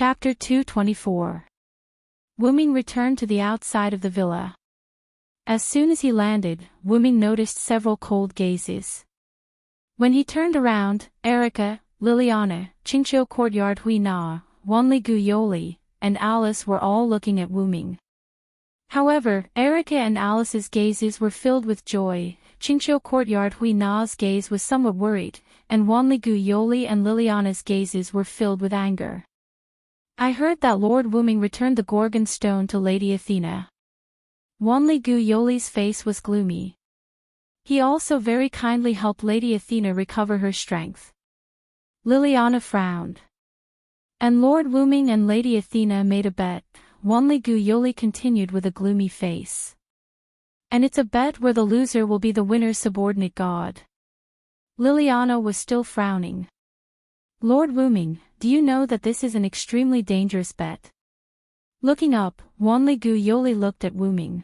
Chapter 224. Wuming returned to the outside of the villa. As soon as he landed, Wuming noticed several cold gazes. When he turned around, Erica, Liliana, Qingqiu Courtyard Hui Na, Wanli Gu Yoli, and Alice were all looking at Wuming. However, Erica and Alice's gazes were filled with joy, Qingqiu Courtyard Hui Na's gaze was somewhat worried, and Wanli Gu Yoli and Liliana's gazes were filled with anger. I heard that Lord Wuming returned the Gorgon stone to Lady Athena. Wanli Gu Yoli's face was gloomy. He also very kindly helped Lady Athena recover her strength. Liliana frowned. And Lord Wuming and Lady Athena made a bet, Wanli Gu Yoli continued with a gloomy face. And it's a bet where the loser will be the winner's subordinate god. Liliana was still frowning. Lord Wuming, do you know that this is an extremely dangerous bet? Looking up, Wanli Gu Yoli looked at Wuming.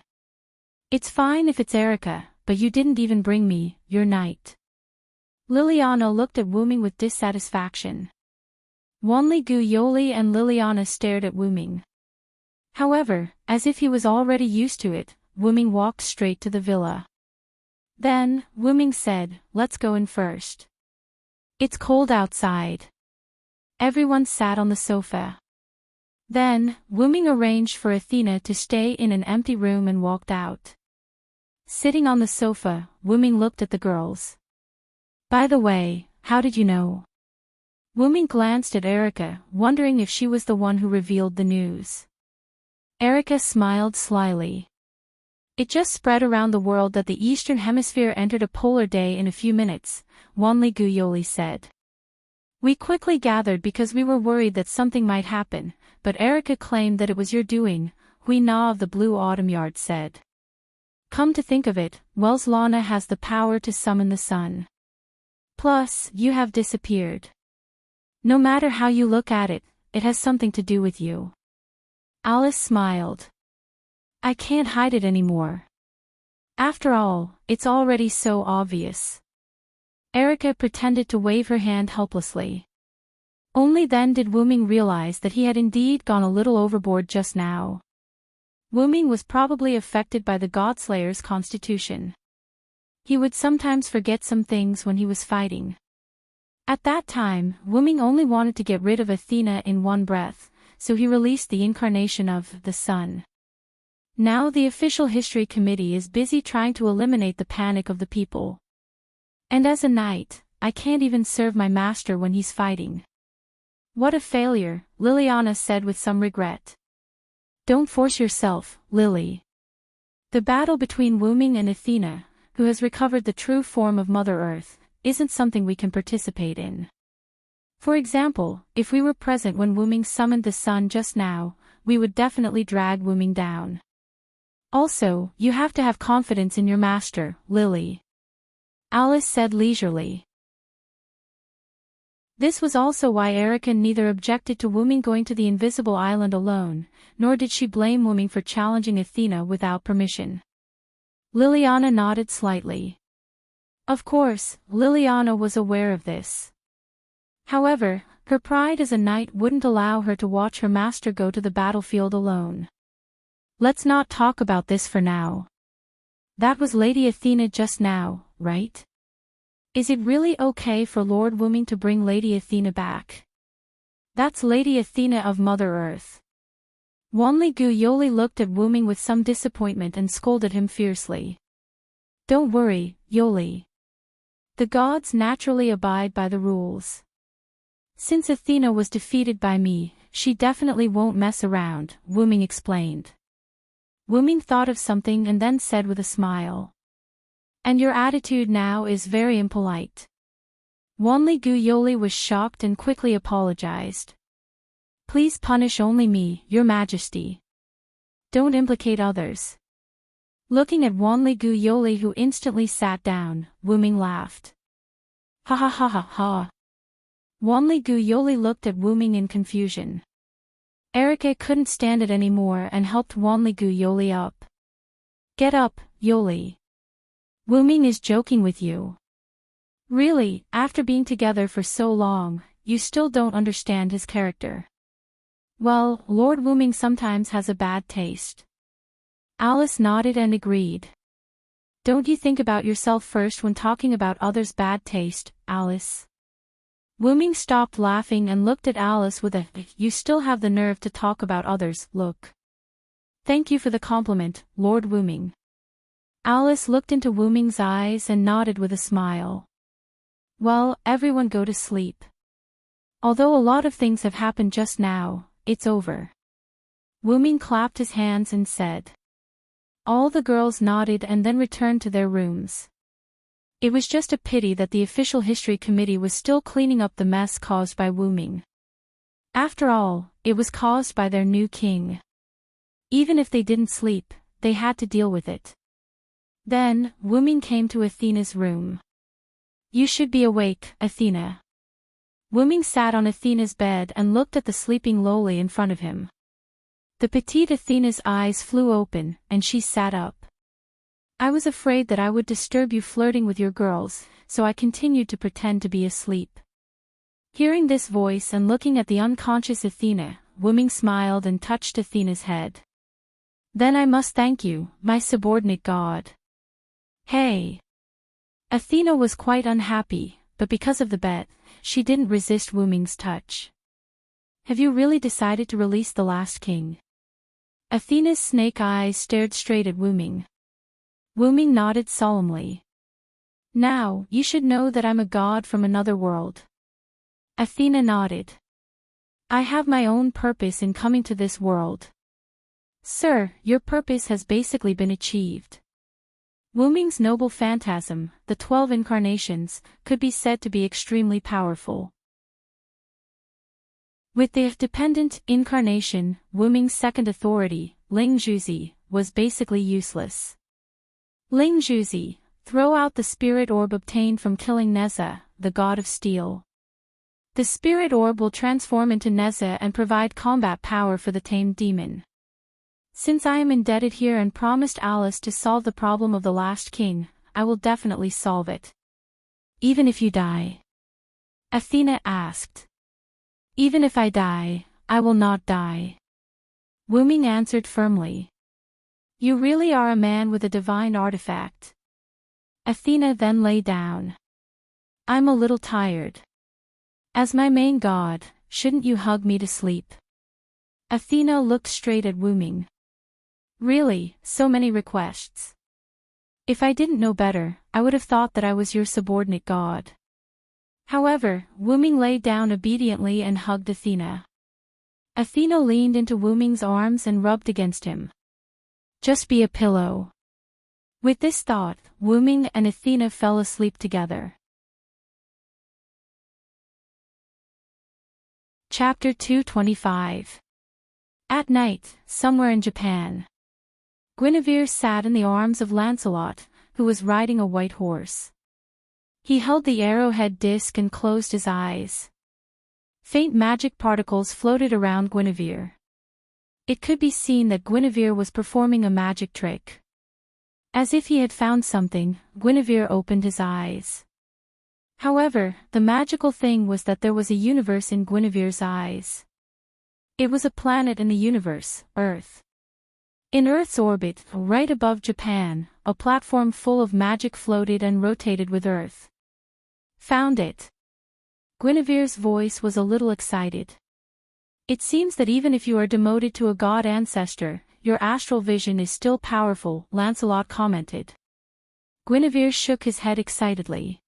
It's fine if it's Erica, but you didn't even bring me, your knight. Liliana looked at Wuming with dissatisfaction. Wanli Gu Yoli and Liliana stared at Wuming. However, as if he was already used to it, Wuming walked straight to the villa. Then, Wuming said, let's go in first. It's cold outside. Everyone sat on the sofa. Then, Wuming arranged for Athena to stay in an empty room and walked out. Sitting on the sofa, Wuming looked at the girls. By the way, how did you know? Wuming glanced at Erica, wondering if she was the one who revealed the news. Erica smiled slyly. It just spread around the world that the Eastern Hemisphere entered a polar day in a few minutes, Wanli Gu Yoli said. We quickly gathered because we were worried that something might happen, but Erica claimed that it was your doing, Hui Na of the Blue Autumn Yard said. Come to think of it, Wells Lana has the power to summon the sun. Plus, you have disappeared. No matter how you look at it, it has something to do with you. Alice smiled. I can't hide it anymore. After all, it's already so obvious. Erica pretended to wave her hand helplessly. Only then did Wuming realize that he had indeed gone a little overboard just now. Wuming was probably affected by the Godslayer's constitution. He would sometimes forget some things when he was fighting. At that time, Wuming only wanted to get rid of Athena in one breath, so he released the incarnation of the sun. Now the official history committee is busy trying to eliminate the panic of the people. And as a knight, I can't even serve my master when he's fighting. What a failure, Liliana said with some regret. Don't force yourself, Lily. The battle between Wuming and Athena, who has recovered the true form of Mother Earth, isn't something we can participate in. For example, if we were present when Wuming summoned the sun just now, we would definitely drag Wuming down. Also, you have to have confidence in your master, Lily. Alice said leisurely. This was also why Erica neither objected to Wuming going to the invisible island alone, nor did she blame Wuming for challenging Athena without permission. Liliana nodded slightly. Of course, Liliana was aware of this. However, her pride as a knight wouldn't allow her to watch her master go to the battlefield alone. Let's not talk about this for now. That was Lady Athena just now, right? Is it really okay for Lord Wuming to bring Lady Athena back? That's Lady Athena of Mother Earth. Wanli Gu Yoli looked at Wuming with some disappointment and scolded him fiercely. Don't worry, Yoli. The gods naturally abide by the rules. Since Athena was defeated by me, she definitely won't mess around, Wuming explained. Wuming thought of something and then said with a smile. And your attitude now is very impolite. Wanli Gu Yoli was shocked and quickly apologized. Please punish only me, Your Majesty. Don't implicate others. Looking at Wanli Gu Yoli, who instantly sat down, Wuming laughed. Ha ha ha ha ha. Wanli Gu Yoli looked at Wuming in confusion. Erica couldn't stand it anymore and helped Wanli Gu Yoli up. Get up, Yoli. Wuming is joking with you. Really, after being together for so long, you still don't understand his character. Well, Lord Wooming sometimes has a bad taste. Alice nodded and agreed. Don't you think about yourself first when talking about others' bad taste, Alice? Wooming stopped laughing and looked at Alice with a, "You still have the nerve to talk about others, look." "Thank you for the compliment, Lord Wooming." Alice looked into Wooming's eyes and nodded with a smile. "Well, everyone go to sleep. Although a lot of things have happened just now, it's over." Wooming clapped his hands and said. All the girls nodded and then returned to their rooms. It was just a pity that the official history committee was still cleaning up the mess caused by Wooming. After all, it was caused by their new king. Even if they didn't sleep, they had to deal with it. Then, Wooming came to Athena's room. "You should be awake, Athena." Wooming sat on Athena's bed and looked at the sleeping lowly in front of him. The petite Athena's eyes flew open, and she sat up. "I was afraid that I would disturb you flirting with your girls, so I continued to pretend to be asleep." Hearing this voice and looking at the unconscious Athena, Wooming smiled and touched Athena's head. "Then I must thank you, my subordinate god." "Hey!" Athena was quite unhappy, but because of the bet, she didn't resist Wooming's touch. "Have you really decided to release the last king?" Athena's snake eyes stared straight at Wooming. Wooming nodded solemnly. "Now, you should know that I'm a god from another world." Athena nodded. "I have my own purpose in coming to this world." "Sir, your purpose has basically been achieved." Wooming's noble phantasm, the 12 incarnations, could be said to be extremely powerful. With the dependent incarnation, Wooming's second authority, Ling Juzi, was basically useless. Ling Juzi, throw out the spirit orb obtained from killing Neza, the god of steel. The spirit orb will transform into Neza and provide combat power for the tamed demon. Since I am indebted here and promised Alice to solve the problem of the last king, I will definitely solve it. "Even if you die?" Athena asked. "Even if I die, I will not die." Wooming answered firmly. "You really are a man with a divine artifact." Athena then lay down. "I'm a little tired. As my main god, shouldn't you hug me to sleep?" Athena looked straight at Wooming. "Really, so many requests. If I didn't know better, I would have thought that I was your subordinate god." However, Wooming lay down obediently and hugged Athena. Athena leaned into Wooming's arms and rubbed against him. "Just be a pillow." With this thought, Wooming and Athena fell asleep together. Chapter 225. At night, somewhere in Japan. Guinevere sat in the arms of Lancelot, who was riding a white horse. He held the arrowhead disc and closed his eyes. Faint magic particles floated around Guinevere. It could be seen that Guinevere was performing a magic trick. As if he had found something, Guinevere opened his eyes. However, the magical thing was that there was a universe in Guinevere's eyes. It was a planet in the universe, Earth. In Earth's orbit, right above Japan, a platform full of magic floated and rotated with Earth. "Found it." Guinevere's voice was a little excited. "It seems that even if you are demoted to a god ancestor, your astral vision is still powerful," Lancelot commented. Guinevere shook his head excitedly.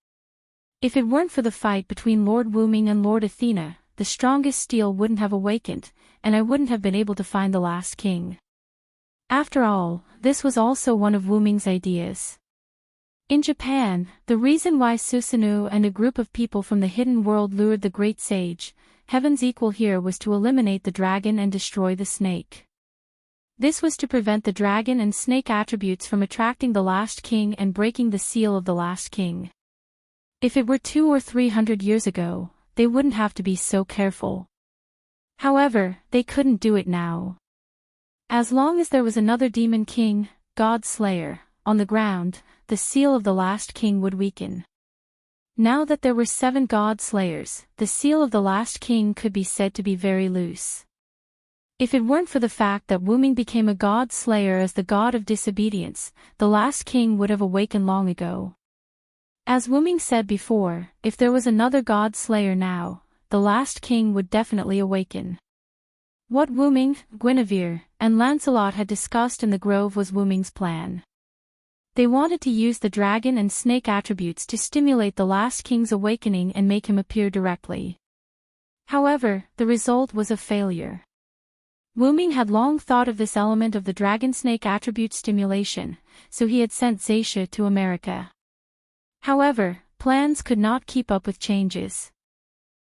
"If it weren't for the fight between Lord Wooming and Lord Athena, the strongest steel wouldn't have awakened, and I wouldn't have been able to find the last king." After all, this was also one of Wooming's ideas. In Japan, the reason why Susanoo and a group of people from the hidden world lured the great sage, Heaven's equal here, was to eliminate the dragon and destroy the snake. This was to prevent the dragon and snake attributes from attracting the last king and breaking the seal of the last king. If it were 200 or 300 years ago, they wouldn't have to be so careful. However, they couldn't do it now. As long as there was another demon king, God Slayer, on the ground, the seal of the last king would weaken. Now that there were 7 God Slayers, the seal of the last king could be said to be very loose. If it weren't for the fact that Wu Ming became a god slayer as the god of disobedience, the last king would have awakened long ago. As Wu Ming said before, if there was another god slayer now, the last king would definitely awaken. What Wu Ming, Guinevere, and Lancelot had discussed in the grove was Wu Ming's plan. They wanted to use the dragon and snake attributes to stimulate the last king's awakening and make him appear directly. However, the result was a failure. Wu Ming had long thought of this element of the dragon-snake attribute stimulation, so he had sent Zaisha to America. However, plans could not keep up with changes.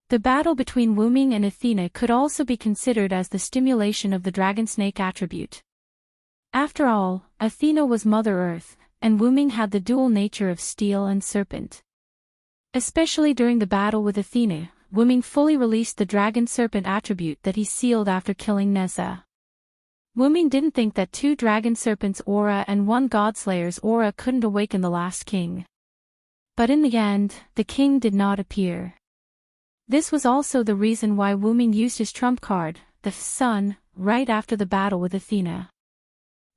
The battle between Wu Ming and Athena could also be considered as the stimulation of the dragon-snake attribute. After all, Athena was Mother Earth, and Wu Ming had the dual nature of steel and serpent. Especially during the battle with Athena, Wu Ming fully released the dragon-serpent attribute that he sealed after killing Neza. Wu Ming didn't think that 2 dragon serpents' aura and 1 godslayer's aura couldn't awaken the last king. But in the end, the king did not appear. This was also the reason why Wu Ming used his trump card, the sun, right after the battle with Athena.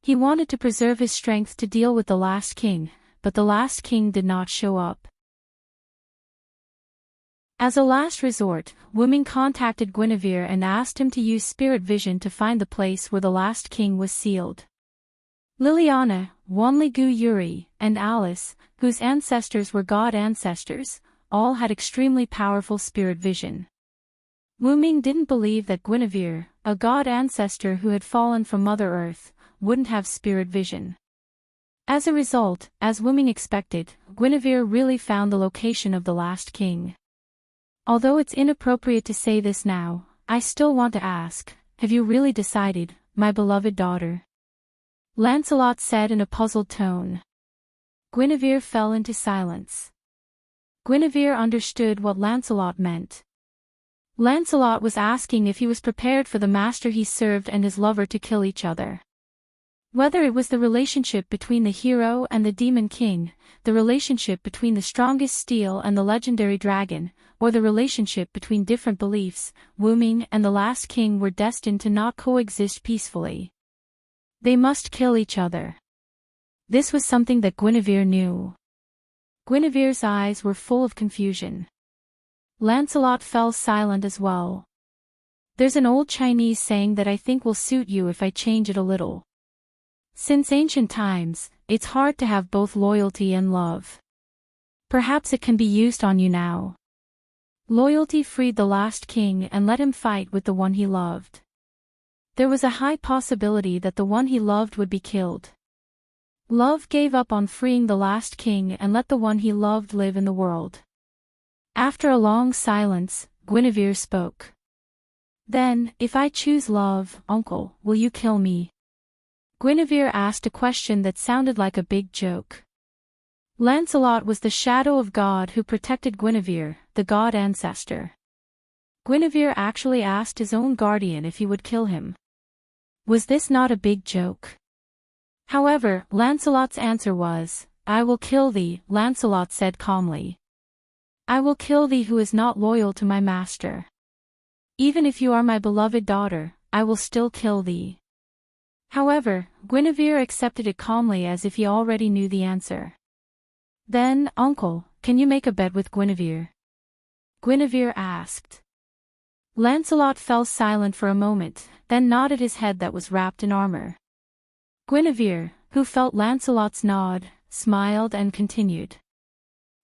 He wanted to preserve his strength to deal with the last king, but the last king did not show up. As a last resort, Wu Ming contacted Guinevere and asked him to use spirit vision to find the place where the last king was sealed. Liliana, Wanli-gu Yuri, and Alice, whose ancestors were god ancestors, all had extremely powerful spirit vision. Wu Ming didn't believe that Guinevere, a god ancestor who had fallen from Mother Earth, wouldn't have spirit vision. As a result, as Wu Ming expected, Guinevere really found the location of the last king. Although it's inappropriate to say this now, I still want to ask, have you really decided, my beloved daughter? Lancelot said in a puzzled tone. Guinevere fell into silence. Guinevere understood what Lancelot meant. Lancelot was asking if he was prepared for the master he served and his lover to kill each other. Whether it was the relationship between the hero and the demon king, the relationship between the strongest steel and the legendary dragon, or the relationship between different beliefs, Wu Ming and the last king were destined to not coexist peacefully. They must kill each other. This was something that Guinevere knew. Guinevere's eyes were full of confusion. Lancelot fell silent as well. There's an old Chinese saying that I think will suit you if I change it a little. Since ancient times, it's hard to have both loyalty and love. Perhaps it can be used on you now. Loyalty freed the last king and let him fight with the one he loved. There was a high possibility that the one he loved would be killed. Love gave up on freeing the last king and let the one he loved live in the world. After a long silence, Guinevere spoke. Then, if I choose love, uncle, will you kill me? Guinevere asked a question that sounded like a big joke. Lancelot was the shadow of God who protected Guinevere, the god ancestor. Guinevere actually asked his own guardian if he would kill him. Was this not a big joke? However, Lancelot's answer was, I will kill thee, Lancelot said calmly. I will kill thee who is not loyal to my master. Even if you are my beloved daughter, I will still kill thee. However, Guinevere accepted it calmly as if he already knew the answer. Then, uncle, can you make a bet with Guinevere? Guinevere asked. Lancelot fell silent for a moment, then nodded his head that was wrapped in armor. Guinevere, who felt Lancelot's nod, smiled and continued.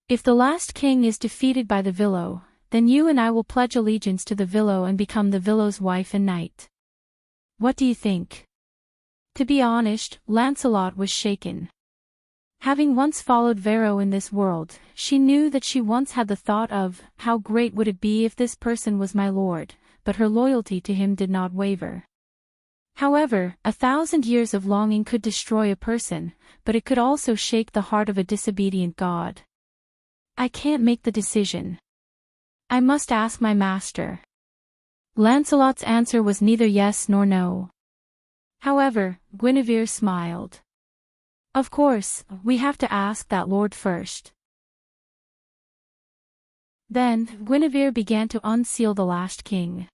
If the last king is defeated by the Villo, then you and I will pledge allegiance to the Villo and become the Villo's wife and knight. What do you think? To be honest, Lancelot was shaken. Having once followed Vero in this world, she knew that she once had the thought of, how great would it be if this person was my lord, but her loyalty to him did not waver. However, 1,000 years of longing could destroy a person, but it could also shake the heart of a disobedient god. I can't make the decision. I must ask my master. Lancelot's answer was neither yes nor no. However, Guinevere smiled. Of course, we have to ask that lord first. Then, Guinevere began to unseal the last king.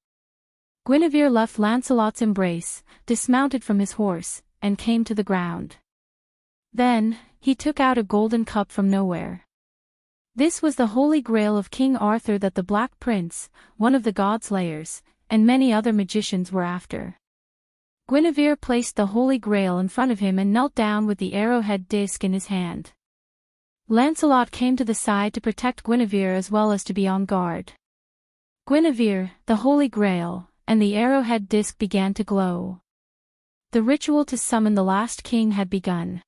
Guinevere left Lancelot's embrace, dismounted from his horse, and came to the ground. Then, he took out a golden cup from nowhere. This was the holy grail of King Arthur that the Black Prince, one of the god-slayers, and many other magicians were after. Guinevere placed the holy grail in front of him and knelt down with the arrowhead disc in his hand. Lancelot came to the side to protect Guinevere as well as to be on guard. Guinevere, the holy grail, and the arrowhead disc began to glow. The ritual to summon the last king had begun.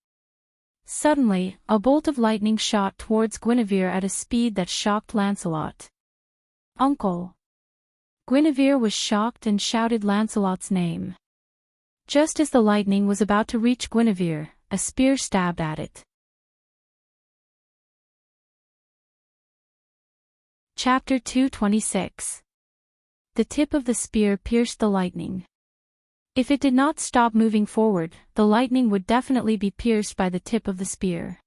Suddenly, a bolt of lightning shot towards Guinevere at a speed that shocked Lancelot. "Uncle!" Guinevere was shocked and shouted Lancelot's name. Just as the lightning was about to reach Guinevere, a spear stabbed at it. Chapter 226. The tip of the spear pierced the lightning. If it did not stop moving forward, the lightning would definitely be pierced by the tip of the spear.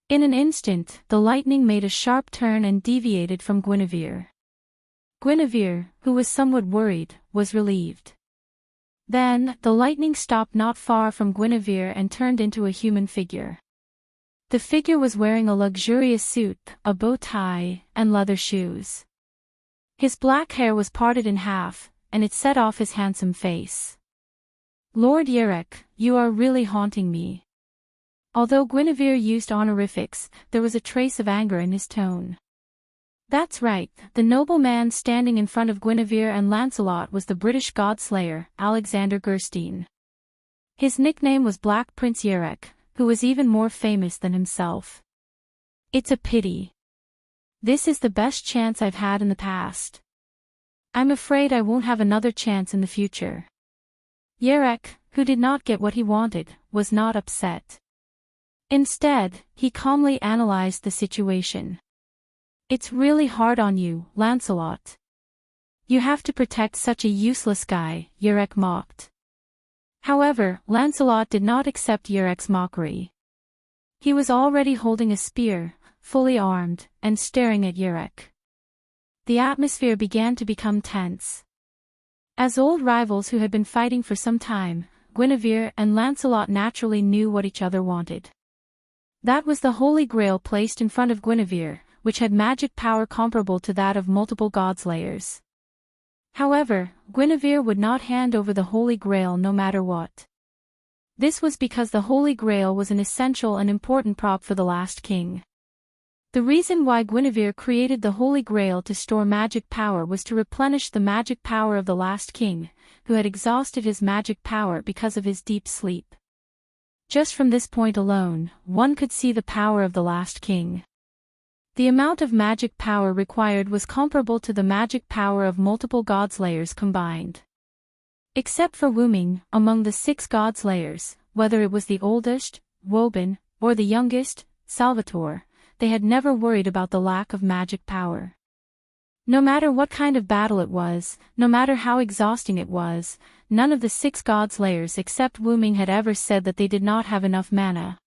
In an instant, the lightning made a sharp turn and deviated from Guinevere. Guinevere, who was somewhat worried, was relieved. Then, the lightning stopped not far from Guinevere and turned into a human figure. The figure was wearing a luxurious suit, a bow tie, and leather shoes. His black hair was parted in half, and it set off his handsome face. "Lord Yerek, you are really haunting me." Although Guinevere used honorifics, there was a trace of anger in his tone. That's right, the nobleman standing in front of Guinevere and Lancelot was the British god-slayer, Alexander Gerstein. His nickname was Black Prince Yerek, who was even more famous than himself. "It's a pity. This is the best chance I've had in the past. I'm afraid I won't have another chance in the future." Yerek, who did not get what he wanted, was not upset. Instead, he calmly analyzed the situation. "It's really hard on you, Lancelot. You have to protect such a useless guy," Yerek mocked. However, Lancelot did not accept Yerek's mockery. He was already holding a spear, fully armed, and staring at Yerek. The atmosphere began to become tense. As old rivals who had been fighting for some time, Guinevere and Lancelot naturally knew what each other wanted. That was the Holy Grail placed in front of Guinevere, which had magic power comparable to that of multiple god-slayers. However, Guinevere would not hand over the Holy Grail no matter what. This was because the Holy Grail was an essential and important prop for the last king. The reason why Guinevere created the Holy Grail to store magic power was to replenish the magic power of the last king, who had exhausted his magic power because of his deep sleep. Just from this point alone, one could see the power of the last king. The amount of magic power required was comparable to the magic power of multiple god-slayers combined. Except for Wuming, among the 6 god-slayers, whether it was the oldest, Woban, or the youngest, Salvatore, they had never worried about the lack of magic power. No matter what kind of battle it was, no matter how exhausting it was, none of the 6 god-slayers except Wuming had ever said that they did not have enough mana.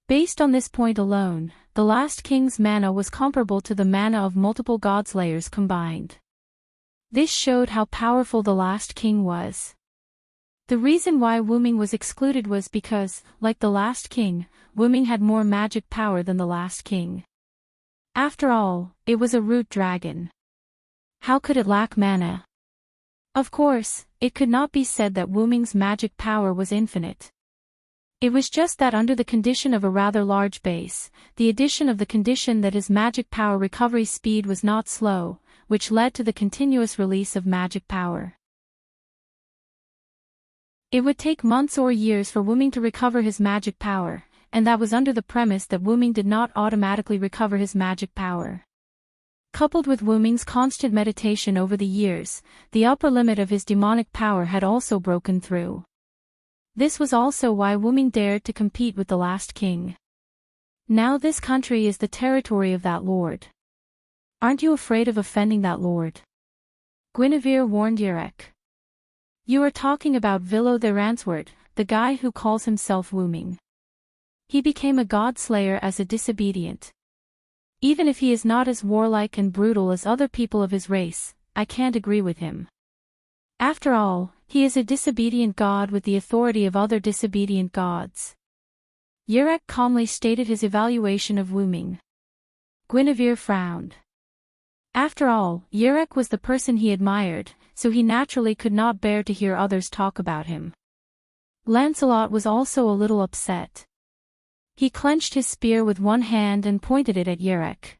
Based on this point alone, the last king's mana was comparable to the mana of multiple god-slayers combined. This showed how powerful the last king was. The reason why Wuming was excluded was because, like the last king, Wuming had more magic power than the last king. After all, it was a root dragon. How could it lack mana? Of course, it could not be said that Wuming's magic power was infinite. It was just that under the condition of a rather large base, the addition of the condition that his magic power recovery speed was not slow, which led to the continuous release of magic power. It would take months or years for Wuming to recover his magic power, and that was under the premise that Wuming did not automatically recover his magic power. Coupled with Wuming's constant meditation over the years, the upper limit of his demonic power had also broken through. This was also why Wuming dared to compete with the last king. Now this country is the territory of that lord. Aren't you afraid of offending that lord? Guinevere warned Yerek. You are talking about Villo the Ransword, the guy who calls himself Wuming. He became a god-slayer as a disobedient. Even if he is not as warlike and brutal as other people of his race, I can't agree with him. After all, he is a disobedient god with the authority of other disobedient gods. Enchanting calmly stated his evaluation of Wuming. Guinevere frowned. After all, Enchanting was the person he admired, so he naturally could not bear to hear others talk about him. Lancelot was also a little upset. He clenched his spear with one hand and pointed it at Enchanting.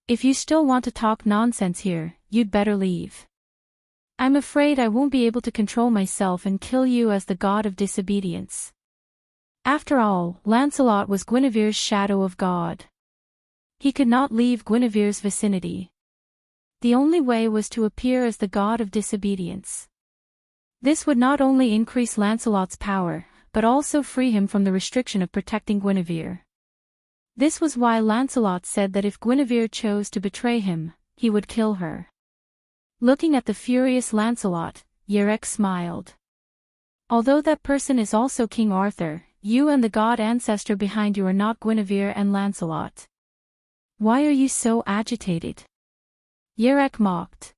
If you still want to talk nonsense here, you'd better leave. I'm afraid I won't be able to control myself and kill you as the god of disobedience. After all, Lancelot was Guinevere's shadow of God. He could not leave Guinevere's vicinity. The only way was to appear as the god of disobedience. This would not only increase Lancelot's power, but also free him from the restriction of protecting Guinevere. This was why Lancelot said that if Guinevere chose to betray him, he would kill her. Looking at the furious Lancelot, Enchanting smiled. Although that person is also King Arthur, you and the god ancestor behind you are not Guinevere and Lancelot. Why are you so agitated? Enchanting mocked.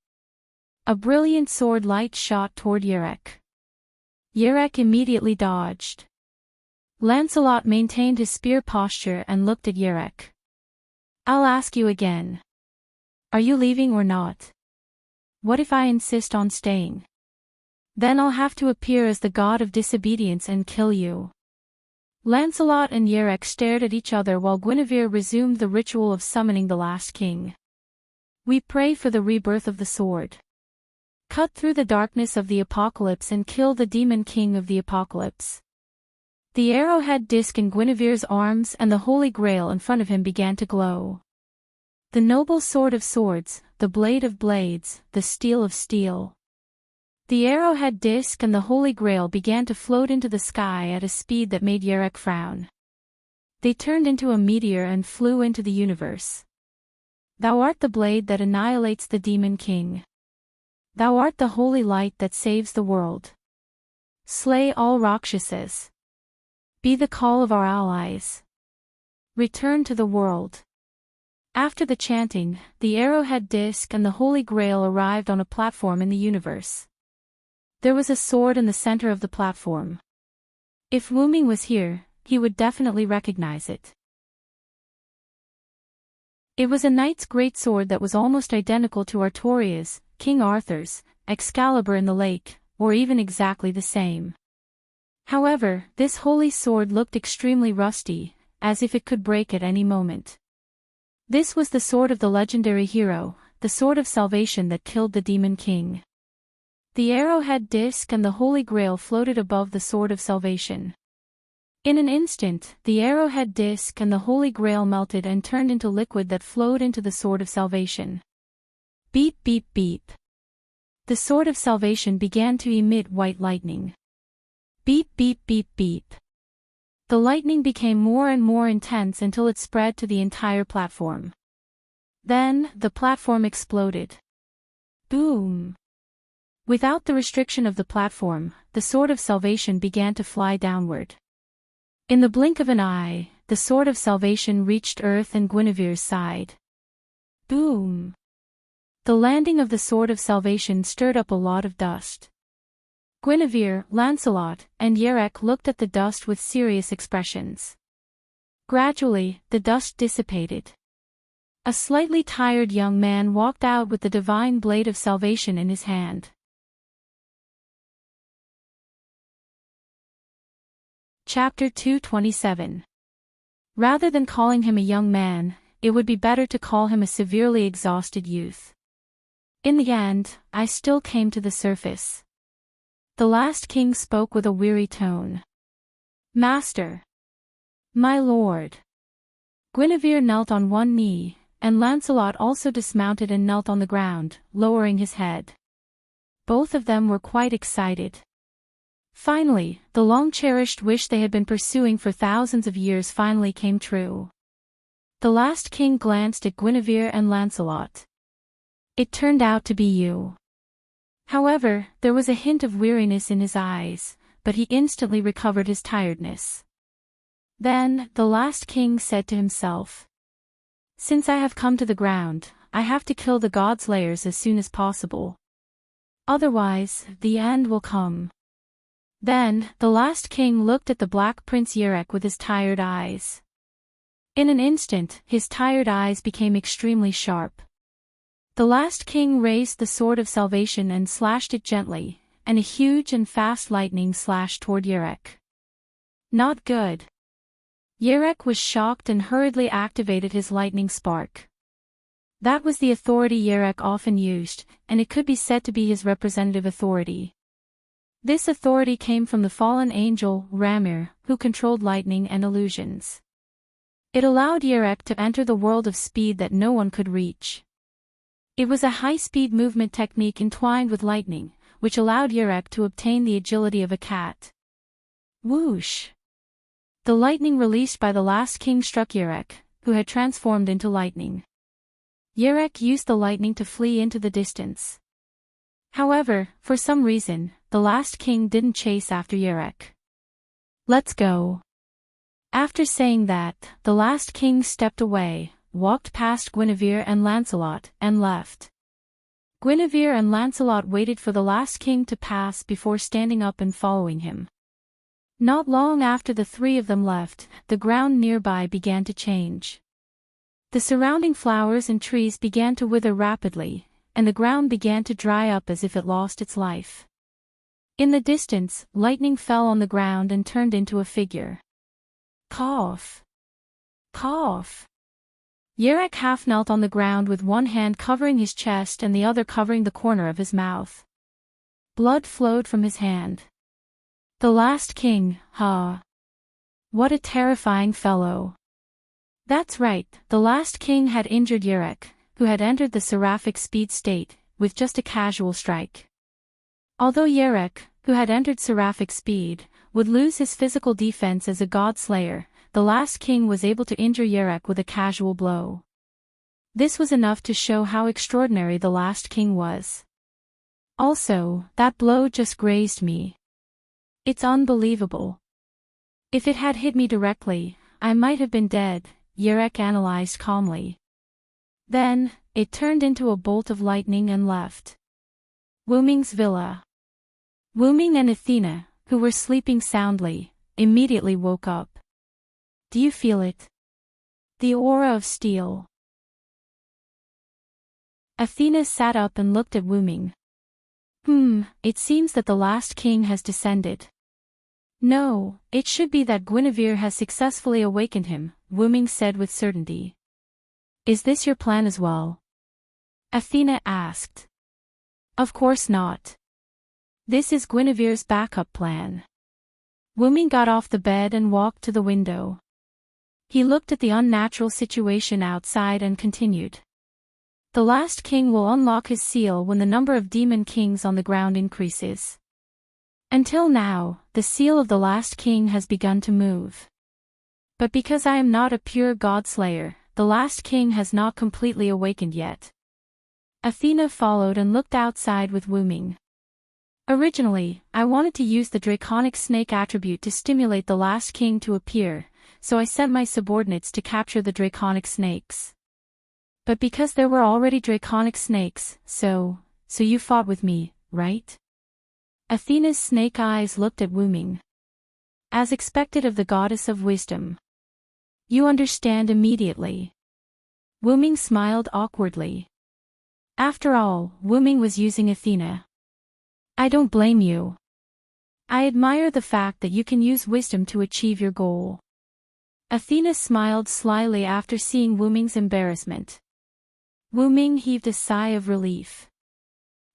A brilliant sword light shot toward Enchanting. Enchanting immediately dodged. Lancelot maintained his spear posture and looked at Enchanting. I'll ask you again. Are you leaving or not? What if I insist on staying? Then I'll have to appear as the god of disobedience and kill you. Lancelot and Enchanting stared at each other while Guinevere resumed the ritual of summoning the last king. We pray for the rebirth of the sword. Cut through the darkness of the apocalypse and kill the demon king of the apocalypse. The arrowhead disc in Guinevere's arms and the Holy Grail in front of him began to glow. The noble sword of swords, the blade of blades, the steel of steel. The arrowhead disc and the Holy Grail began to float into the sky at a speed that made Enchanting frown. They turned into a meteor and flew into the universe. Thou art the blade that annihilates the demon king. Thou art the holy light that saves the world. Slay all Rakshasas. Be the call of our allies. Return to the world. After the chanting, the arrowhead disc and the Holy Grail arrived on a platform in the universe. There was a sword in the center of the platform. If Wuming was here, he would definitely recognize it. It was a knight's great sword that was almost identical to Artoria's, King Arthur's, Excalibur in the lake, or even exactly the same. However, this holy sword looked extremely rusty, as if it could break at any moment. This was the sword of the legendary hero, the sword of salvation that killed the demon king. The arrowhead disc and the Holy Grail floated above the sword of salvation. In an instant, the arrowhead disc and the Holy Grail melted and turned into liquid that flowed into the sword of salvation. Beep beep beep. The sword of salvation began to emit white lightning. Beep beep beep beep. The lightning became more and more intense until it spread to the entire platform. Then, the platform exploded. Boom! Without the restriction of the platform, the sword of salvation began to fly downward. In the blink of an eye, the sword of salvation reached Earth and Guinevere's side. Boom! The landing of the sword of salvation stirred up a lot of dust. Guinevere, Lancelot, and Enchanting looked at the dust with serious expressions. Gradually, the dust dissipated. A slightly tired young man walked out with the divine blade of salvation in his hand. Chapter 227. Rather than calling him a young man, it would be better to call him a severely exhausted youth. In the end, I still came to the surface. The last king spoke with a weary tone. Master. My lord. Guinevere knelt on one knee, and Lancelot also dismounted and knelt on the ground, lowering his head. Both of them were quite excited. Finally, the long-cherished wish they had been pursuing for thousands of years finally came true. The last king glanced at Guinevere and Lancelot. It turned out to be you. However, there was a hint of weariness in his eyes, but he instantly recovered his tiredness. Then, the last king said to himself, Since I have come to the ground, I have to kill the god slayers as soon as possible. Otherwise, the end will come. Then, the last king looked at the Black Prince Yurek with his tired eyes. In an instant, his tired eyes became extremely sharp. The last king raised the sword of salvation and slashed it gently, and a huge and fast lightning slashed toward Yurek. Not good. Yurek was shocked and hurriedly activated his lightning spark. That was the authority Yurek often used, and it could be said to be his representative authority. This authority came from the fallen angel, Ramir, who controlled lightning and illusions. It allowed Yurek to enter the world of speed that no one could reach. It was a high-speed movement technique entwined with lightning, which allowed Yurek to obtain the agility of a cat. Whoosh! The lightning released by the last king struck Yurek, who had transformed into lightning. Yurek used the lightning to flee into the distance. However, for some reason, the last king didn't chase after Yurek. Let's go. After saying that, the last king stepped away, walked past Guinevere and Lancelot, and left. Guinevere and Lancelot waited for the last king to pass before standing up and following him. Not long after the three of them left, the ground nearby began to change. The surrounding flowers and trees began to wither rapidly, and the ground began to dry up as if it lost its life. In the distance, lightning fell on the ground and turned into a figure. Cough. Cough. Yurek half knelt on the ground with one hand covering his chest and the other covering the corner of his mouth. Blood flowed from his hand. The last king, huh? What a terrifying fellow. That's right, the last king had injured Yurek, who had entered the seraphic speed state, with just a casual strike. Although Yurek, who had entered seraphic speed, would lose his physical defense as a god slayer, the last king was able to injure Yurek with a casual blow. This was enough to show how extraordinary the last king was. Also, that blow just grazed me. It's unbelievable. If it had hit me directly, I might have been dead, Yurek analyzed calmly. Then, it turned into a bolt of lightning and left. Wuming's villa. Wuming and Athena, who were sleeping soundly, immediately woke up. Do you feel it? The aura of steel. Athena sat up and looked at Wuming. It seems that the last king has descended. No, it should be that Guinevere has successfully awakened him, Wuming said with certainty. Is this your plan as well? Athena asked. Of course not. This is Guinevere's backup plan. Wuming got off the bed and walked to the window. He looked at the unnatural situation outside and continued. The last king will unlock his seal when the number of demon kings on the ground increases. Until now, the seal of the last king has begun to move. But because I am not a pure god slayer, the last king has not completely awakened yet. Athena followed and looked outside with Wuming. Originally, I wanted to use the draconic snake attribute to stimulate the last king to appear, so I sent my subordinates to capture the draconic snakes. But because there were already draconic snakes, so you fought with me, right? Athena's snake eyes looked at Wuming. As expected of the goddess of wisdom. You understand immediately. Wuming smiled awkwardly. After all, Wuming was using Athena. I don't blame you. I admire the fact that you can use wisdom to achieve your goal. Athena smiled slyly after seeing Wuming's embarrassment. Wuming heaved a sigh of relief.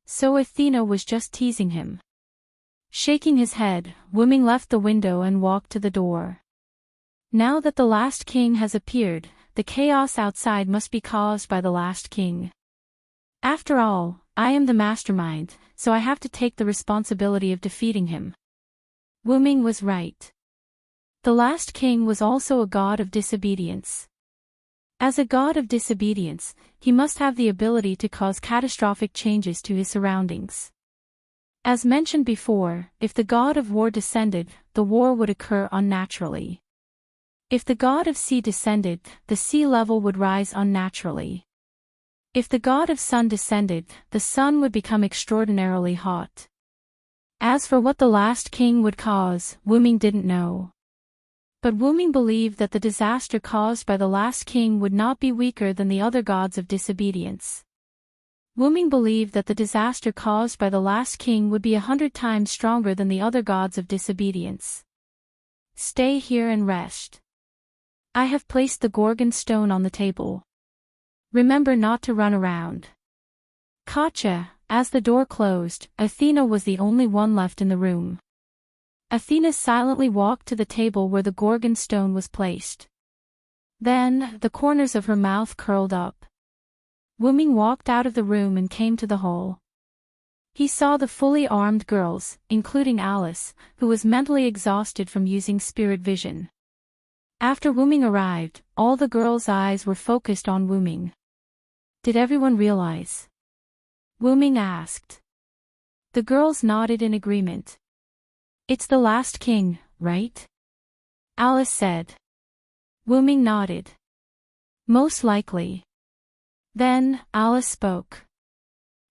So Athena was just teasing him. Shaking his head, Wuming left the window and walked to the door. Now that the last king has appeared, the chaos outside must be caused by the last king. After all, I am the mastermind, so I have to take the responsibility of defeating him. Wuming was right. The last king was also a god of disobedience. As a god of disobedience, he must have the ability to cause catastrophic changes to his surroundings. As mentioned before, if the god of war descended, the war would occur unnaturally. If the god of sea descended, the sea level would rise unnaturally. If the god of sun descended, the sun would become extraordinarily hot. As for what the last king would cause, Wuming didn't know. But Wuming believed that the disaster caused by the last king would not be weaker than the other gods of disobedience. Wuming believed that the disaster caused by the last king would be 100 times stronger than the other gods of disobedience. Stay here and rest. I have placed the Gorgon stone on the table. Remember not to run around. Gotcha. As the door closed, Athena was the only one left in the room. Athena silently walked to the table where the Gorgon stone was placed. Then, the corners of her mouth curled up. Wuming walked out of the room and came to the hall. He saw the fully armed girls, including Alice, who was mentally exhausted from using spirit vision. After Wuming arrived, all the girls' eyes were focused on Wuming. Did everyone realize? Wuming asked. The girls nodded in agreement. It's the last king, right? Alice said. Wuming nodded. Most likely. Then, Alice spoke.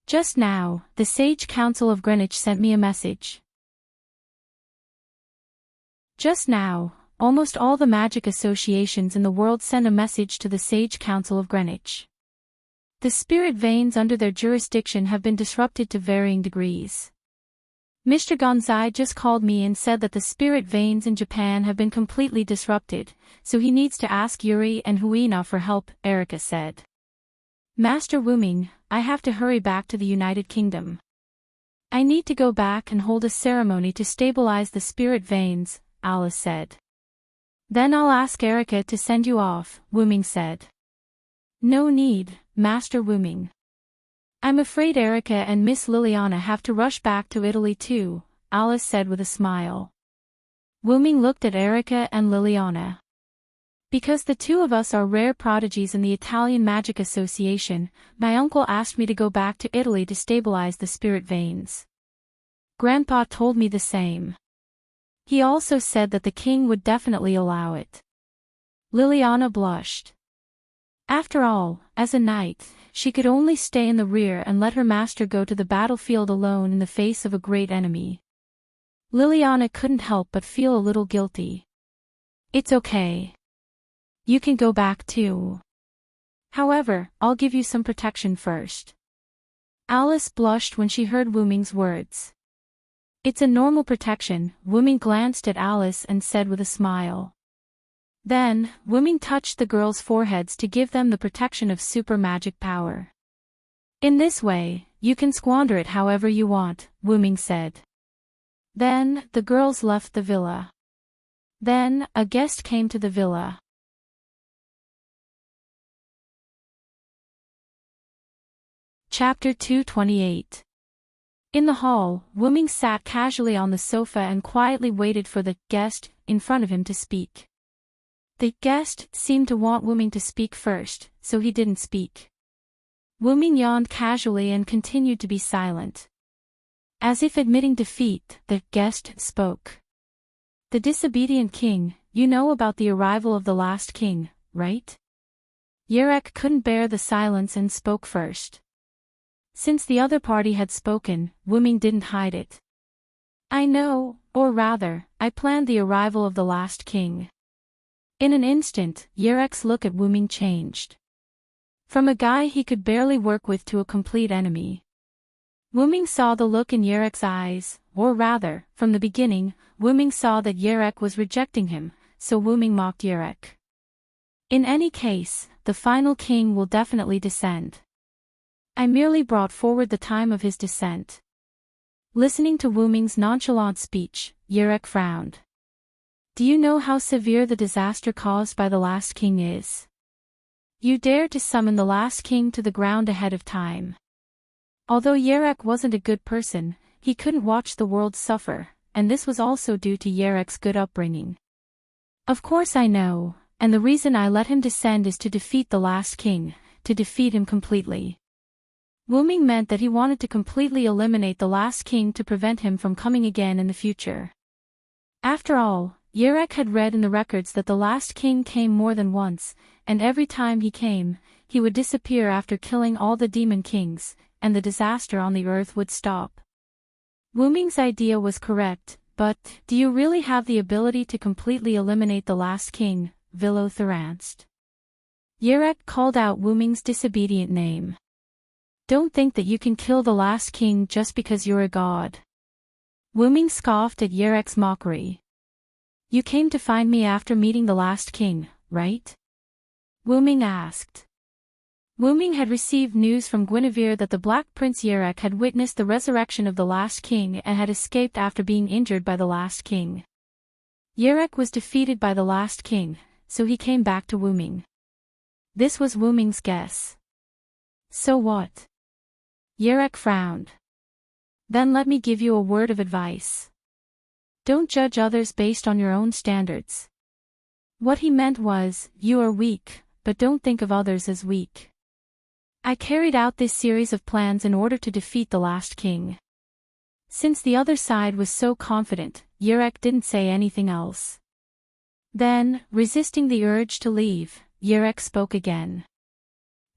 Just now, the Sage Council of Greenwich sent me a message. Just now, almost all the magic associations in the world sent a message to the Sage Council of Greenwich. The spirit veins under their jurisdiction have been disrupted to varying degrees. Mr. Gonzai just called me and said that the spirit veins in Japan have been completely disrupted, so he needs to ask Yuri and Huina for help, Erica said. Master Wuming, I have to hurry back to the United Kingdom. I need to go back and hold a ceremony to stabilize the spirit veins, Alice said. Then I'll ask Erica to send you off, Wuming said. No need, Master Wuming. I'm afraid Erica and Miss Liliana have to rush back to Italy too, Alice said with a smile. Wuming looked at Erica and Liliana. Because the two of us are rare prodigies in the Italian Magic Association, my uncle asked me to go back to Italy to stabilize the spirit veins. Grandpa told me the same. He also said that the king would definitely allow it. Liliana blushed. After all, as a knight, she could only stay in the rear and let her master go to the battlefield alone in the face of a great enemy. Liliana couldn't help but feel a little guilty. It's okay. You can go back too. However, I'll give you some protection first. Alice blushed when she heard Wuming's words. It's a normal protection, Wuming glanced at Alice and said with a smile. Then, Wuming touched the girls' foreheads to give them the protection of super magic power. In this way, you can squander it however you want, Wuming said. Then, the girls left the villa. Then, a guest came to the villa. Chapter 228. In the hall, Wuming sat casually on the sofa and quietly waited for the guest in front of him to speak. The guest seemed to want Wuming to speak first, so he didn't speak. Wuming yawned casually and continued to be silent. As if admitting defeat, the guest spoke. The disobedient king, you know about the arrival of the last king, right? Yerek couldn't bear the silence and spoke first. Since the other party had spoken, Wuming didn't hide it. I know, or rather, I planned the arrival of the last king. In an instant, Yerek's look at Wuming changed. From a guy he could barely work with to a complete enemy. Wuming saw the look in Yerek's eyes, or rather, from the beginning, Wuming saw that Yerek was rejecting him, so Wuming mocked Yerek. In any case, the final king will definitely descend. I merely brought forward the time of his descent. Listening to Wuming's nonchalant speech, Yerek frowned. Do you know how severe the disaster caused by the last king is? You dare to summon the last king to the ground ahead of time. Although Yerek wasn't a good person, he couldn't watch the world suffer, and this was also due to Yerek's good upbringing. Of course I know, and the reason I let him descend is to defeat the last king, to defeat him completely. Wuming meant that he wanted to completely eliminate the last king to prevent him from coming again in the future. After all, Yerek had read in the records that the last king came more than once, and every time he came, he would disappear after killing all the demon kings, and the disaster on the earth would stop. Wuming's idea was correct, but, do you really have the ability to completely eliminate the last king? Vilo Thorns. Yerek called out Wuming's disobedient name. Don't think that you can kill the last king just because you're a god. Wuming scoffed at Yerek's mockery. You came to find me after meeting the last king, right? Wuming asked. Wuming had received news from Guinevere that the Black Prince Yerek had witnessed the resurrection of the last king and had escaped after being injured by the last king. Yerek was defeated by the last king, so he came back to Wuming. This was Wuming's guess. So what? Yerek frowned. Then let me give you a word of advice. Don't judge others based on your own standards. What he meant was, you are weak, but don't think of others as weak. I carried out this series of plans in order to defeat the last king. Since the other side was so confident, Yerek didn't say anything else. Then, resisting the urge to leave, Yerek spoke again.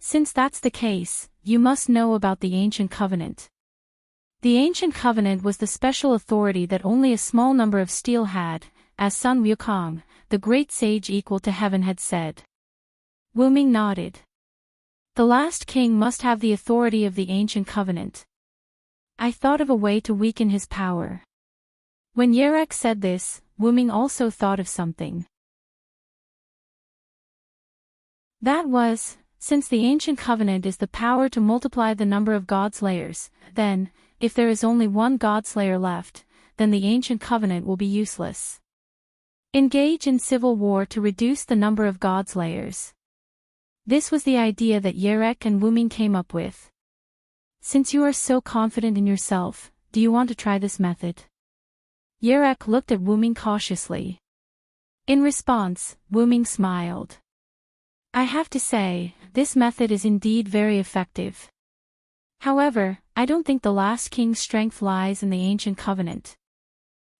Since that's the case, you must know about the Ancient Covenant. The Ancient Covenant was the special authority that only a small number of steel had, as Sun Wukong, the great sage equal to heaven, had said. Wuming nodded. The last king must have the authority of the Ancient Covenant. I thought of a way to weaken his power. When Yerek said this, Wuming also thought of something. That was, since the Ancient Covenant is the power to multiply the number of God-slayers, then, if there is only one God-slayer left, then the Ancient Covenant will be useless. Engage in civil war to reduce the number of God-slayers. This was the idea that Yerek and Wuming came up with. Since you are so confident in yourself, do you want to try this method? Yerek looked at Wuming cautiously. In response, Wuming smiled. I have to say, this method is indeed very effective. However, I don't think the last king's strength lies in the Ancient Covenant.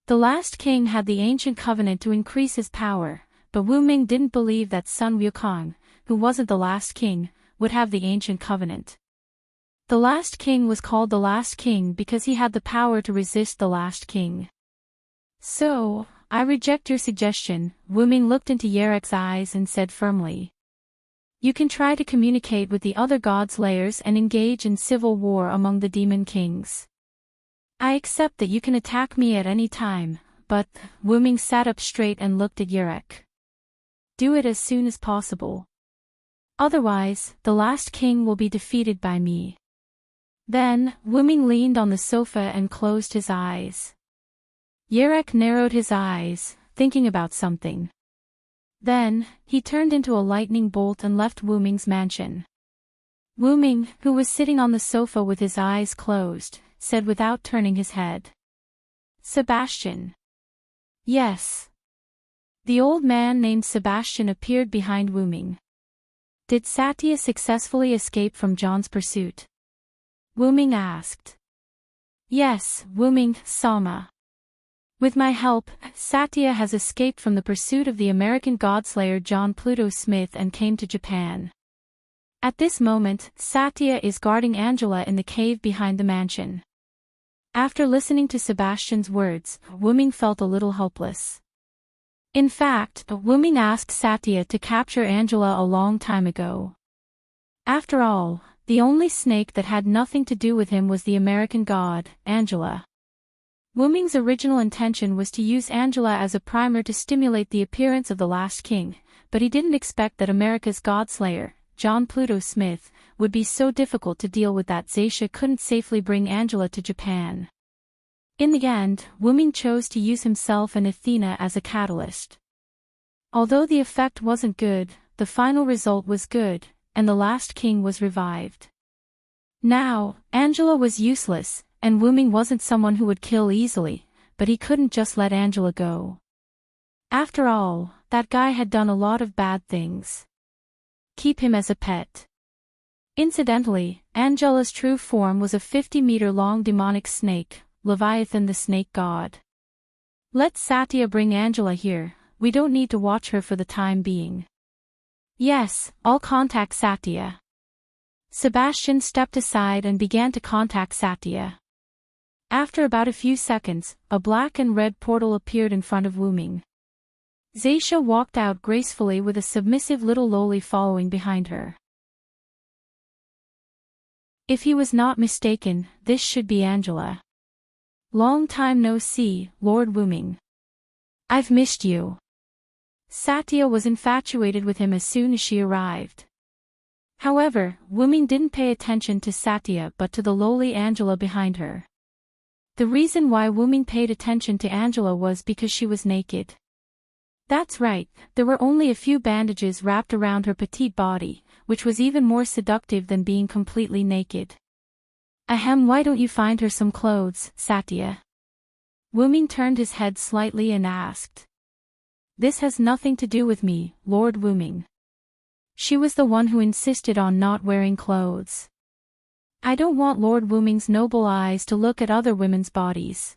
The last king had the Ancient Covenant to increase his power, but Wuming didn't believe that Sun Wukong, who wasn't the last king, would have the Ancient Covenant. The last king was called the last king because he had the power to resist the last king. So, I reject your suggestion. Wuming looked into Yerek's eyes and said firmly. You can try to communicate with the other God-slayers and engage in civil war among the demon kings. I accept that you can attack me at any time, but, Wuming sat up straight and looked at Yerek. Do it as soon as possible. Otherwise, the last king will be defeated by me. Then, Wuming leaned on the sofa and closed his eyes. Yerek narrowed his eyes, thinking about something. Then, he turned into a lightning bolt and left Wuming's mansion. Wuming, who was sitting on the sofa with his eyes closed, said without turning his head. Sebastian. Yes. The old man named Sebastian appeared behind Wuming. Did Satya successfully escape from John's pursuit? Wuming asked. Yes, Wuming, Sama. With my help, Satya has escaped from the pursuit of the American godslayer John Pluto Smith and came to Japan. At this moment, Satya is guarding Angela in the cave behind the mansion. After listening to Sebastian's words, Wuming felt a little hopeless. In fact, Wuming asked Satya to capture Angela a long time ago. After all, the only snake that had nothing to do with him was the American god, Angela. Wuming's original intention was to use Angela as a primer to stimulate the appearance of the last king, but he didn't expect that America's godslayer, John Pluto Smith, would be so difficult to deal with that Zaisha couldn't safely bring Angela to Japan. In the end, Wuming chose to use himself and Athena as a catalyst. Although the effect wasn't good, the final result was good, and the last king was revived. Now, Angela was useless, and Wuming wasn't someone who would kill easily, but he couldn't just let Angela go. After all, that guy had done a lot of bad things. Keep him as a pet. Incidentally, Angela's true form was a 50-meter-long demonic snake, Leviathan the snake god. Let Satya bring Angela here, we don't need to watch her for the time being. Yes, I'll contact Satya. Sebastian stepped aside and began to contact Satya. After about a few seconds, a black and red portal appeared in front of Wu Ming. Zaisha walked out gracefully with a submissive little loli following behind her. If he was not mistaken, this should be Angela. Long time no see, Lord Wu Ming. I've missed you. Satya was infatuated with him as soon as she arrived. However, Wu Ming didn't pay attention to Satya but to the lowly Angela behind her. The reason why Wu Ming paid attention to Angela was because she was naked. That's right, there were only a few bandages wrapped around her petite body, which was even more seductive than being completely naked. Ahem, why don't you find her some clothes, Satya? Wu Ming turned his head slightly and asked. This has nothing to do with me, Lord Wu Ming. She was the one who insisted on not wearing clothes. I don't want Lord Wu Ming's noble eyes to look at other women's bodies.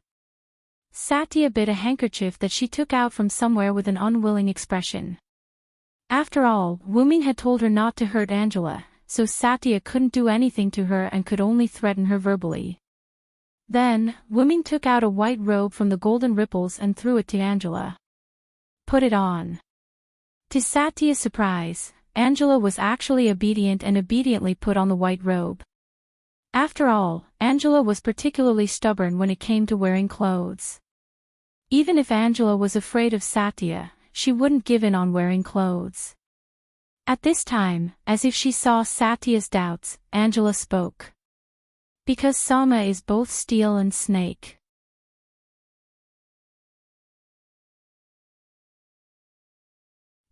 Satya bit a handkerchief that she took out from somewhere with an unwilling expression. After all, Wu Ming had told her not to hurt Angela, so Satya couldn't do anything to her and could only threaten her verbally. Then, Wu Ming took out a white robe from the golden ripples and threw it to Angela. Put it on. To Satya's surprise, Angela was actually obedient and obediently put on the white robe. After all, Angela was particularly stubborn when it came to wearing clothes. Even if Angela was afraid of Satya, she wouldn't give in on wearing clothes. At this time, as if she saw Satya's doubts, Angela spoke. Because Sama is both steel and snake.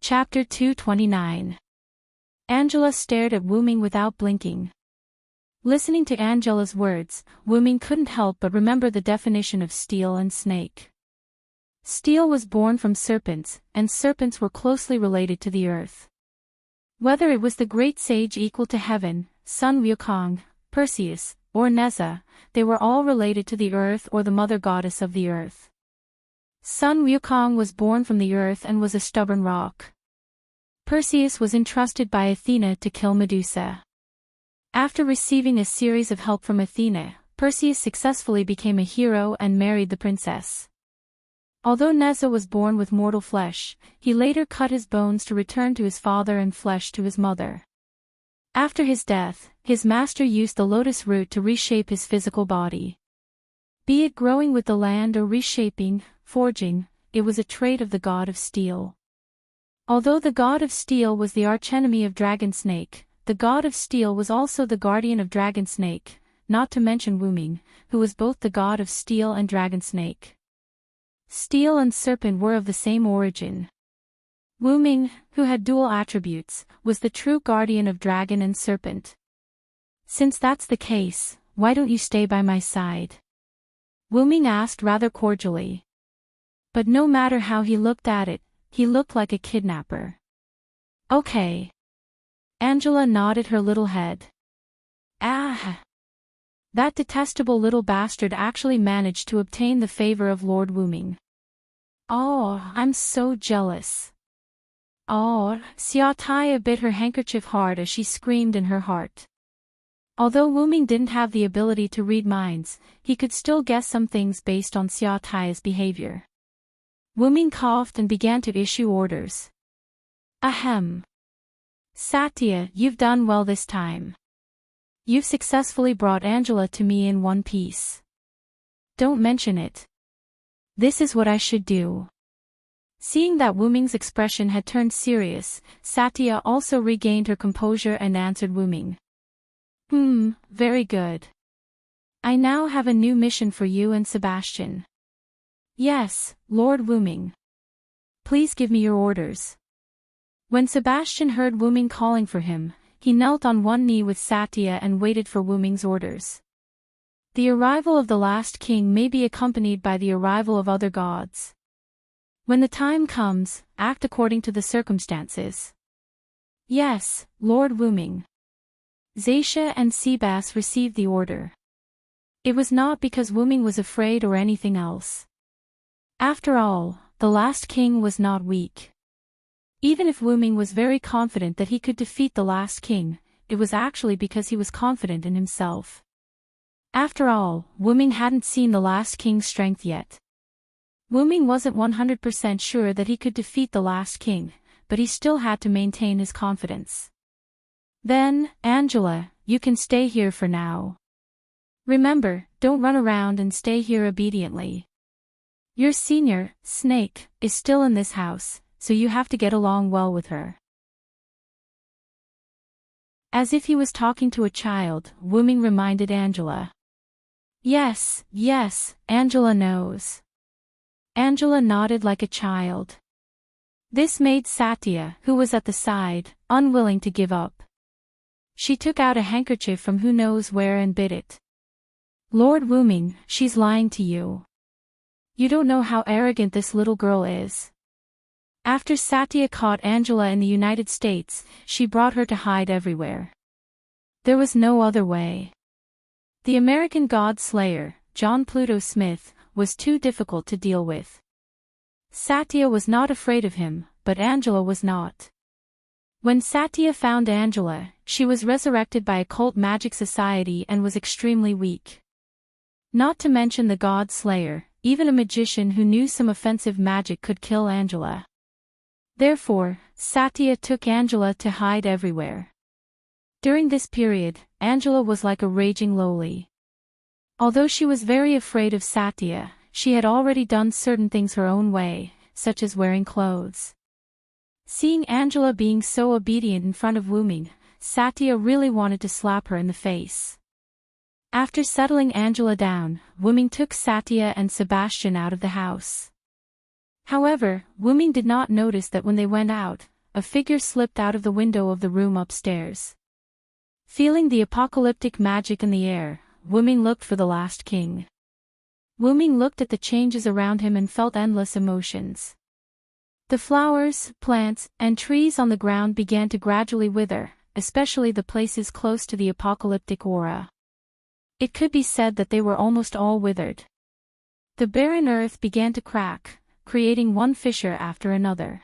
Chapter 229. Angela stared at Wu Ming without blinking. Listening to Angela's words, Wu Ming couldn't help but remember the definition of steel and snake. Steel was born from serpents, and serpents were closely related to the earth. Whether it was the great sage equal to heaven, Sun Wukong, Perseus, or Neza, they were all related to the earth or the mother goddess of the earth. Sun Wukong was born from the earth and was a stubborn rock. Perseus was entrusted by Athena to kill Medusa. After receiving a series of help from Athena, Perseus successfully became a hero and married the princess. Although Neza was born with mortal flesh, he later cut his bones to return to his father and flesh to his mother. After his death, his master used the lotus root to reshape his physical body. Be it growing with the land or reshaping, forging, it was a trait of the god of steel. Although the god of steel was the archenemy of Dragon Snake, the god of steel was also the guardian of Dragon Snake, not to mention Wu Ming, who was both the god of steel and Dragon Snake. Steel and serpent were of the same origin. Wu Ming, who had dual attributes, was the true guardian of dragon and serpent. Since that's the case, why don't you stay by my side? Wu Ming asked rather cordially. But no matter how he looked at it, he looked like a kidnapper. Okay. Angela nodded her little head. Ah! That detestable little bastard actually managed to obtain the favor of Lord Wu Ming. Oh, I'm so jealous. Oh, Xiaotaya bit her handkerchief hard as she screamed in her heart. Although Wu Ming didn't have the ability to read minds, he could still guess some things based on Xiaotaya's behavior. Wu Ming coughed and began to issue orders. Ahem. Satya, you've done well this time. You've successfully brought Angela to me in one piece. Don't mention it. This is what I should do. Seeing that Wu Ming's expression had turned serious, Satya also regained her composure and answered Wu Ming. Very good. I now have a new mission for you and Sebastian. Yes, Lord Wu Ming. Please give me your orders. When Sebastian heard Wu Ming calling for him, he knelt on one knee with Satya and waited for Wu Ming's orders. The arrival of the last king may be accompanied by the arrival of other gods. When the time comes, act according to the circumstances. Yes, Lord Wu Ming. Zaisha and Seabass received the order. It was not because Wu Ming was afraid or anything else. After all, the last king was not weak. Even if Wu Ming was very confident that he could defeat the last king, it was actually because he was confident in himself. After all, Wu-Ming hadn't seen the last king's strength yet. Wu-Ming wasn't 100% sure that he could defeat the last king, but he still had to maintain his confidence. Then, Angela, you can stay here for now. Remember, don't run around and stay here obediently. Your senior, Snake, is still in this house, so you have to get along well with her. As if he was talking to a child, Wu-Ming reminded Angela. Yes, Angela knows. Angela nodded like a child. This made Satya, who was at the side, unwilling to give up. She took out a handkerchief from who knows where and bit it. Lord Wu-Ming, she's lying to you. You don't know how arrogant this little girl is. After Satya caught Angela in the United States, she brought her to hide everywhere. There was no other way. The American God Slayer, John Pluto Smith, was too difficult to deal with. Satya was not afraid of him, but Angela was not. When Satya found Angela, she was resurrected by a cult magic society and was extremely weak. Not to mention the God Slayer, even a magician who knew some offensive magic could kill Angela. Therefore, Satya took Angela to hide everywhere. During this period, Angela was like a raging loli. Although she was very afraid of Satya, she had already done certain things her own way, such as wearing clothes. Seeing Angela being so obedient in front of Wu-Ming, Satya really wanted to slap her in the face. After settling Angela down, Wu-Ming took Satya and Sebastian out of the house. However, Wu-Ming did not notice that when they went out, a figure slipped out of the window of the room upstairs. Feeling the apocalyptic magic in the air, Wu-Ming looked for the last king. Wu-Ming looked at the changes around him and felt endless emotions. The flowers, plants, and trees on the ground began to gradually wither, especially the places close to the apocalyptic aura. It could be said that they were almost all withered. The barren earth began to crack, creating one fissure after another.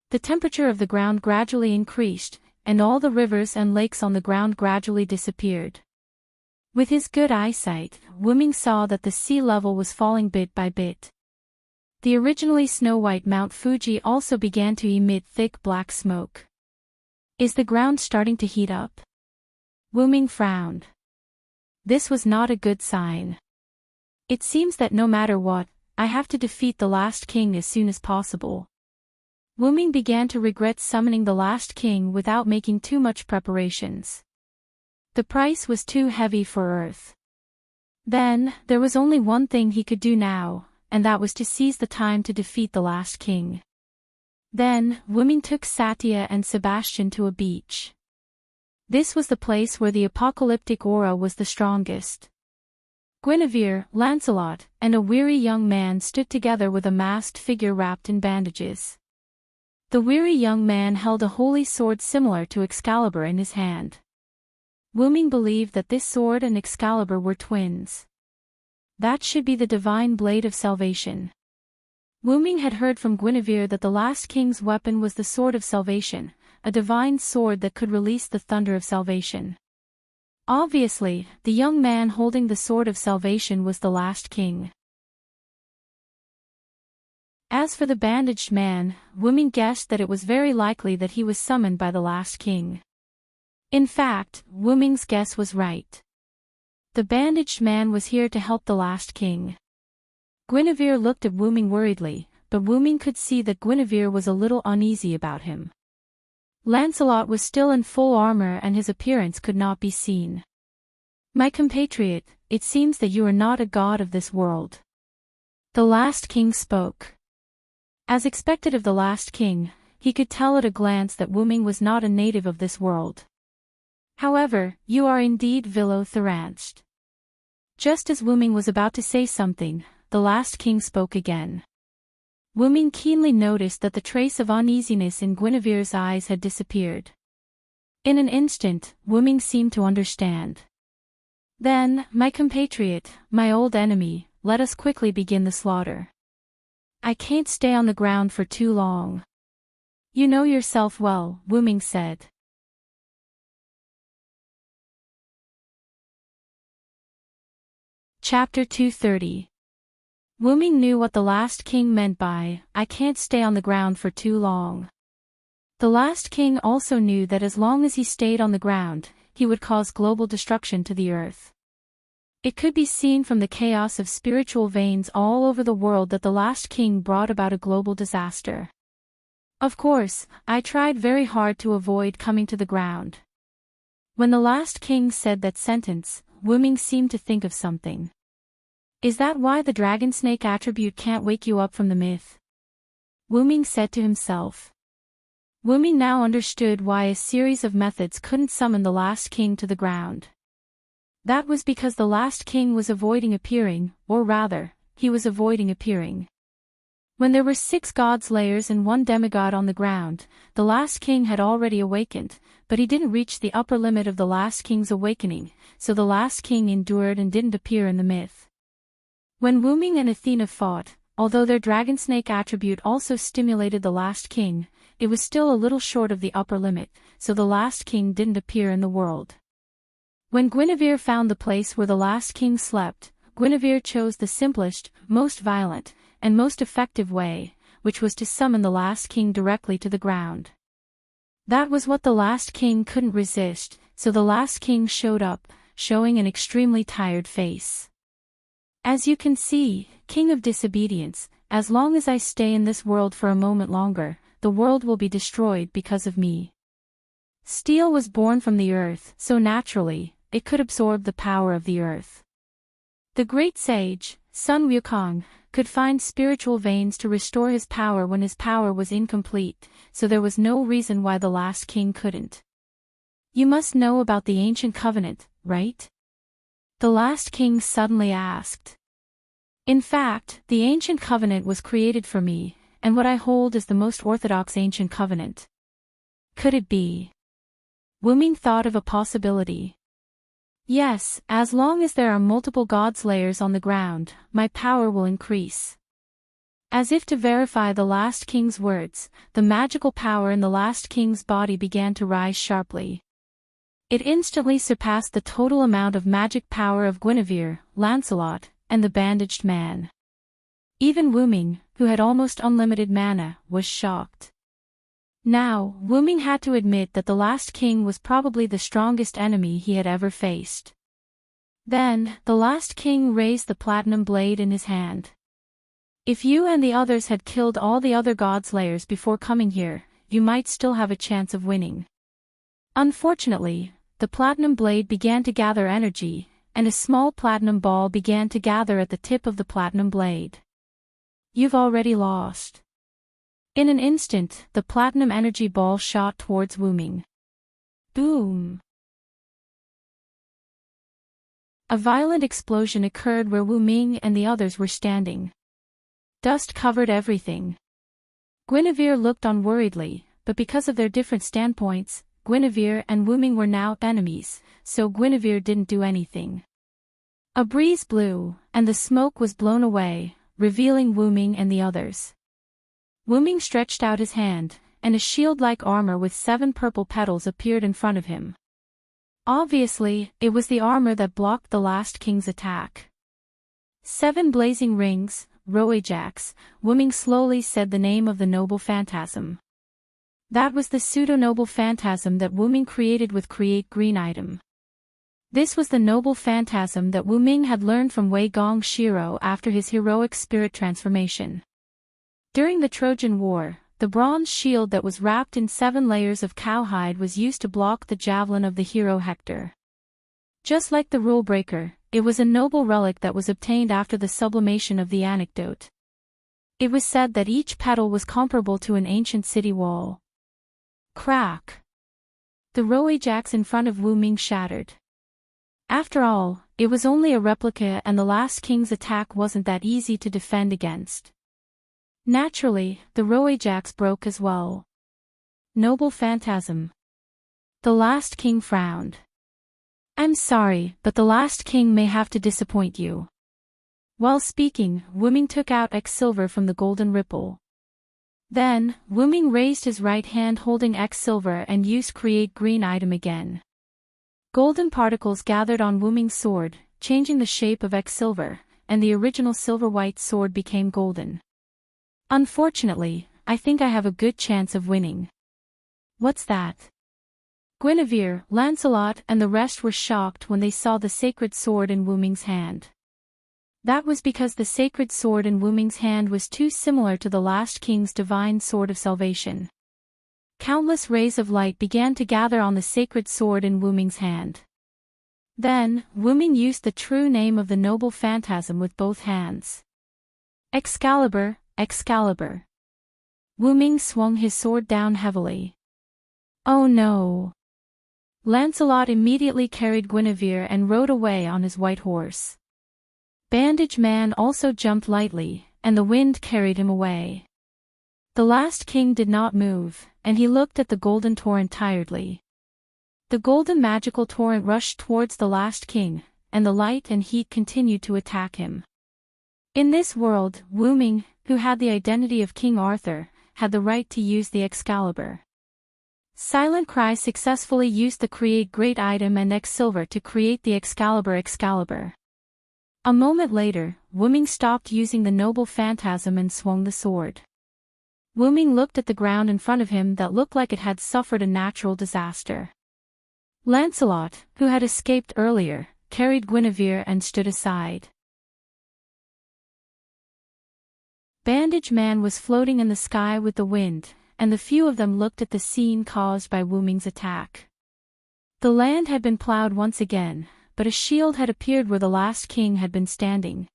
The temperature of the ground gradually increased, and all the rivers and lakes on the ground gradually disappeared. With his good eyesight, Wu-Ming saw that the sea level was falling bit by bit. The originally snow-white Mount Fuji also began to emit thick black smoke. Is the ground starting to heat up? Wu-Ming frowned. This was not a good sign. It seems that no matter what, I have to defeat the last king as soon as possible. Wu-Ming began to regret summoning the last king without making too much preparations. The price was too heavy for Earth. Then, there was only one thing he could do now, and that was to seize the time to defeat the last king. Then, Wu-Ming took Satya and Sebastian to a beach. This was the place where the apocalyptic aura was the strongest. Guinevere, Lancelot, and a weary young man stood together with a masked figure wrapped in bandages. The weary young man held a holy sword similar to Excalibur in his hand. Wu-Ming believed that this sword and Excalibur were twins. That should be the divine blade of salvation. Wu-Ming had heard from Guinevere that the last king's weapon was the sword of salvation, a divine sword that could release the thunder of salvation. Obviously, the young man holding the sword of salvation was the last king. As for the bandaged man, Wu-Ming guessed that it was very likely that he was summoned by the last king. In fact, Wu-Ming's guess was right. The bandaged man was here to help the last king. Guinevere looked at Wu-Ming worriedly, but Wu-Ming could see that Guinevere was a little uneasy about him. Lancelot was still in full armor and his appearance could not be seen. My compatriot, it seems that you are not a god of this world. The last king spoke. As expected of the last king, he could tell at a glance that Wu-Ming was not a native of this world. However, you are indeed Vilo-Theranched. Just as Wu-Ming was about to say something, the last king spoke again. Wu-Ming keenly noticed that the trace of uneasiness in Guinevere's eyes had disappeared. In an instant, Wu-Ming seemed to understand. Then, my compatriot, my old enemy, let us quickly begin the slaughter. I can't stay on the ground for too long. You know yourself well, Wu-Ming said. Chapter 230. Wu Ming knew what the last king meant by, "I can't stay on the ground for too long." The last king also knew that as long as he stayed on the ground, he would cause global destruction to the earth. It could be seen from the chaos of spiritual veins all over the world that the last king brought about a global disaster. Of course, I tried very hard to avoid coming to the ground. When the last king said that sentence, Wu Ming seemed to think of something. Is that why the dragon snake attribute can't wake you up from the myth? Wu Ming said to himself. Wu Ming now understood why a series of methods couldn't summon the last king to the ground. That was because the last king was avoiding appearing, or rather, he was avoiding appearing. When there were 6 god slayers and 1 demigod on the ground, the last king had already awakened, but he didn't reach the upper limit of the last king's awakening, so the last king endured and didn't appear in the myth. When Wu Ming and Athena fought, although their dragon snake attribute also stimulated the last king, it was still a little short of the upper limit, so the last king didn't appear in the world. When Guinevere found the place where the last king slept, Guinevere chose the simplest, most violent, and most effective way, which was to summon the last king directly to the ground. That was what the last king couldn't resist, so the last king showed up, showing an extremely tired face. As you can see, King of Disobedience, as long as I stay in this world for a moment longer, the world will be destroyed because of me. Steel was born from the earth, so naturally, it could absorb the power of the earth. The great sage, Sun Wukong, could find spiritual veins to restore his power when his power was incomplete, so there was no reason why the last king couldn't. You must know about the ancient covenant, right? The last king suddenly asked. In fact, the ancient covenant was created for me, and what I hold is the most orthodox ancient covenant. Could it be? Wu Ming thought of a possibility. Yes, as long as there are multiple god slayers on the ground, my power will increase. As if to verify the last king's words, the magical power in the last king's body began to rise sharply. It instantly surpassed the total amount of magic power of Guinevere, Lancelot, and the bandaged man. Even Wu Ming, who had almost unlimited mana, was shocked. Now, Wu Ming had to admit that the last king was probably the strongest enemy he had ever faced. Then, the last king raised the platinum blade in his hand. If you and the others had killed all the other god slayers before coming here, you might still have a chance of winning. Unfortunately, the platinum blade began to gather energy, and a small platinum ball began to gather at the tip of the platinum blade. You've already lost. In an instant, the platinum energy ball shot towards Wu Ming. Boom! A violent explosion occurred where Wu Ming and the others were standing. Dust covered everything. Guinevere looked on worriedly, but because of their different standpoints, Guinevere and Wu Ming were now enemies, so Guinevere didn't do anything. A breeze blew, and the smoke was blown away, revealing Wu Ming and the others. Wu Ming stretched out his hand, and a shield-like armor with 7 purple petals appeared in front of him. Obviously, it was the armor that blocked the last king's attack. 7 blazing rings, Roajax, Wu Ming slowly said the name of the noble phantasm. That was the pseudo-noble phantasm that Wu Ming created with Create Green item. This was the noble phantasm that Wu Ming had learned from Wei Gong Shiro after his heroic spirit transformation. During the Trojan War, the bronze shield that was wrapped in 7 layers of cowhide was used to block the javelin of the hero Hector. Just like the rule breaker, it was a noble relic that was obtained after the sublimation of the anecdote. It was said that each petal was comparable to an ancient city wall. Crack! The Roajax in front of Wu Ming shattered. After all, it was only a replica and the last king's attack wasn't that easy to defend against. Naturally, the Roajax broke as well. Noble phantasm. The last king frowned. I'm sorry, but the last king may have to disappoint you. While speaking, Wu Ming took out X silver from the golden ripple. Then, Wu Ming raised his right hand holding X silver and used Create Green item again. Golden particles gathered on Wu Ming's sword, changing the shape of Silver, and the original silver-white sword became golden. Unfortunately, I think I have a good chance of winning. What's that? Guinevere, Lancelot, and the rest were shocked when they saw the sacred sword in Wu Ming's hand. That was because the sacred sword in Wu Ming's hand was too similar to the last king's divine sword of salvation. Countless rays of light began to gather on the sacred sword in Wu Ming's hand. Then, Wu Ming used the true name of the noble phantasm with both hands. Excalibur, Excalibur. Wu Ming swung his sword down heavily. Oh no! Lancelot immediately carried Guinevere and rode away on his white horse. Bandage Man also jumped lightly, and the wind carried him away. The last king did not move, and he looked at the golden torrent tiredly. The golden magical torrent rushed towards the last king, and the light and heat continued to attack him. In this world, Wu Ming, who had the identity of King Arthur, had the right to use the Excalibur. Silent Cry successfully used the Create Great item and Silver to create the Excalibur. A moment later, Wu Ming stopped using the noble phantasm and swung the sword. Wu Ming looked at the ground in front of him that looked like it had suffered a natural disaster. Lancelot, who had escaped earlier, carried Guinevere and stood aside. Bandage Man was floating in the sky with the wind, and the few of them looked at the scene caused by Wu Ming's attack. The land had been plowed once again, but a shield had appeared where the last king had been standing.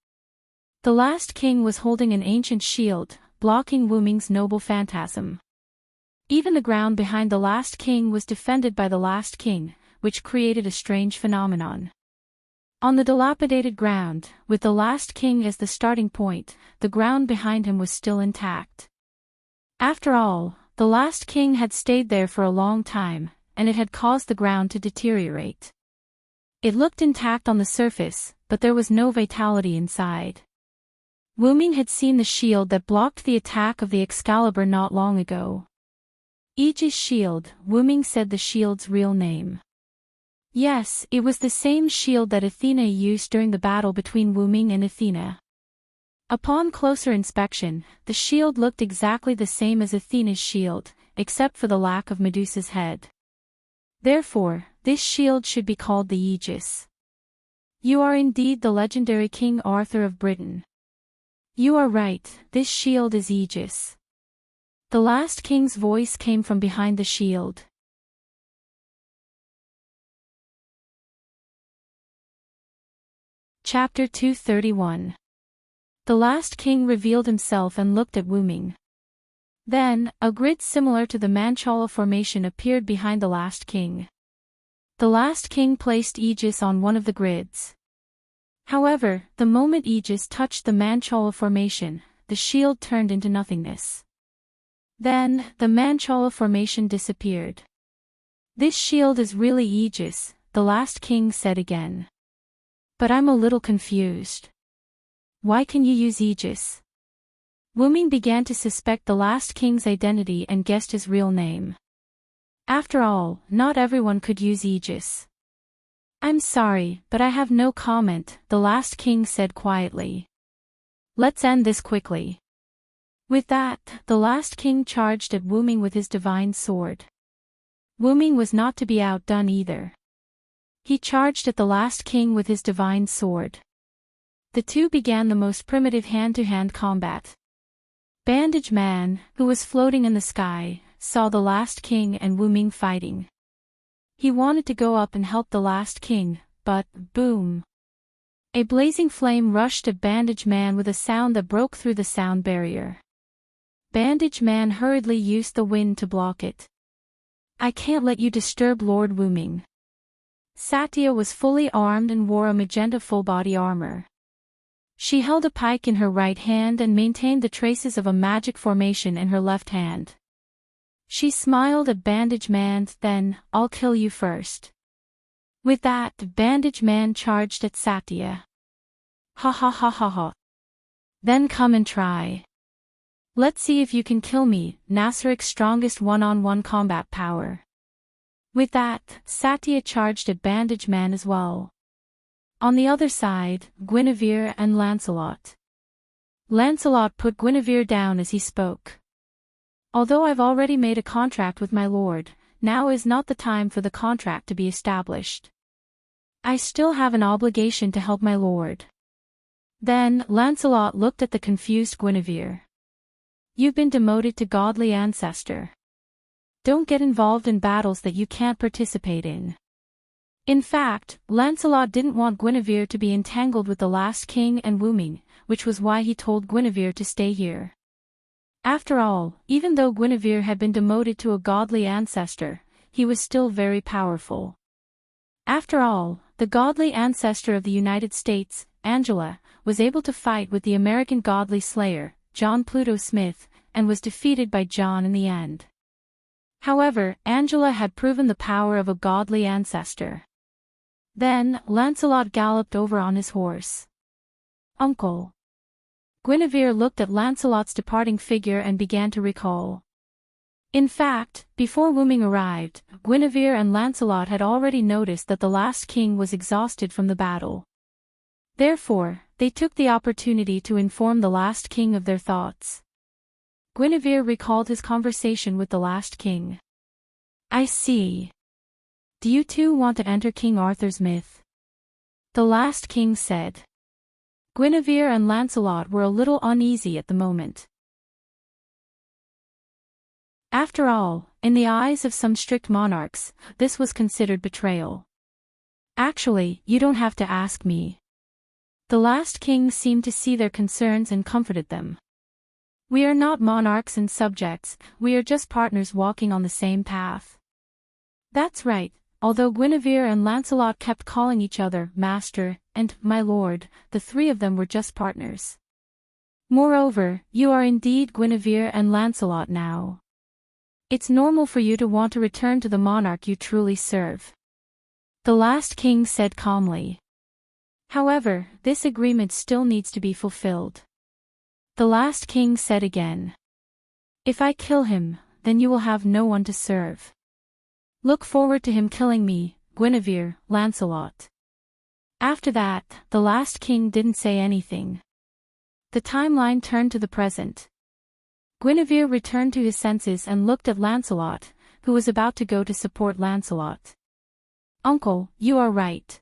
The last king was holding an ancient shield, blocking Wu Ming's noble phantasm. Even the ground behind the last king was defended by the last king, which created a strange phenomenon. On the dilapidated ground, with the last king as the starting point, the ground behind him was still intact. After all, the last king had stayed there for a long time, and it had caused the ground to deteriorate. It looked intact on the surface, but there was no vitality inside. Wu Ming had seen the shield that blocked the attack of the Excalibur not long ago. Aegis Shield, Wu Ming said the shield's real name. Yes, it was the same shield that Athena used during the battle between Wu Ming and Athena. Upon closer inspection, the shield looked exactly the same as Athena's shield, except for the lack of Medusa's head. Therefore, this shield should be called the Aegis. You are indeed the legendary King Arthur of Britain. You are right, this shield is Aegis. The last king's voice came from behind the shield. Chapter 231. The last king revealed himself and looked at Wu Ming. Then, a grid similar to the Manchala formation appeared behind the last king. The last king placed Aegis on one of the grids. However, the moment Aegis touched the Manchala formation, the shield turned into nothingness. Then, the Manchala formation disappeared. This shield is really Aegis, the last king said again. But I'm a little confused. Why can you use Aegis? Wu Ming began to suspect the last king's identity and guessed his real name. After all, not everyone could use Aegis. I'm sorry, but I have no comment, the last king said quietly. Let's end this quickly. With that, the last king charged at Wu Ming with his divine sword. Wu Ming was not to be outdone either. He charged at the last king with his divine sword. The two began the most primitive hand-to-hand combat. Bandage Man, who was floating in the sky, saw the last king and Wu Ming fighting. He wanted to go up and help the last king, but, boom! A blazing flame rushed at Bandage Man with a sound that broke through the sound barrier. Bandage Man hurriedly used the wind to block it. I can't let you disturb Lord Wu Ming. Satya was fully armed and wore a magenta full-body armor. She held a pike in her right hand and maintained the traces of a magic formation in her left hand. She smiled at Bandage Man, then, I'll kill you first. With that, Bandage Man charged at Satya. Ha ha ha ha ha. Then come and try. Let's see if you can kill me, Nasrik's strongest one-on-one combat power. With that, Satya charged at Bandage Man as well. On the other side, Guinevere and Lancelot. Lancelot put Guinevere down as he spoke. Although I've already made a contract with my lord, now is not the time for the contract to be established. I still have an obligation to help my lord. Then, Lancelot looked at the confused Guinevere. You've been demoted to godly ancestor. Don't get involved in battles that you can't participate in. In fact, Lancelot didn't want Guinevere to be entangled with the last king and Wooming, which was why he told Guinevere to stay here. After all, even though Guinevere had been demoted to a godly ancestor, he was still very powerful. After all, the godly ancestor of the United States, Angela, was able to fight with the American godly slayer, John Pluto Smith, and was defeated by John in the end. However, Angela had proven the power of a godly ancestor. Then, Lancelot galloped over on his horse. Uncle. Guinevere looked at Lancelot's departing figure and began to recall. In fact, before Wooming arrived, Guinevere and Lancelot had already noticed that the last king was exhausted from the battle. Therefore, they took the opportunity to inform the last king of their thoughts. Guinevere recalled his conversation with the last king. I see. Do you two want to enter King Arthur's myth? The last king said. Guinevere and Lancelot were a little uneasy at the moment. After all, in the eyes of some strict monarchs, this was considered betrayal. Actually, you don't have to ask me. The last king seemed to see their concerns and comforted them. We are not monarchs and subjects, we are just partners walking on the same path. That's right. Although Guinevere and Lancelot kept calling each other master and my lord, the three of them were just partners. Moreover, you are indeed Guinevere and Lancelot now. It's normal for you to want to return to the monarch you truly serve. The last king said calmly. However, this agreement still needs to be fulfilled. The last king said again. If I kill him, then you will have no one to serve. Look forward to him killing me, Guinevere, Lancelot. After that, the last king didn't say anything. The timeline turned to the present. Guinevere returned to his senses and looked at Lancelot, who was about to go to support Lancelot. Uncle, you are right.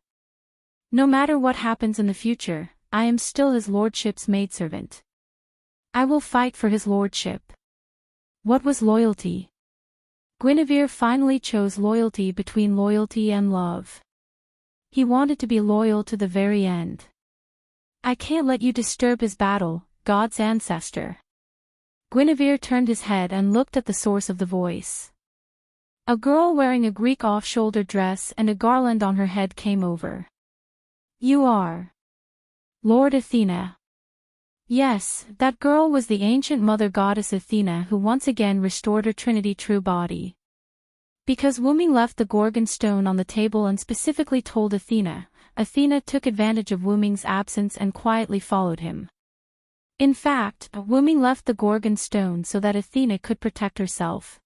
No matter what happens in the future, I am still his lordship's maidservant. I will fight for his lordship. What was loyalty? Guinevere finally chose loyalty between loyalty and love. He wanted to be loyal to the very end. I can't let you disturb his battle, God's ancestor. Guinevere turned his head and looked at the source of the voice. A girl wearing a Greek off-shoulder dress and a garland on her head came over. You are Lord Athena. Yes, that girl was the ancient mother goddess Athena who once again restored her Trinity true body. Because Wooming left the Gorgon stone on the table and specifically told Athena, Athena took advantage of Wooming's absence and quietly followed him. In fact, Wooming left the Gorgon stone so that Athena could protect herself.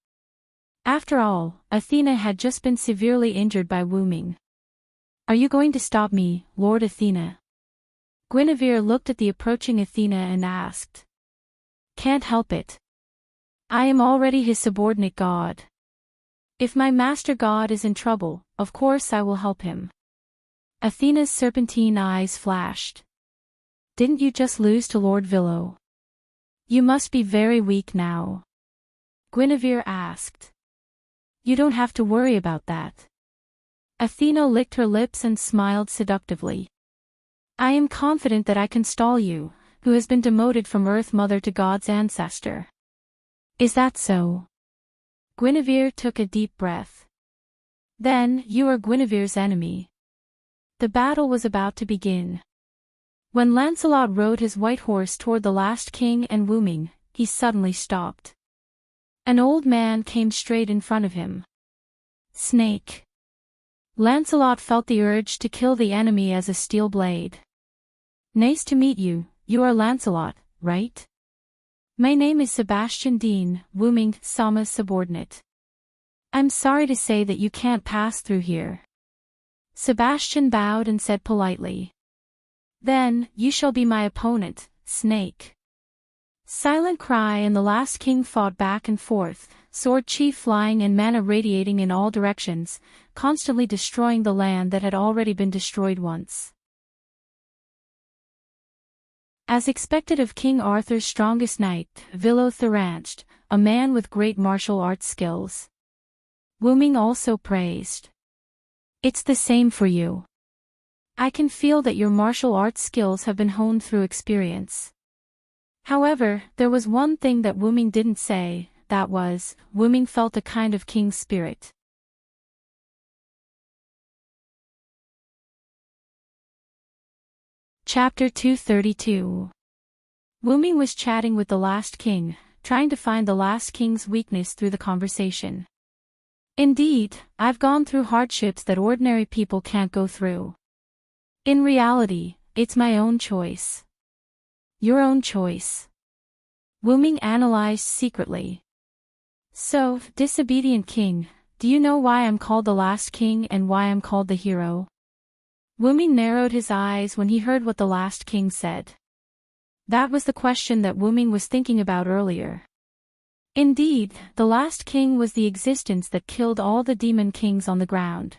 After all, Athena had just been severely injured by Wooming. Are you going to stop me, Lord Athena? Guinevere looked at the approaching Athena and asked. Can't help it. I am already his subordinate god. If my master god is in trouble, of course I will help him. Athena's serpentine eyes flashed. Didn't you just lose to Lord Villo? You must be very weak now. Guinevere asked. You don't have to worry about that. Athena licked her lips and smiled seductively. I am confident that I can stall you, who has been demoted from Earth Mother to God's ancestor. Is that so? Guinevere took a deep breath. Then, you are Guinevere's enemy. The battle was about to begin. When Lancelot rode his white horse toward the last king and Wooming, he suddenly stopped. An old man came straight in front of him. Snake. Lancelot felt the urge to kill the enemy as a steel blade. Nice to meet you, you are Lancelot, right? My name is Sebastian Dean, Wooming Sama's subordinate. I'm sorry to say that you can't pass through here. Sebastian bowed and said politely. Then, you shall be my opponent, Snake. Silent Cry and the last king fought back and forth, sword chi flying and mana radiating in all directions, constantly destroying the land that had already been destroyed once. As expected of King Arthur's strongest knight, Vilo Thorns, a man with great martial arts skills. Wuming also praised. It's the same for you. I can feel that your martial arts skills have been honed through experience. However, there was one thing that Wuming didn't say, that was, Wuming felt a kind of king's spirit. Chapter 232. Wuming was chatting with the last king, trying to find the last king's weakness through the conversation. Indeed, I've gone through hardships that ordinary people can't go through. In reality, it's my own choice. Your own choice. Wuming analyzed secretly. So, disobedient king, do you know why I'm called the last king and why I'm called the hero? Wuming narrowed his eyes when he heard what the last king said. That was the question that Wuming was thinking about earlier. Indeed, the last king was the existence that killed all the demon kings on the ground.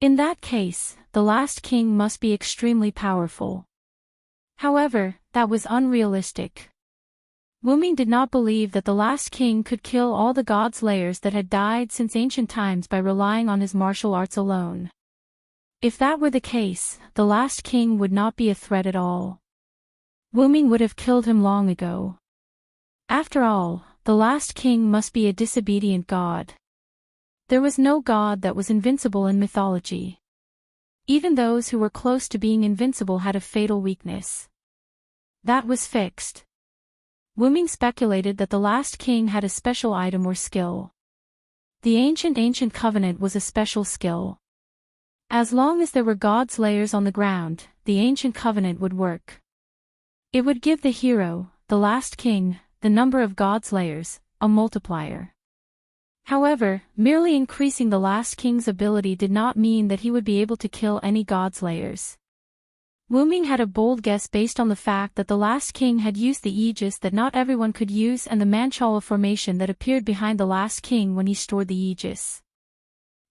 In that case, the last king must be extremely powerful. However, that was unrealistic. Wuming did not believe that the last king could kill all the god slayers that had died since ancient times by relying on his martial arts alone. If that were the case, the last king would not be a threat at all. Wuming would have killed him long ago. After all, the last king must be a disobedient god. There was no god that was invincible in mythology. Even those who were close to being invincible had a fatal weakness. That was fixed. Wuming speculated that the last king had a special item or skill. The ancient covenant was a special skill. As long as there were god slayers on the ground, the ancient covenant would work. It would give the hero, the last king, the number of god slayers, a multiplier. However, merely increasing the last king's ability did not mean that he would be able to kill any god slayers. Wuming had a bold guess based on the fact that the last king had used the aegis that not everyone could use and the Manchala formation that appeared behind the last king when he stored the aegis.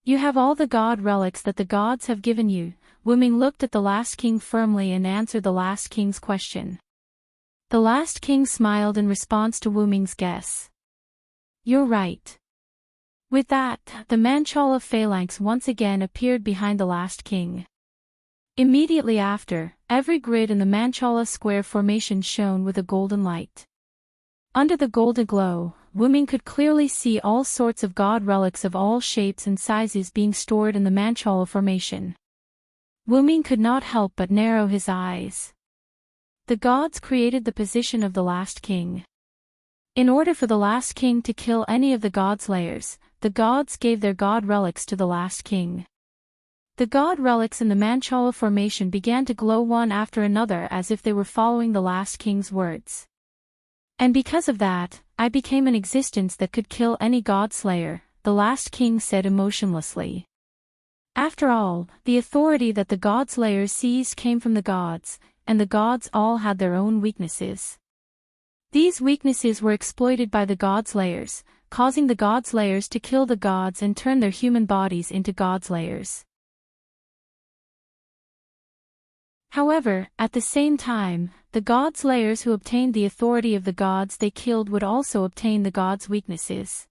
You have all the god relics that the gods have given you. Wuming looked at the last king firmly and answered the last king's question. The last king smiled in response to Wuming's guess. You're right. With that, the Manchala phalanx once again appeared behind the last king. Immediately after, every grid in the Manchala square formation shone with a golden light. Under the golden glow, Wuming could clearly see all sorts of god relics of all shapes and sizes being stored in the Manchala formation. Wuming could not help but narrow his eyes. The gods created the position of the last king. In order for the last king to kill any of the god slayers, the gods gave their god relics to the last king. The god relics in the Manchala formation began to glow one after another as if they were following the last king's words. And because of that, I became an existence that could kill any god slayer, the last king said emotionlessly. After all, the authority that the god slayers seized came from the gods, and the gods all had their own weaknesses. These weaknesses were exploited by the god slayers, causing the god slayers to kill the gods and turn their human bodies into god slayers. However, at the same time, the god slayers who obtained the authority of the gods they killed would also obtain the gods' weaknesses.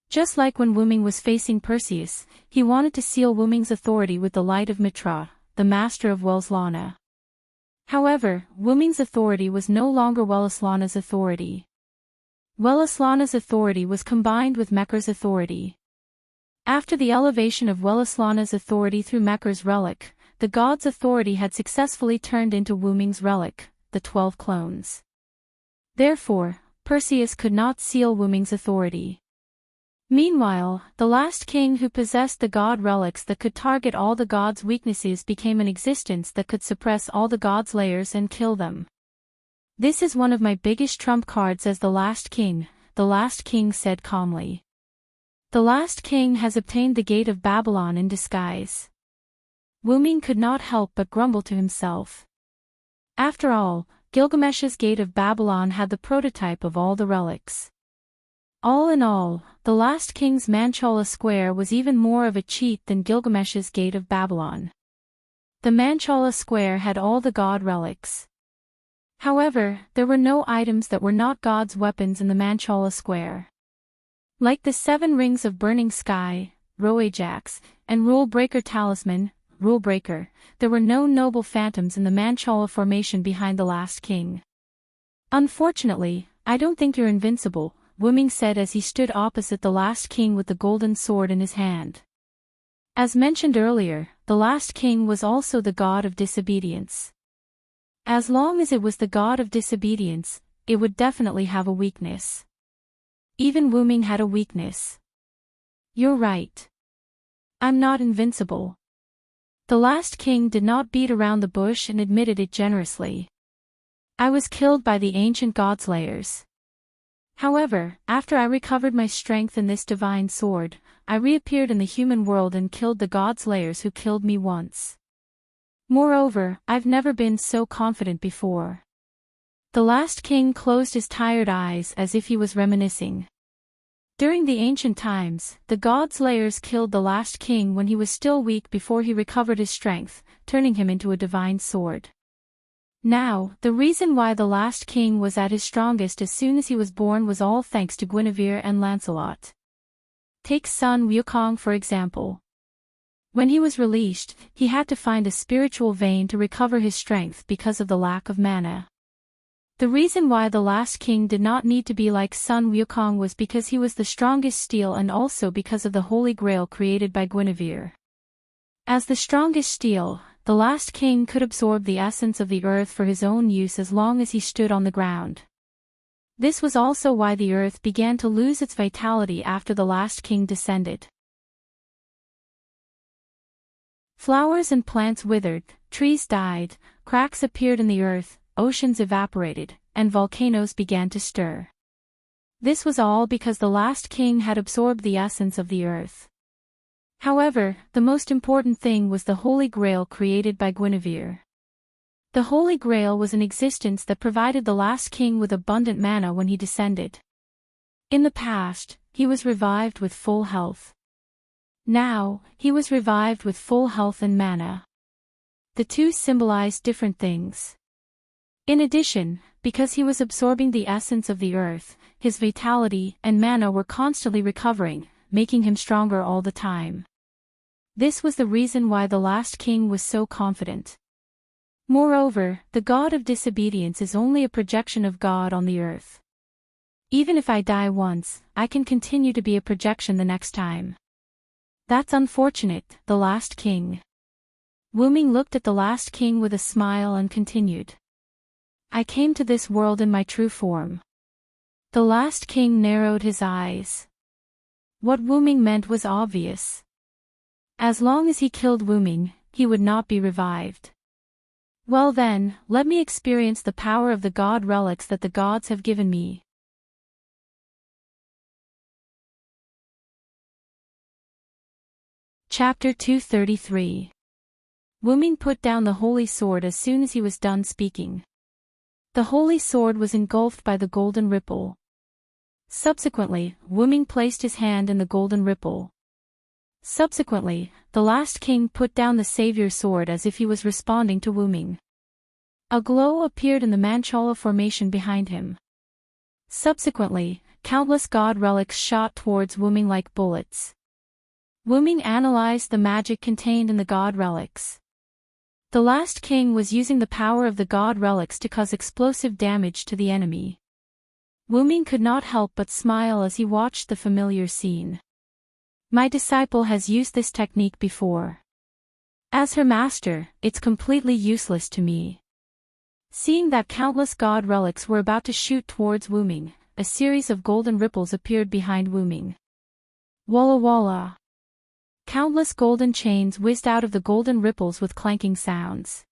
Just like when Wuming was facing Perseus, he wanted to seal Wuming's authority with the light of Mitra, the master of Welslana. However, Wuming's authority was no longer Welslana's authority. Welslana's authority was combined with Mekra's authority. After the elevation of Welslana's authority through Mekra's relic, the god's authority had successfully turned into Wuming's relic, the 12 clones. Therefore, Perseus could not seal Wuming's authority. Meanwhile, the last king who possessed the god relics that could target all the gods' weaknesses became an existence that could suppress all the gods' layers and kill them. This is one of my biggest trump cards as the last king said calmly. The last king has obtained the gate of Babylon in disguise. Wuming could not help but grumble to himself. After all, Gilgamesh's Gate of Babylon had the prototype of all the relics. All in all, the last king's Manchala Square was even more of a cheat than Gilgamesh's Gate of Babylon. The Manchala Square had all the god relics. However, there were no items that were not God's weapons in the Manchala Square. Like the 7 rings of burning sky, Roajax, and Rule Breaker Talisman, Rule Breaker, there were no noble phantoms in the Manchala formation behind the last king. Unfortunately, I don't think you're invincible, Wuming said as he stood opposite the last king with the golden sword in his hand. As mentioned earlier, the last king was also the god of disobedience. As long as it was the god of disobedience, it would definitely have a weakness. Even Wuming had a weakness. You're right. I'm not invincible. The last king did not beat around the bush and admitted it generously. I was killed by the ancient godslayers. However, after I recovered my strength in this divine sword, I reappeared in the human world and killed the godslayers who killed me once. Moreover, I've never been so confident before. The last king closed his tired eyes as if he was reminiscing. During the ancient times, the godslayers killed the last king when he was still weak before he recovered his strength, turning him into a divine sword. Now, the reason why the last king was at his strongest as soon as he was born was all thanks to Guinevere and Lancelot. Take Sun Wukong for example. When he was released, he had to find a spiritual vein to recover his strength because of the lack of mana. The reason why the last king did not need to be like Sun Wukong was because he was the strongest steel and also because of the Holy Grail created by Guinevere. As the strongest steel, the last king could absorb the essence of the earth for his own use as long as he stood on the ground. This was also why the earth began to lose its vitality after the last king descended. Flowers and plants withered, trees died, cracks appeared in the earth, oceans evaporated, and volcanoes began to stir. This was all because the last king had absorbed the essence of the earth. However, the most important thing was the Holy Grail created by Guinevere. The Holy Grail was an existence that provided the last king with abundant mana when he descended. In the past, he was revived with full health. Now, he was revived with full health and mana. The two symbolized different things. In addition, because he was absorbing the essence of the earth, his vitality and mana were constantly recovering, making him stronger all the time. This was the reason why the last king was so confident. Moreover, the god of disobedience is only a projection of God on the earth. Even if I die once, I can continue to be a projection the next time. That's unfortunate, the last king. Wuming looked at the last king with a smile and continued. I came to this world in my true form. The last king narrowed his eyes. What Wuming meant was obvious. As long as he killed Wuming, he would not be revived. Well then, let me experience the power of the god relics that the gods have given me. Chapter 233. Wuming put down the holy sword as soon as he was done speaking. The holy sword was engulfed by the golden ripple. Subsequently, Wuming placed his hand in the golden ripple. Subsequently, the last king put down the savior sword as if he was responding to Wuming. A glow appeared in the Manchala formation behind him. Subsequently, countless god relics shot towards Wuming like bullets. Wuming analyzed the magic contained in the god relics. The last king was using the power of the god relics to cause explosive damage to the enemy. Wuming could not help but smile as he watched the familiar scene. My disciple has used this technique before. As her master, it's completely useless to me. Seeing that countless god relics were about to shoot towards Wuming, a series of golden ripples appeared behind Wuming. Walla walla. Countless golden chains whizzed out of the golden ripples with clanking sounds.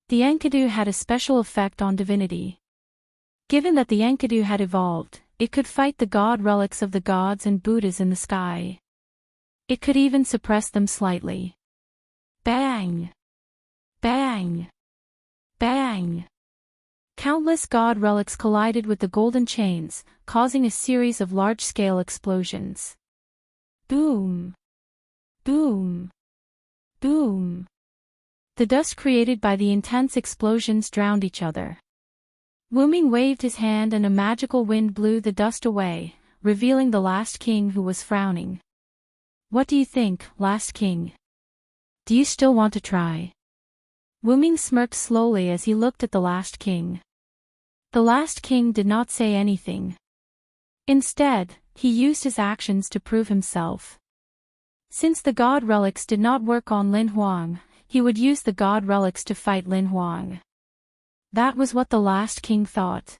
The Enkidu had a special effect on divinity. Given that the Enkidu had evolved, it could fight the god relics of the gods and Buddhas in the sky. It could even suppress them slightly. Bang! Bang! Bang! Countless god relics collided with the golden chains, causing a series of large-scale explosions. Boom! Boom! Boom! The dust created by the intense explosions drowned each other. Wuming waved his hand and a magical wind blew the dust away, revealing the last king who was frowning. What do you think, last king? Do you still want to try? Wuming smirked slowly as he looked at the last king. The last king did not say anything. Instead, he used his actions to prove himself. Since the god relics did not work on Lin Huang, he would use the god relics to fight Lin Huang. That was what the last king thought.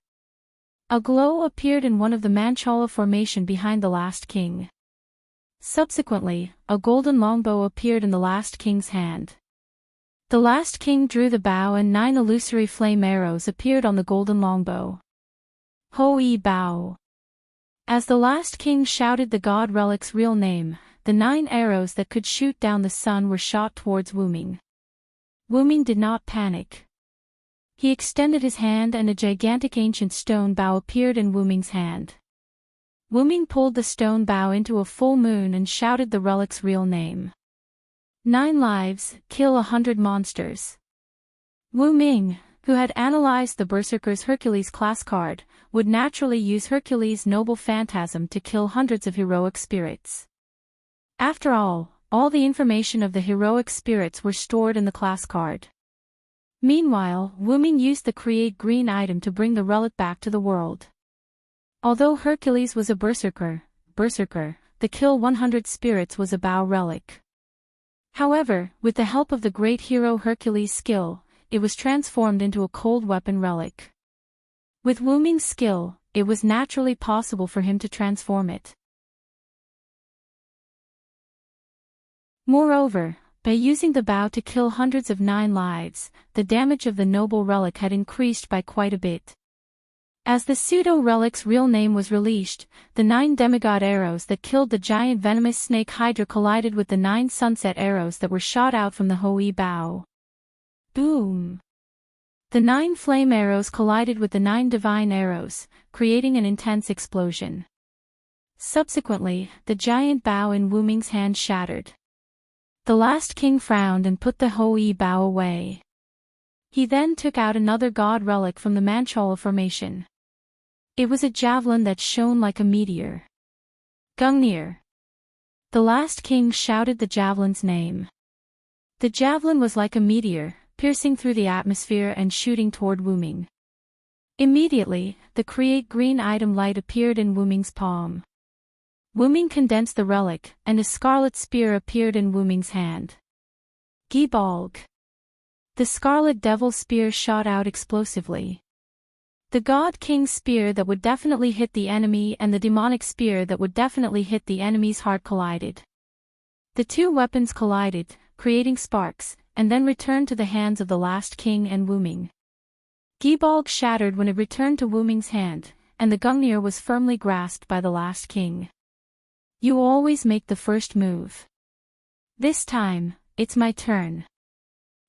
A glow appeared in one of the Manchala formation behind the last king. Subsequently, a golden longbow appeared in the last king's hand. The last king drew the bow and 9 illusory flame arrows appeared on the golden longbow. Hoi Bao. As the last king shouted the god relic's real name, the 9 arrows that could shoot down the sun were shot towards Wuming. Wuming did not panic. He extended his hand and a gigantic ancient stone bow appeared in Wuming's hand. Wuming pulled the stone bow into a full moon and shouted the relic's real name. 9 lives, kill 100 monsters. Wuming, who had analyzed the Berserker's Hercules class card, would naturally use Hercules' noble phantasm to kill hundreds of heroic spirits. After all the information of the heroic spirits were stored in the class card. Meanwhile, Wuming used the create green item to bring the relic back to the world. Although Hercules was a berserker, the kill 100 spirits was a bow relic. However, with the help of the great hero Hercules' skill, it was transformed into a cold weapon relic. With Wuming's skill, it was naturally possible for him to transform it. Moreover, by using the bow to kill hundreds of 9 lives, the damage of the noble relic had increased by quite a bit. As the pseudo-relic's real name was released, the 9 demigod arrows that killed the giant venomous snake Hydra collided with the 9 sunset arrows that were shot out from the Hoi Bao. Boom! The 9 flame arrows collided with the 9 divine arrows, creating an intense explosion. Subsequently, the giant bow in Wuming's hand shattered. The last king frowned and put the Hoi Bao away. He then took out another god relic from the Manchala formation. It was a javelin that shone like a meteor. Gungnir. The last king shouted the javelin's name. The javelin was like a meteor, piercing through the atmosphere and shooting toward Wuming. Immediately, the create green item light appeared in Wuming's palm. Wuming condensed the relic, and a scarlet spear appeared in Wuming's hand. Gibalg. The scarlet devil spear shot out explosively. The god king's spear that would definitely hit the enemy and the demonic spear that would definitely hit the enemy's heart collided. The 2 weapons collided, creating sparks, and then returned to the hands of the last king and Wuming. Gibalg shattered when it returned to Wuming's hand, and the Gungnir was firmly grasped by the last king. You always make the first move. This time, it's my turn.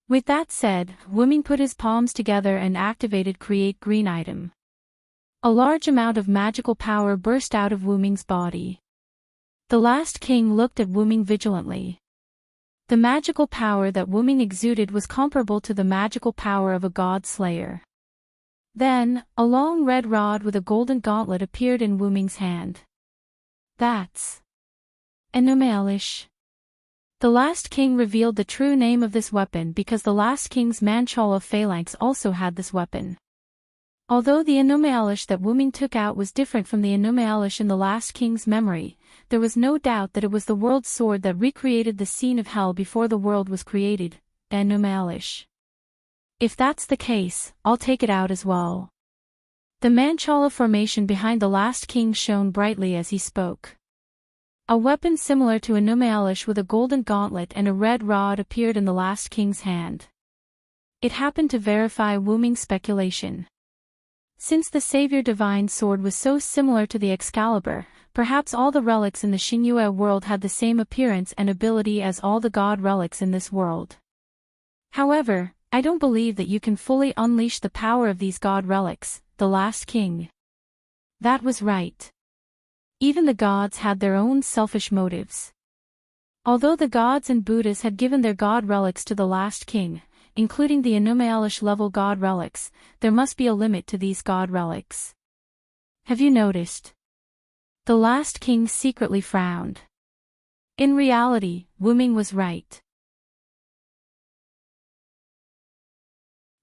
With that said, Wuming put his palms together and activated create green item. A large amount of magical power burst out of Wuming's body. The last king looked at Wuming vigilantly. The magical power that Wuming exuded was comparable to the magical power of a god slayer. Then, a long red rod with a golden gauntlet appeared in Wuming's hand. That's Enrich. The last king revealed the true name of this weapon because the last king's Manchala phalanx also had this weapon. Although the Enrich that Wuming took out was different from the Enrich in the last king's memory, there was no doubt that it was the world's sword that recreated the scene of hell before the world was created, Enrich. If that's the case, I'll take it out as well. The Manchala formation behind the last king shone brightly as he spoke. A weapon similar to a Enrich with a golden gauntlet and a red rod appeared in the last king's hand. It happened to verify Wuming's speculation. Since the Savior Divine Sword was so similar to the Excalibur, perhaps all the relics in the Xingyue world had the same appearance and ability as all the god relics in this world. However, I don't believe that you can fully unleash the power of these god relics, the last king. That was right. Even the gods had their own selfish motives. Although the gods and Buddhas had given their god relics to the last king, including the Anomaelish level god relics, there must be a limit to these god relics. Have you noticed? The last king secretly frowned. In reality, Wu-Ming was right.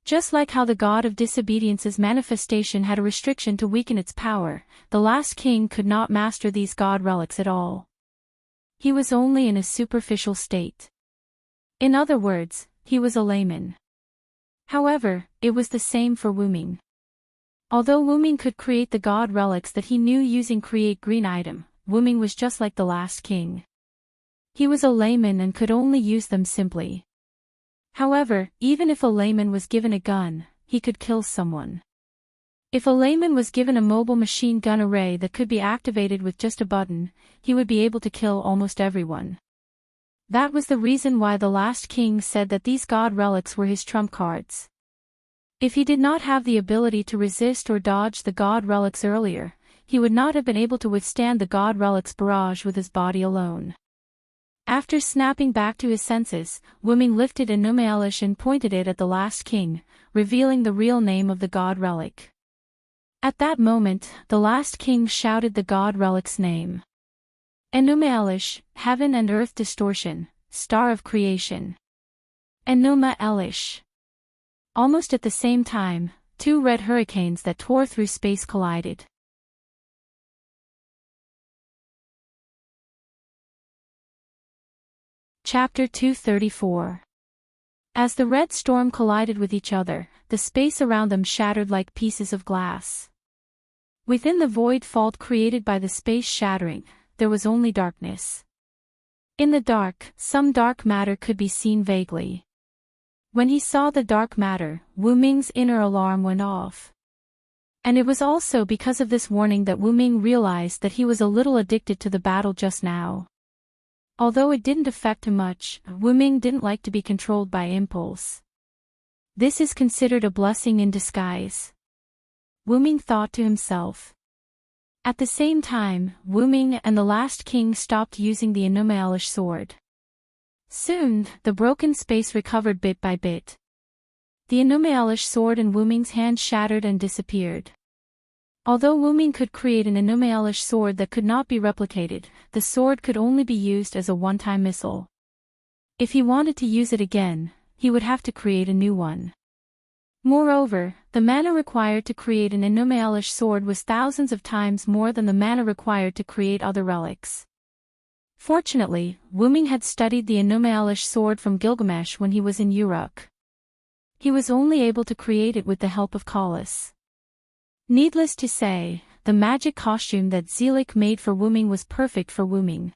Just like how the god of disobedience's manifestation had a restriction to weaken its power, the last king could not master these god relics at all. He was only in a superficial state. In other words, he was a layman. However, it was the same for Wu-Ming. Although Wu-Ming could create the god relics that he knew using create green item, Wu-Ming was just like the last king. He was a layman and could only use them simply. However, even if a layman was given a gun, he could kill someone. If a layman was given a mobile machine gun array that could be activated with just a button, he would be able to kill almost everyone. That was the reason why the last king said that these god relics were his trump cards. If he did not have the ability to resist or dodge the god relics earlier, he would not have been able to withstand the god relics barrage with his body alone. After snapping back to his senses, Wu-Ming lifted Anomaelish and pointed it at the last king, revealing the real name of the god relic. At that moment, the last king shouted the god relic's name. Anomaelish, Heaven and Earth Distortion, Star of Creation. Anomaelish. Almost at the same time, two red hurricanes that tore through space collided. Chapter 234. As the red storm collided with each other, the space around them shattered like pieces of glass. Within the void fault created by the space shattering, there was only darkness. In the dark, some dark matter could be seen vaguely. When he saw the dark matter, Wu-Ming's inner alarm went off. And it was also because of this warning that Wu-Ming realized that he was a little addicted to the battle just now. Although it didn't affect him much, Wu-Ming didn't like to be controlled by impulse. This is considered a blessing in disguise. Wu-Ming thought to himself. At the same time, Wu-Ming and the last king stopped using the Anomaelish sword. Soon, the broken space recovered bit by bit. The Anomaelish sword in Wu-Ming's hand shattered and disappeared. Although Wu-Ming could create an Anomaelish sword that could not be replicated, the sword could only be used as a one-time missile. If he wanted to use it again, he would have to create a new one. Moreover, the mana required to create an Anomaelish sword was thousands of times more than the mana required to create other relics. Fortunately, Wu-Ming had studied the Anomaelish sword from Gilgamesh when he was in Uruk. He was only able to create it with the help of Kalas. Needless to say, the magic costume that Zelik made for Wu-Ming was perfect for Wu-Ming.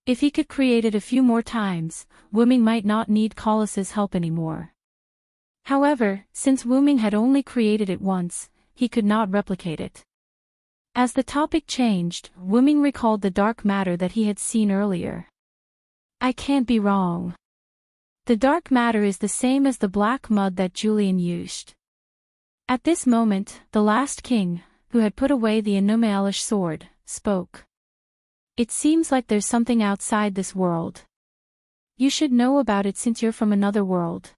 If he could create it a few more times, Wu-Ming might not need Kalas's help anymore. However, since Wu-Ming had only created it once, he could not replicate it. As the topic changed, Wu-Ming recalled the dark matter that he had seen earlier. I can't be wrong. The dark matter is the same as the black mud that Julian used. At this moment, the last king, who had put away the Anomaelish sword, spoke. It seems like there's something outside this world. You should know about it since you're from another world.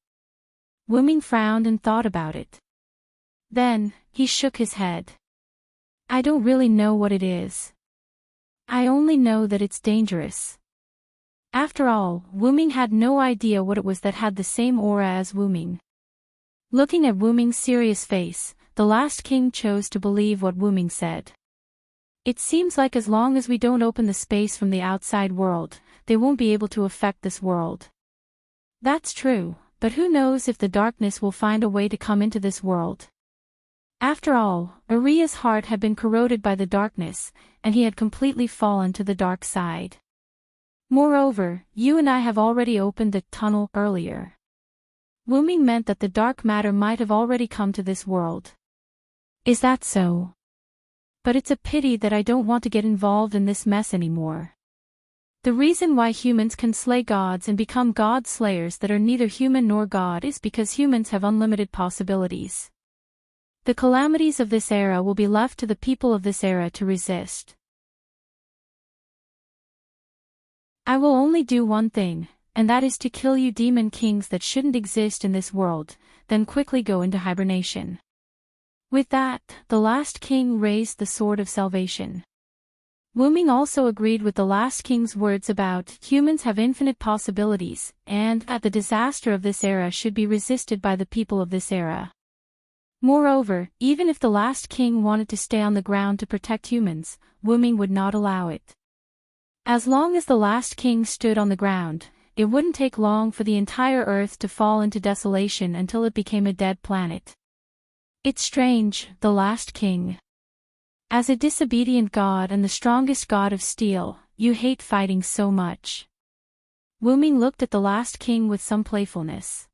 Wu-Ming frowned and thought about it. Then, he shook his head. I don't really know what it is. I only know that it's dangerous. After all, Wu-Ming had no idea what it was that had the same aura as Wu-Ming. Looking at Wu-Ming's serious face, the last king chose to believe what Wu-Ming said. It seems like as long as we don't open the space from the outside world, they won't be able to affect this world. That's true, but who knows if the darkness will find a way to come into this world. After all, Aria's heart had been corroded by the darkness, and he had completely fallen to the dark side. Moreover, you and I have already opened the tunnel earlier. Wu-Ming meant that the dark matter might have already come to this world. Is that so? But it's a pity that I don't want to get involved in this mess anymore. The reason why humans can slay gods and become god slayers that are neither human nor god is because humans have unlimited possibilities. The calamities of this era will be left to the people of this era to resist. I will only do one thing, and that is to kill you demon kings that shouldn't exist in this world, then quickly go into hibernation. With that, the last king raised the sword of salvation. Wu Ming also agreed with the last king's words about humans have infinite possibilities, and that the disaster of this era should be resisted by the people of this era. Moreover, even if the last king wanted to stay on the ground to protect humans, Wu Ming would not allow it. As long as the last king stood on the ground, it wouldn't take long for the entire earth to fall into desolation until it became a dead planet. It's strange, the last king. As a disobedient god and the strongest god of steel, you hate fighting so much. Wu Ming looked at the last king with some playfulness.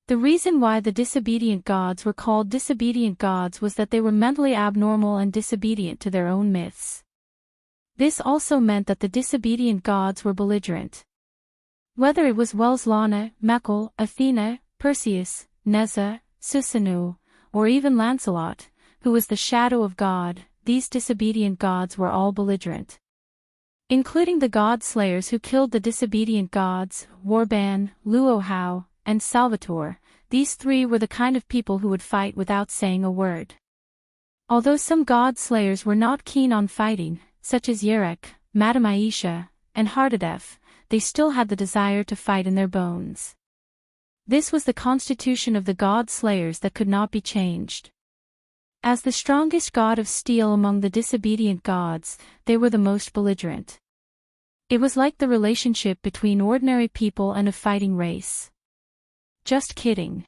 The reason why the disobedient gods were called disobedient gods was that they were mentally abnormal and disobedient to their own myths. This also meant that the disobedient gods were belligerent. Whether it was Welslana, Mekhl, Athena, Perseus, Neza, Susanoo, or even Lancelot, who was the shadow of God, these disobedient gods were all belligerent. Including the god slayers who killed the disobedient gods, Warban, Luo Hao, and Salvatore, these three were the kind of people who would fight without saying a word. Although some god slayers were not keen on fighting, such as Yerek, Madame Aisha, and Hardadef, they still had the desire to fight in their bones. This was the constitution of the god slayers that could not be changed. As the strongest god of steel among the disobedient gods, they were the most belligerent. It was like the relationship between ordinary people and a fighting race. Just kidding.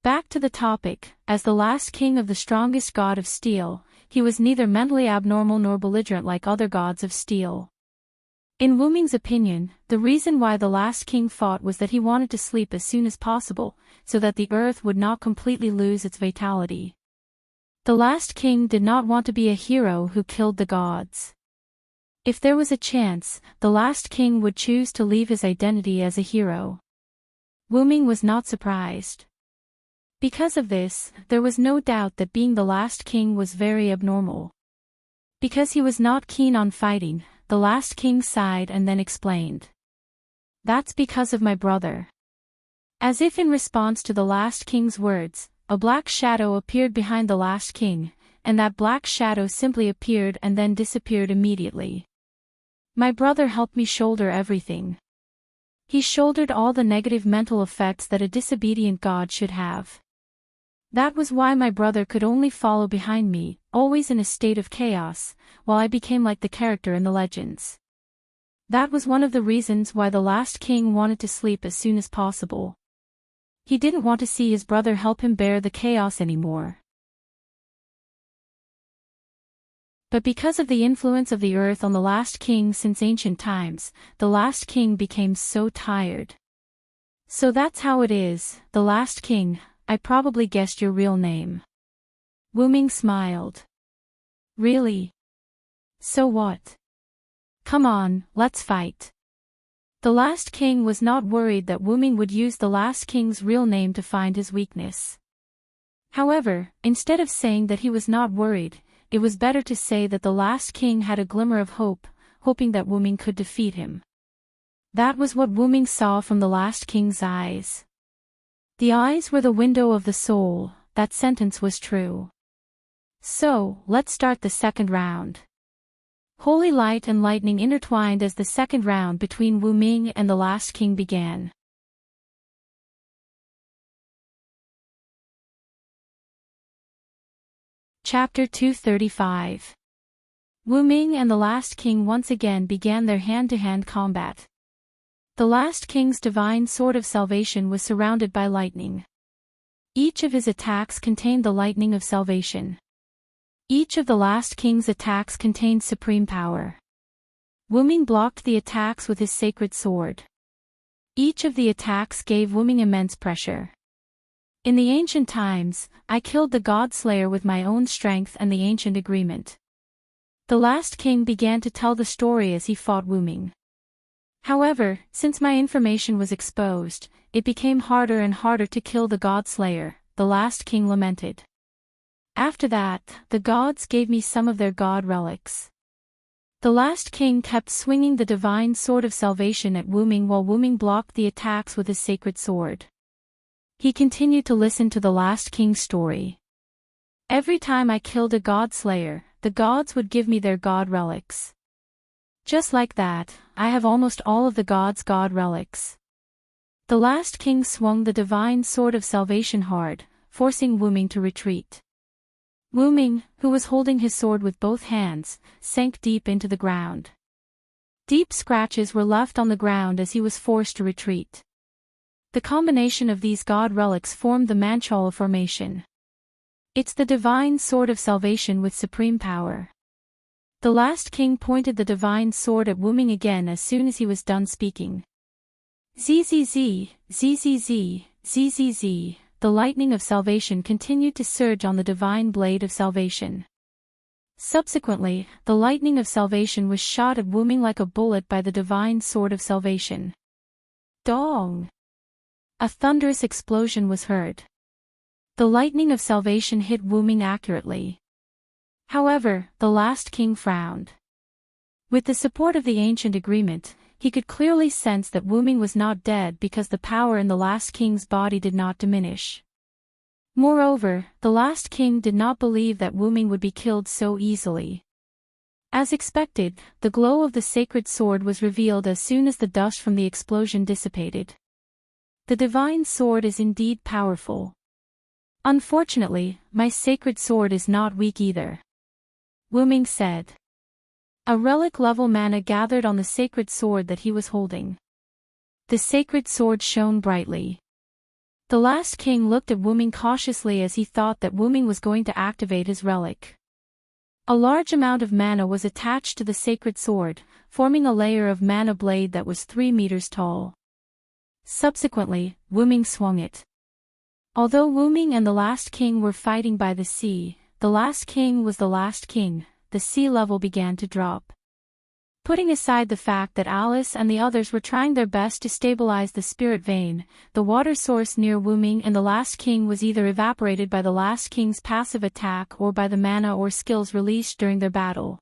Back to the topic, as the last king of the strongest god of steel, he was neither mentally abnormal nor belligerent like other gods of steel. In Wu Ming's opinion, the reason why the last king fought was that he wanted to sleep as soon as possible, so that the earth would not completely lose its vitality. The last king did not want to be a hero who killed the gods. If there was a chance, the last king would choose to leave his identity as a hero. Wu Ming was not surprised. Because of this, there was no doubt that being the last king was very abnormal. Because he was not keen on fighting, the last king sighed and then explained. That's because of my brother. As if in response to the last king's words, a black shadow appeared behind the last king, and that black shadow simply appeared and then disappeared immediately. My brother helped me shoulder everything. He shouldered all the negative mental effects that a disobedient god should have. That was why my brother could only follow behind me, always in a state of chaos, while I became like the character in the legends. That was one of the reasons why the last king wanted to sleep as soon as possible. He didn't want to see his brother help him bear the chaos anymore. But because of the influence of the earth on the last king since ancient times, the last king became so tired. So that's how it is, the last king. I probably guessed your real name. Wu Ming smiled. Really? So what? Come on, let's fight. The last king was not worried that Wu Ming would use the last king's real name to find his weakness. However, instead of saying that he was not worried, it was better to say that the last king had a glimmer of hope, hoping that Wu Ming could defeat him. That was what Wu Ming saw from the last king's eyes. The eyes were the window of the soul, that sentence was true. So, let's start the second round. Holy light and lightning intertwined as the second round between Wu Ming and the last king began. Chapter 235. Wu Ming and the last king once again began their hand-to-hand combat. The last king's divine sword of salvation was surrounded by lightning. Each of his attacks contained the lightning of salvation. Each of the last king's attacks contained supreme power. Wu Ming blocked the attacks with his sacred sword. Each of the attacks gave Wu Ming immense pressure. In the ancient times, I killed the god slayer with my own strength and the ancient agreement. The last king began to tell the story as he fought Wu Ming. However, since my information was exposed, it became harder and harder to kill the God Slayer, the last king lamented. After that, the gods gave me some of their god relics. The last king kept swinging the divine sword of salvation at Wu Ming while Wu Ming blocked the attacks with his sacred sword. He continued to listen to the last king's story. Every time I killed a god slayer, the gods would give me their god relics. Just like that, I have almost all of the gods' god relics. The last king swung the divine sword of salvation hard, forcing Wu Ming to retreat. Wu Ming, who was holding his sword with both hands, sank deep into the ground. Deep scratches were left on the ground as he was forced to retreat. The combination of these god relics formed the Manchala formation. It's the divine sword of salvation with supreme power. The last king pointed the divine sword at Wu Ming again as soon as he was done speaking. Zzz, zzz, zzz. The lightning of salvation continued to surge on the divine blade of salvation. Subsequently, the lightning of salvation was shot at Wu Ming like a bullet by the divine sword of salvation. Dong! A thunderous explosion was heard. The lightning of salvation hit Wu Ming accurately. However, the last king frowned. With the support of the ancient agreement, he could clearly sense that Wu Ming was not dead because the power in the last king's body did not diminish. Moreover, the last king did not believe that Wu Ming would be killed so easily. As expected, the glow of the sacred sword was revealed as soon as the dust from the explosion dissipated. The divine sword is indeed powerful. Unfortunately, my sacred sword is not weak either. Wu Ming said. A relic-level mana gathered on the sacred sword that he was holding. The sacred sword shone brightly. The last king looked at Wu Ming cautiously as he thought that Wu Ming was going to activate his relic. A large amount of mana was attached to the sacred sword, forming a layer of mana blade that was 3 meters tall. Subsequently, Wu Ming swung it. Although Wu Ming and the last king were fighting by the sea, the last king was the last king. The sea level began to drop. Putting aside the fact that Alice and the others were trying their best to stabilize the spirit vein, the water source near Wu Ming and the last king was either evaporated by the last king's passive attack or by the mana or skills released during their battle.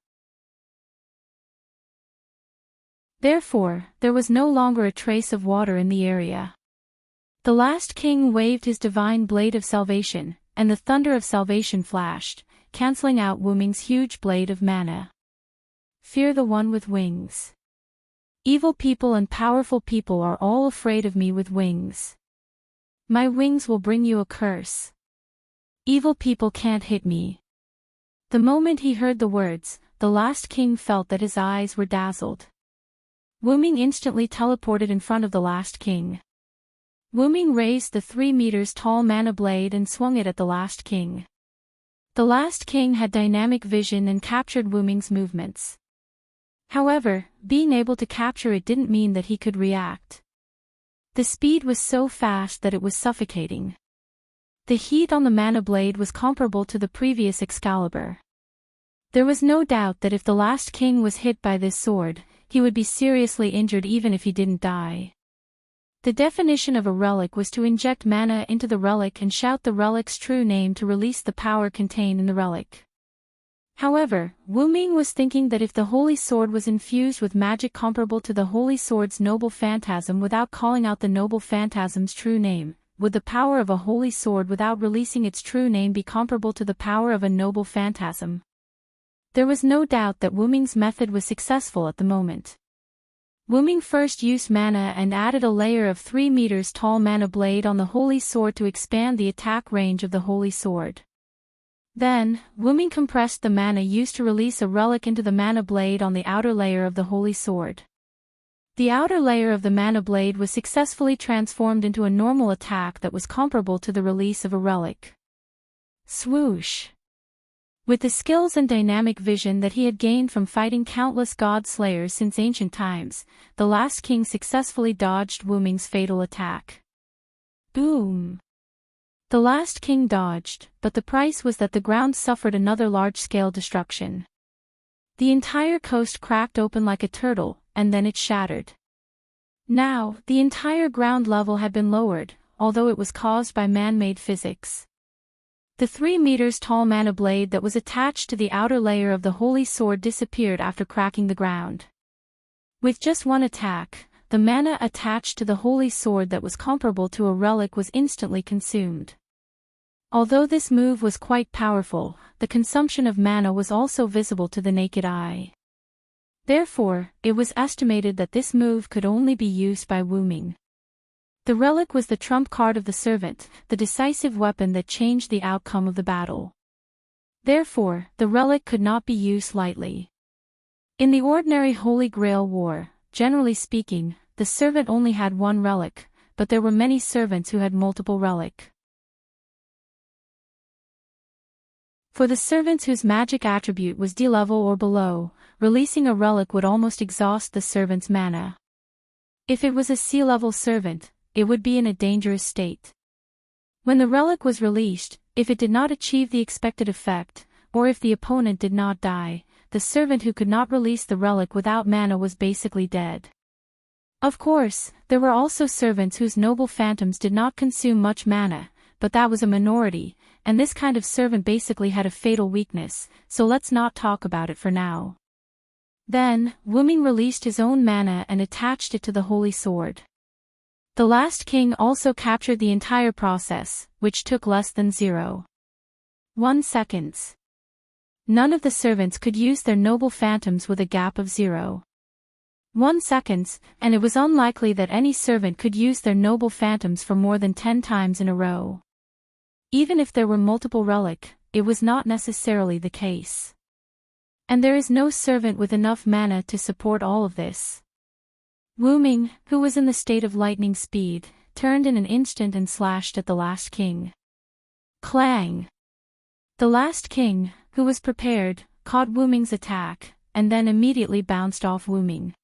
Therefore, there was no longer a trace of water in the area. The last king waved his divine blade of salvation, and the thunder of salvation flashed, canceling out Wu Ming's huge blade of mana. Fear the one with wings. Evil people and powerful people are all afraid of me with wings. My wings will bring you a curse. Evil people can't hit me. The moment he heard the words, the last king felt that his eyes were dazzled. Wu Ming instantly teleported in front of the last king. Wu Ming raised the 3 meters tall mana blade and swung it at the last king. The last king had dynamic vision and captured Wu Ming's movements. However, being able to capture it didn't mean that he could react. The speed was so fast that it was suffocating. The heat on the mana blade was comparable to the previous Excalibur. There was no doubt that if the last king was hit by this sword, he would be seriously injured even if he didn't die. The definition of a relic was to inject mana into the relic and shout the relic's true name to release the power contained in the relic. However, Wu Ming was thinking that if the holy sword was infused with magic comparable to the holy sword's noble phantasm without calling out the noble phantasm's true name, would the power of a holy sword without releasing its true name be comparable to the power of a noble phantasm? There was no doubt that Wu Ming's method was successful at the moment. Wu Ming first used mana and added a layer of 3 meters tall mana blade on the holy sword to expand the attack range of the holy sword. Then, Wu Ming compressed the mana used to release a relic into the mana blade on the outer layer of the holy sword. The outer layer of the mana blade was successfully transformed into a normal attack that was comparable to the release of a relic. Swoosh! With the skills and dynamic vision that he had gained from fighting countless god slayers since ancient times, the last king successfully dodged Wu Ming's fatal attack. Boom! The last king dodged, but the price was that the ground suffered another large-scale destruction. The entire coast cracked open like a turtle, and then it shattered. Now, the entire ground level had been lowered, although it was caused by man-made physics. The 3 meters tall mana blade that was attached to the outer layer of the holy sword disappeared after cracking the ground. With just one attack, the mana attached to the holy sword that was comparable to a relic was instantly consumed. Although this move was quite powerful, the consumption of mana was also visible to the naked eye. Therefore, it was estimated that this move could only be used by Wuming. The relic was the trump card of the servant, the decisive weapon that changed the outcome of the battle. Therefore, the relic could not be used lightly. In the ordinary Holy Grail war, generally speaking, the servant only had one relic, but there were many servants who had multiple relics. For the servants whose magic attribute was D level or below, releasing a relic would almost exhaust the servant's mana. If it was a C level servant, it would be in a dangerous state. When the relic was released, if it did not achieve the expected effect, or if the opponent did not die, the servant who could not release the relic without mana was basically dead. Of course, there were also servants whose noble phantoms did not consume much mana, but that was a minority, and this kind of servant basically had a fatal weakness, so let's not talk about it for now. Then, Wuming released his own mana and attached it to the holy sword. The last king also captured the entire process, which took less than 0.1 seconds. None of the servants could use their noble phantoms with a gap of 0.1 seconds, and it was unlikely that any servant could use their noble phantoms for more than 10 times in a row. Even if there were multiple relics, it was not necessarily the case. And there is no servant with enough mana to support all of this. Wuming, who was in the state of lightning speed, turned in an instant and slashed at the last king. Clang! The last king, who was prepared, caught Wuming's attack, and then immediately bounced off Wuming.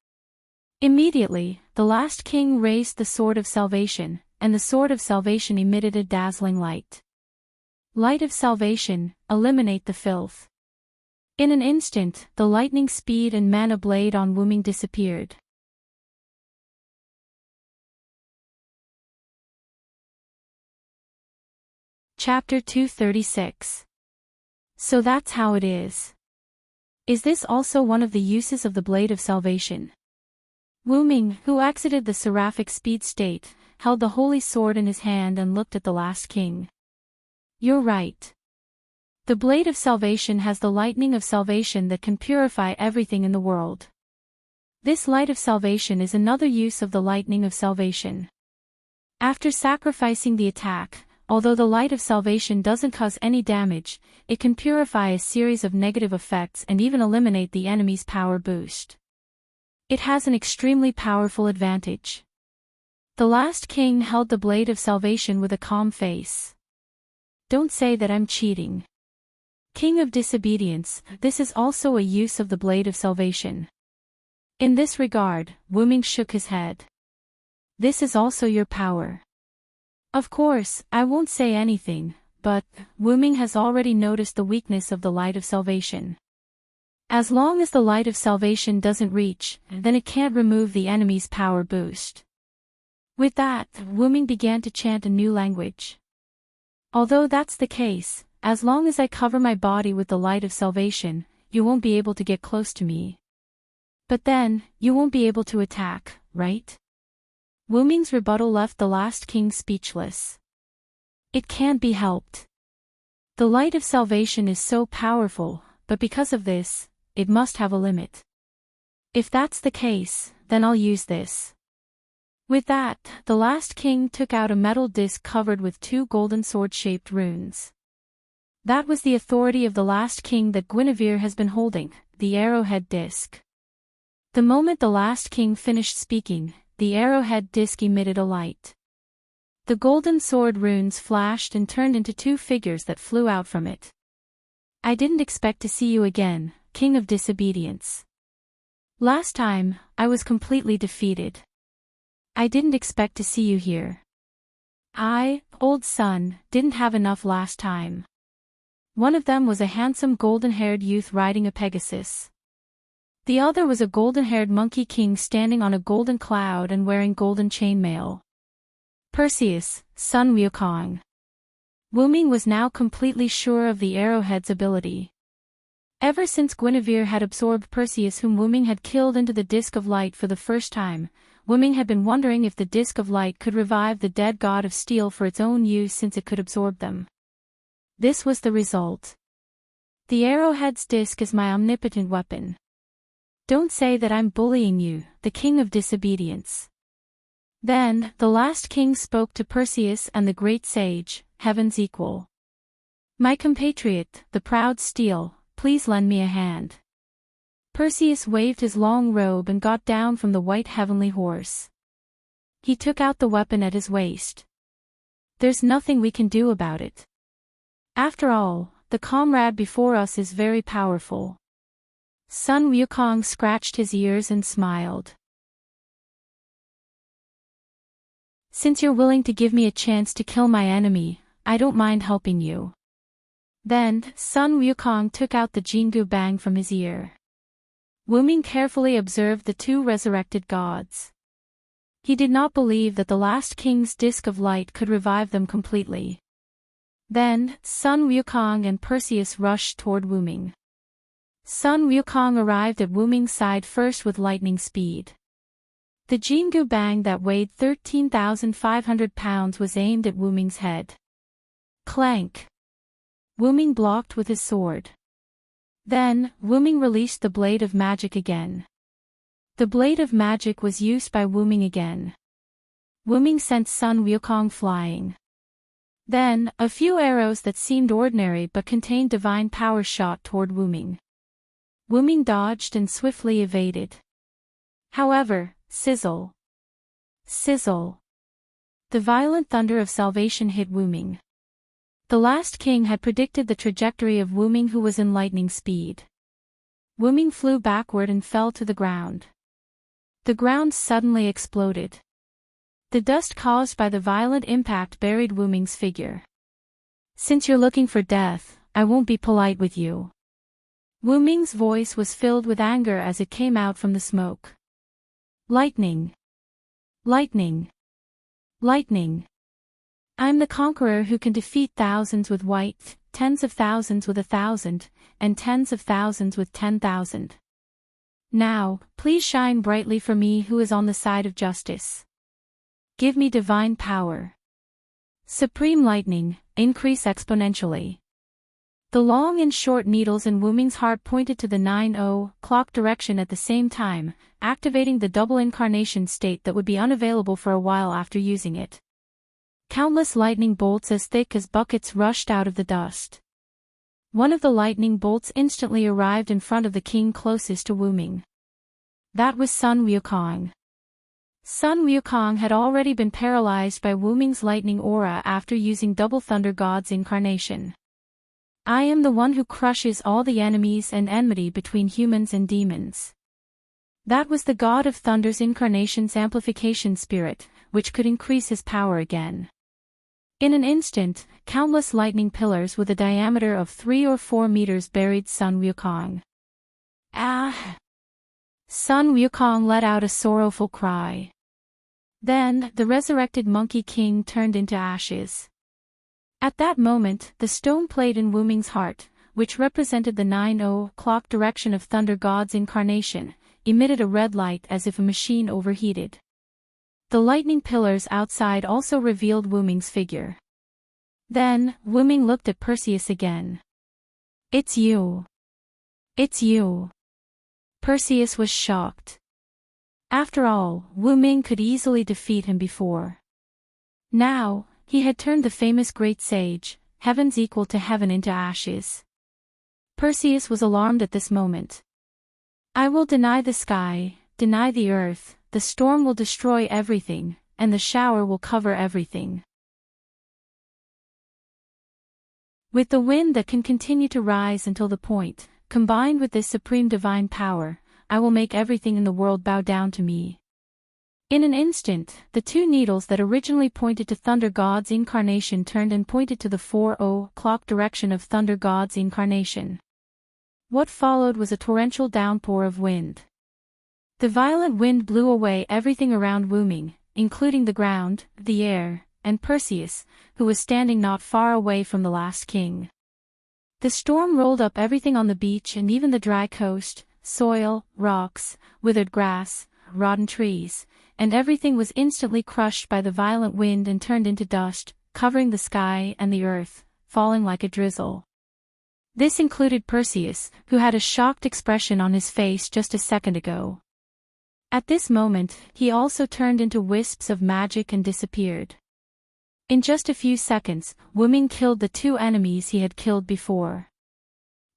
Immediately, the last king raised the Sword of Salvation, and the Sword of Salvation emitted a dazzling light. Light of Salvation, eliminate the filth. In an instant, the lightning speed and mana blade on Wuming disappeared. Chapter 236. So that's how it is. Is this also one of the uses of the Blade of Salvation? Wuming, who exited the seraphic speed state, held the holy sword in his hand and looked at the last king. You're right. The Blade of Salvation has the lightning of salvation that can purify everything in the world. This light of salvation is another use of the lightning of salvation. After sacrificing the attack, although the light of salvation doesn't cause any damage, it can purify a series of negative effects and even eliminate the enemy's power boost. It has an extremely powerful advantage. The last king held the Blade of Salvation with a calm face. Don't say that I'm cheating. King of Disobedience, this is also a use of the Blade of Salvation. In this regard, Wuming shook his head. This is also your power. Of course, I won't say anything, but Wuming has already noticed the weakness of the Light of Salvation. As long as the Light of Salvation doesn't reach, then it can't remove the enemy's power boost. With that, Wuming began to chant a new language. Although that's the case, as long as I cover my body with the Light of Salvation, you won't be able to get close to me. But then, you won't be able to attack, right? Wuming's rebuttal left the last king speechless. It can't be helped. The Light of Salvation is so powerful, but because of this, it must have a limit. If that's the case, then I'll use this. With that, the last king took out a metal disc covered with 2 golden sword-shaped runes. That was the authority of the last king that Guinevere has been holding, the arrowhead disc. The moment the last king finished speaking, the arrowhead disc emitted a light. The golden sword runes flashed and turned into 2 figures that flew out from it. I didn't expect to see you again, King of Disobedience. Last time, I was completely defeated. I didn't expect to see you here. I, old son, didn't have enough last time. One of them was a handsome golden-haired youth riding a Pegasus. The other was a golden-haired monkey king standing on a golden cloud and wearing golden chainmail. Perseus, Sun Wukong. Wuming was now completely sure of the arrowhead's ability. Ever since Guinevere had absorbed Perseus, whom Wuming had killed, into the Disk of Light for the first time, Wuming had been wondering if the Disk of Light could revive the dead god of steel for its own use, since it could absorb them. This was the result. The arrowhead's disk is my omnipotent weapon. Don't say that I'm bullying you, the king of disobedience. Then, the last king spoke to Perseus and the great sage, heaven's equal. My compatriot, the proud steel, please lend me a hand. Perseus waved his long robe and got down from the white heavenly horse. He took out the weapon at his waist. There's nothing we can do about it. After all, the comrade before us is very powerful. Sun Wukong scratched his ears and smiled. Since you're willing to give me a chance to kill my enemy, I don't mind helping you. Then, Sun Wukong took out the Jingu Bang from his ear. Wuming carefully observed the two resurrected gods. He did not believe that the last king's Disk of Light could revive them completely. Then, Sun Wukong and Perseus rushed toward Wuming. Sun Wukong arrived at Wuming's side first with lightning speed. The Jingu Bang that weighed 13,500 pounds was aimed at Wuming's head. Clank! Wuming blocked with his sword. Then, Wuming released the Blade of Magic again. The Blade of Magic was used by Wuming again. Wuming sent Sun Wukong flying. Then, a few arrows that seemed ordinary but contained divine power shot toward Wuming. Wuming dodged and swiftly evaded. However, sizzle! Sizzle! The violent thunder of salvation hit Wuming. The last king had predicted the trajectory of Wuming, who was in lightning speed. Wuming flew backward and fell to the ground. The ground suddenly exploded. The dust caused by the violent impact buried Wuming's figure. Since you're looking for death, I won't be polite with you. Wuming's voice was filled with anger as it came out from the smoke. Lightning! Lightning! Lightning! I'm the conqueror who can defeat thousands with white, tens of thousands with 1,000, and tens of thousands with 10,000. Now, please shine brightly for me who is on the side of justice. Give me divine power. Supreme lightning, increase exponentially. The long and short needles in Wuming's heart pointed to the 9-0 direction at the same time, activating the double incarnation state that would be unavailable for a while after using it. Countless lightning bolts as thick as buckets rushed out of the dust. One of the lightning bolts instantly arrived in front of the king closest to Wuming. That was Sun Wukong. Sun Wukong had already been paralyzed by Wuming's lightning aura after using Double Thunder God's incarnation. I am the one who crushes all the enemies and enmity between humans and demons. That was the God of Thunder's incarnation's amplification spirit, which could increase his power again. In an instant, countless lightning pillars with a diameter of 3 or 4 meters buried Sun Wukong. Ah! Sun Wukong let out a sorrowful cry. Then, the resurrected Monkey King turned into ashes. At that moment, the stone plate in Wuming's heart, which represented the 9-0 direction of Thunder God's incarnation, emitted a red light as if a machine overheated. The lightning pillars outside also revealed Wuming's figure. Then, Wuming looked at Perseus again. It's you. It's you. Perseus was shocked. After all, Wuming could easily defeat him before. Now, he had turned the famous great sage, heaven's equal to heaven, into ashes. Perseus was alarmed at this moment. I will deny the sky, deny the earth, the storm will destroy everything, and the shower will cover everything. With the wind that can continue to rise until the point, combined with this supreme divine power, I will make everything in the world bow down to me. In an instant, the two needles that originally pointed to Thunder God's incarnation turned and pointed to the 4-0 direction of Thunder God's incarnation. What followed was a torrential downpour of wind. The violent wind blew away everything around Wuming, including the ground, the air, and Perseus, who was standing not far away from the last king. The storm rolled up everything on the beach and even the dry coast, soil, rocks, withered grass, rotten trees, and everything was instantly crushed by the violent wind and turned into dust, covering the sky and the earth, falling like a drizzle. This included Perseus, who had a shocked expression on his face just a second ago. At this moment, he also turned into wisps of magic and disappeared. In just a few seconds, Wuming killed the two enemies he had killed before.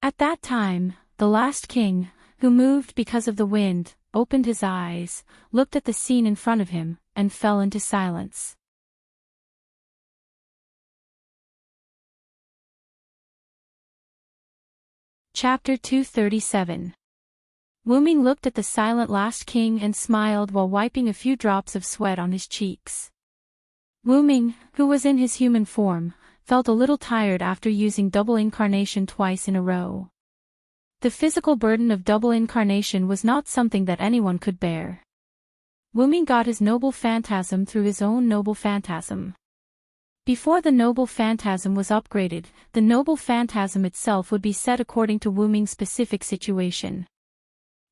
At that time, the last king, who moved because of the wind, opened his eyes, looked at the scene in front of him, and fell into silence. Chapter 237. Wuming looked at the silent last king and smiled while wiping a few drops of sweat on his cheeks. Wuming, who was in his human form, felt a little tired after using double incarnation twice in a row. The physical burden of double incarnation was not something that anyone could bear. Wuming got his noble phantasm through his own noble phantasm. Before the noble phantasm was upgraded, the noble phantasm itself would be set according to Wuming's specific situation.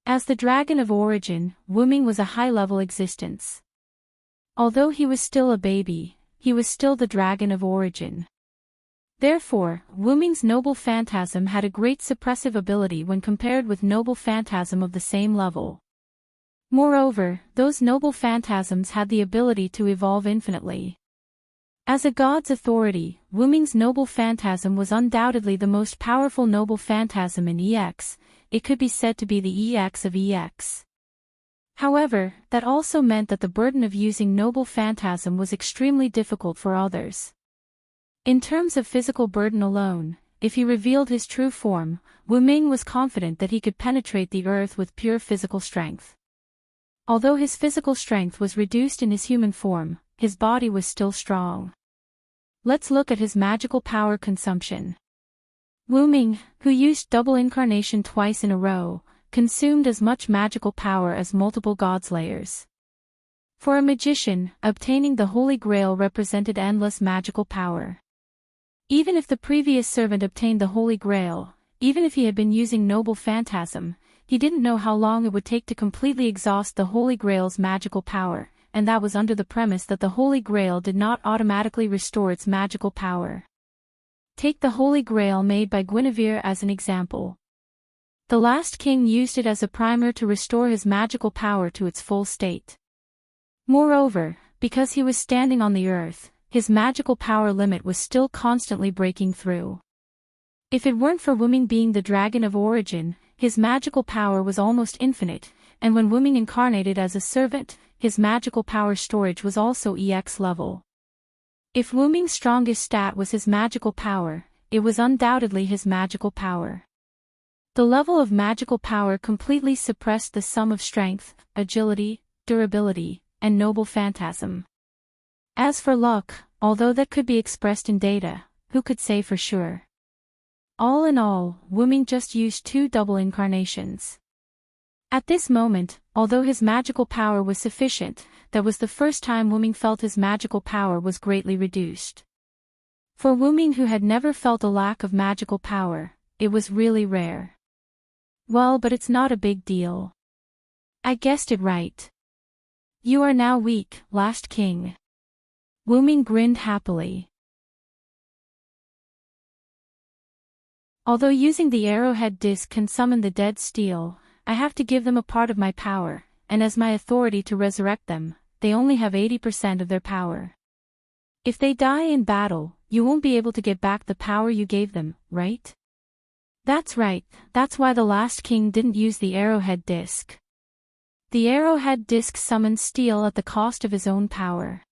As the dragon of origin, Wuming was a high-level existence. Although he was still a baby, he was still the dragon of origin. Therefore, Wuming's noble phantasm had a great suppressive ability when compared with noble phantasm of the same level. Moreover, those noble phantasms had the ability to evolve infinitely. As a god's authority, Wuming's noble phantasm was undoubtedly the most powerful noble phantasm in EX. It could be said to be the EX of EX. However, that also meant that the burden of using noble phantasm was extremely difficult for others. In terms of physical burden alone, if he revealed his true form, Wuming was confident that he could penetrate the earth with pure physical strength. Although his physical strength was reduced in his human form, his body was still strong. Let's look at his magical power consumption. Wuming, who used double incarnation twice in a row, consumed as much magical power as multiple gods' layers. For a magician, obtaining the Holy Grail represented endless magical power. Even if the previous servant obtained the Holy Grail, even if he had been using noble phantasm, he didn't know how long it would take to completely exhaust the Holy Grail's magical power, and that was under the premise that the Holy Grail did not automatically restore its magical power. Take the Holy Grail made by Guinevere as an example. The last king used it as a primer to restore his magical power to its full state. Moreover, because he was standing on the earth, his magical power limit was still constantly breaking through. If it weren't for Wuming being the dragon of origin, his magical power was almost infinite, and when Wuming incarnated as a servant, his magical power storage was also EX level. If Wuming's strongest stat was his magical power, it was undoubtedly his magical power. The level of magical power completely suppressed the sum of strength, agility, durability, and noble phantasm. As for luck, although that could be expressed in data, who could say for sure? All in all, Wuming just used 2 double incarnations. At this moment, although his magical power was sufficient, that was the first time Wuming felt his magical power was greatly reduced. For Wuming, who had never felt a lack of magical power, it was really rare. Well, but it's not a big deal. I guessed it right. You are now weak, last king. Wuming grinned happily. Although using the arrowhead disc can summon the dead steel, I have to give them a part of my power, and as my authority to resurrect them, they only have 80% of their power. If they die in battle, you won't be able to get back the power you gave them, right? That's right, that's why the last king didn't use the arrowhead disc. The arrowhead disc summoned steel at the cost of his own power.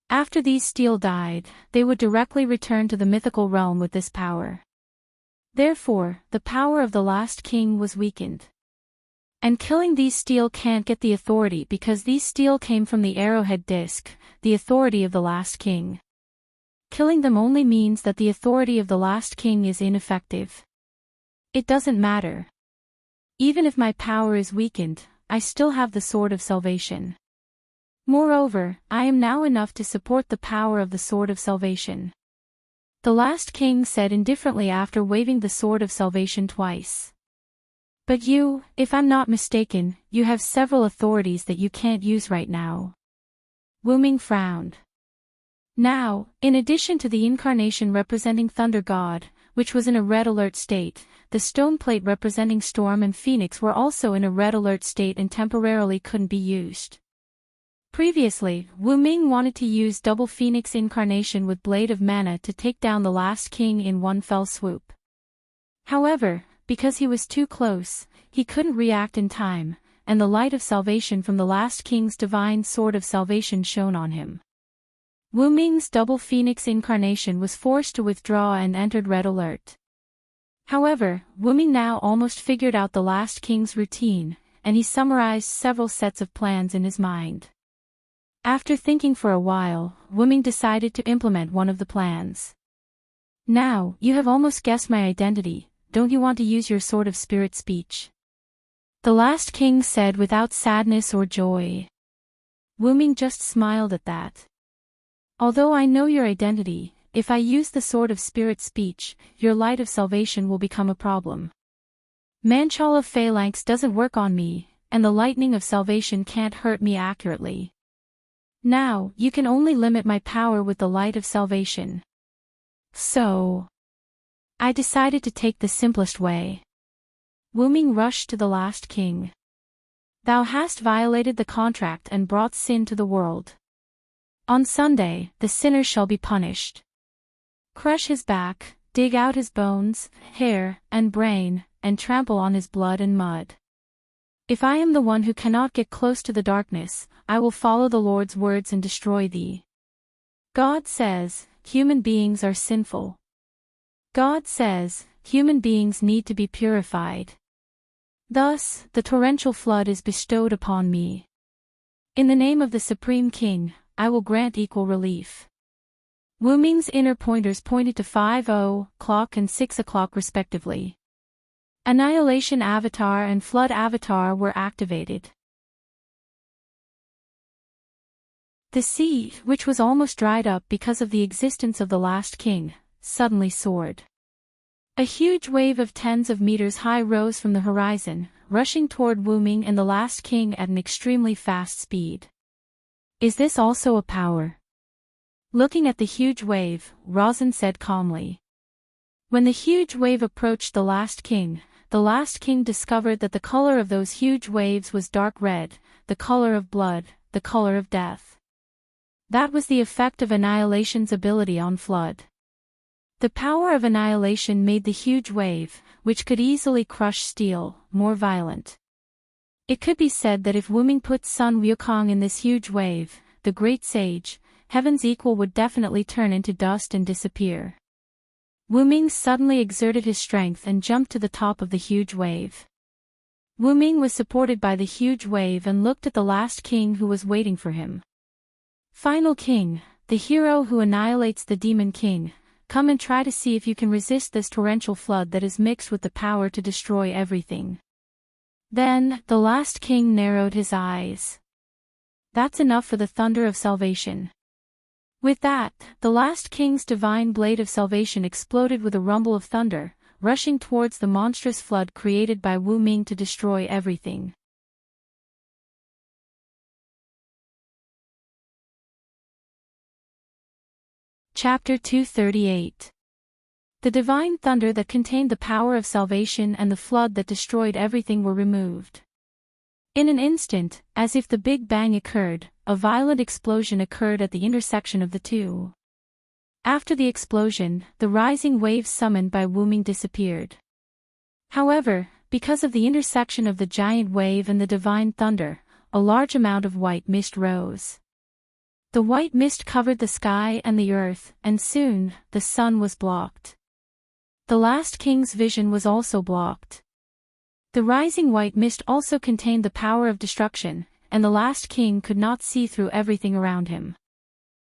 After these steel died, they would directly return to the mythical realm with this power. Therefore, the power of the last king was weakened. And killing these steel can't get the authority because these steel came from the arrowhead disc, the authority of the last king. Killing them only means that the authority of the last king is ineffective. It doesn't matter. Even if my power is weakened, I still have the Sword of Salvation. Moreover, I am now enough to support the power of the Sword of Salvation. The last king said indifferently after waving the Sword of Salvation twice. But you, if I'm not mistaken, you have several authorities that you can't use right now. Wu Ming frowned. Now, in addition to the incarnation representing Thunder God, which was in a red alert state, the stone plate representing Storm and Phoenix were also in a red alert state and temporarily couldn't be used. Previously, Wu Ming wanted to use double Phoenix incarnation with Blade of Mana to take down the last king in one fell swoop. However, because he was too close, he couldn't react in time, and the light of salvation from the last king's divine sword of salvation shone on him. Wu Ming's double Phoenix incarnation was forced to withdraw and entered red alert. However, Wu Ming now almost figured out the last king's routine, and he summarized several sets of plans in his mind. After thinking for a while, Wu Ming decided to implement one of the plans. Now, you have almost guessed my identity, don't you want to use your Sword of Spirit speech? The last king said without sadness or joy. Wu Ming just smiled at that. Although I know your identity, if I use the Sword of Spirit speech, your light of salvation will become a problem. Manchal of Phalanx doesn't work on me, and the lightning of salvation can't hurt me accurately. Now, you can only limit my power with the light of salvation. So, I decided to take the simplest way. Wu Ming rushed to the last king. Thou hast violated the contract and brought sin to the world. On Sunday, the sinner shall be punished. Crush his back, dig out his bones, hair, and brain, and trample on his blood and mud. If I am the one who cannot get close to the darkness, I will follow the Lord's words and destroy thee. God says, human beings are sinful. God says, human beings need to be purified. Thus, the torrential flood is bestowed upon me. In the name of the Supreme King, I will grant equal relief. Wu Ming's inner pointers pointed to 5:00 and 6:00 respectively. Annihilation Avatar and Flood Avatar were activated. The sea, which was almost dried up because of the existence of the last king, suddenly soared. A huge wave of tens of meters high rose from the horizon, rushing toward Wu Ming and the last king at an extremely fast speed. Is this also a power? Looking at the huge wave, Rosin said calmly. When the huge wave approached the last king discovered that the color of those huge waves was dark red, the color of blood, the color of death. That was the effect of Annihilation's ability on Flood. The power of Annihilation made the huge wave, which could easily crush steel, more violent. It could be said that if Wu Ming put Sun Wukong in this huge wave, the great sage, Heaven's equal would definitely turn into dust and disappear. Wu Ming suddenly exerted his strength and jumped to the top of the huge wave. Wu Ming was supported by the huge wave and looked at the last king who was waiting for him. Final king, the hero who annihilates the demon king, come and try to see if you can resist this torrential flood that is mixed with the power to destroy everything. Then, the last king narrowed his eyes. That's enough for the thunder of salvation. With that, the last king's divine blade of salvation exploded with a rumble of thunder, rushing towards the monstrous flood created by Wu Ming to destroy everything. Chapter 238. The divine thunder that contained the power of salvation and the flood that destroyed everything were removed. In an instant, as if the Big Bang occurred, a violent explosion occurred at the intersection of the two. After the explosion, the rising waves summoned by Wu Ming disappeared. However, because of the intersection of the giant wave and the divine thunder, a large amount of white mist rose. The white mist covered the sky and the earth, and soon, the sun was blocked. The last king's vision was also blocked. The rising white mist also contained the power of destruction, and the last king could not see through everything around him.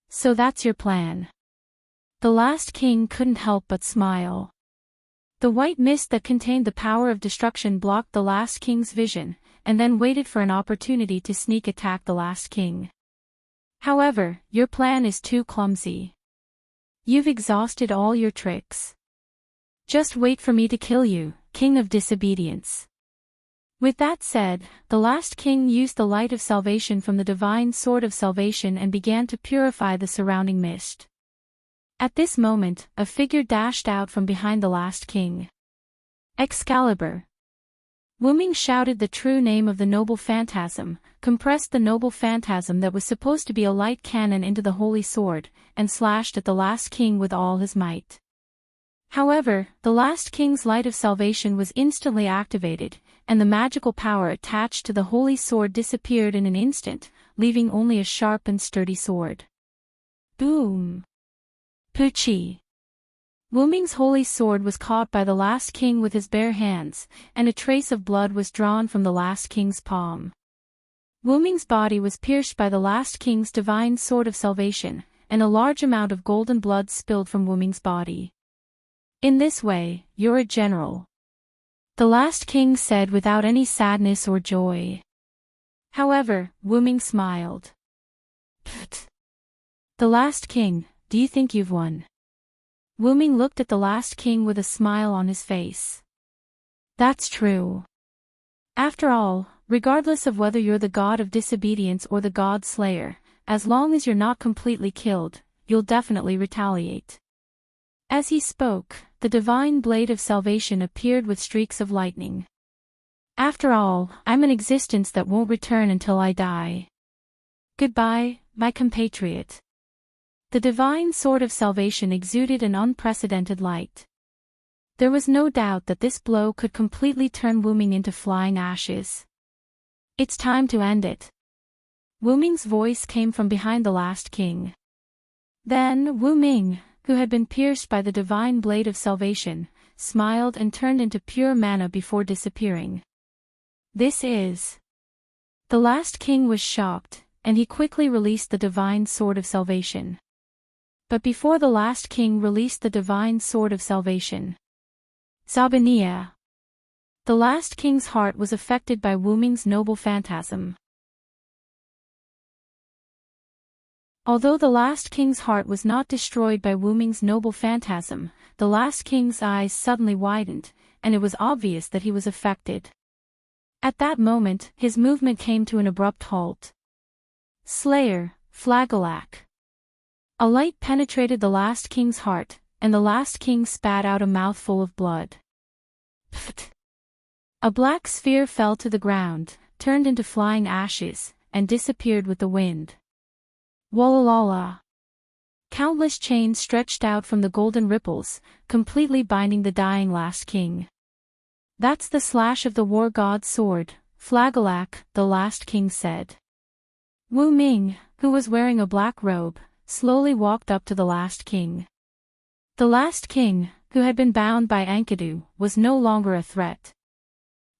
So that's your plan. The last king couldn't help but smile. The white mist that contained the power of destruction blocked the last king's vision, and then waited for an opportunity to sneak attack the last king. However, your plan is too clumsy. You've exhausted all your tricks. Just wait for me to kill you, King of Disobedience. With that said, the last king used the light of salvation from the divine sword of salvation and began to purify the surrounding mist. At this moment, a figure dashed out from behind the last king. Excalibur. Wu Ming shouted the true name of the noble phantasm, compressed the noble phantasm that was supposed to be a light cannon into the holy sword, and slashed at the last king with all his might. However, the last king's light of salvation was instantly activated, and the magical power attached to the holy sword disappeared in an instant, leaving only a sharp and sturdy sword. Boom! Pucci! Wu Ming's holy sword was caught by the last king with his bare hands, and a trace of blood was drawn from the last king's palm. Wu Ming's body was pierced by the last king's divine sword of salvation, and a large amount of golden blood spilled from Wu Ming's body. In this way, you're a general. The last king said without any sadness or joy. However, Wu Ming smiled. Pfft. The last king, do you think you've won? Wu Ming looked at the last king with a smile on his face. That's true. After all, regardless of whether you're the god of disobedience or the god slayer, as long as you're not completely killed, you'll definitely retaliate. As he spoke, the divine blade of salvation appeared with streaks of lightning. After all, I'm an existence that won't return until I die. Goodbye, my compatriot. The divine sword of salvation exuded an unprecedented light. There was no doubt that this blow could completely turn Wu Ming into flying ashes. It's time to end it. Wu Ming's voice came from behind the last king. Then Wu Ming, who had been pierced by the divine blade of salvation, smiled and turned into pure mana before disappearing. This is... The last king was shocked, and he quickly released the divine sword of salvation. But before the last king released the divine sword of salvation, Zabania. The last king's heart was affected by Wu Ming's noble phantasm. Although the last king's heart was not destroyed by Wu Ming's noble phantasm, the last king's eyes suddenly widened, and it was obvious that he was affected. At that moment, his movement came to an abrupt halt. Slayer, Flagellach. A light penetrated the last king's heart, and the last king spat out a mouthful of blood. Pfft! A black sphere fell to the ground, turned into flying ashes, and disappeared with the wind. Wallalala! Countless chains stretched out from the golden ripples, completely binding the dying last king. That's the slash of the war god's sword, Flagellach, the last king said. Wu Ming, who was wearing a black robe, slowly walked up to the last king. The last king, who had been bound by Enkidu, was no longer a threat.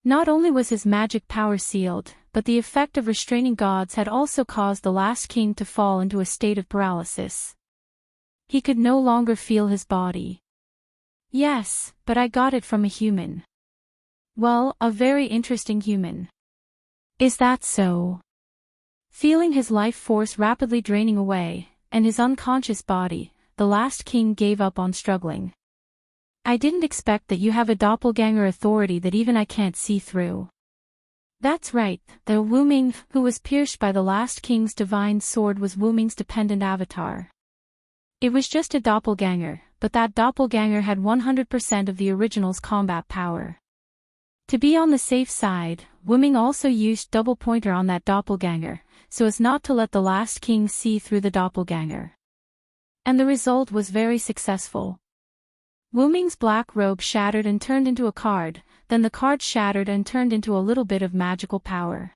Not only was his magic power sealed, but the effect of restraining gods had also caused the last king to fall into a state of paralysis. He could no longer feel his body. Yes, but I got it from a human. Well, a very interesting human. Is that so? Feeling his life force rapidly draining away, and his unconscious body, the last king gave up on struggling. I didn't expect that you have a doppelganger authority that even I can't see through. That's right, the Wu Ming who was pierced by the last king's divine sword was Wu Ming's dependent avatar. It was just a doppelganger, but that doppelganger had 100% of the original's combat power. To be on the safe side, Wu Ming also used double pointer on that doppelganger, so as not to let the last king see through the doppelganger. And the result was very successful. Wu Ming's black robe shattered and turned into a card, then the card shattered and turned into a little bit of magical power.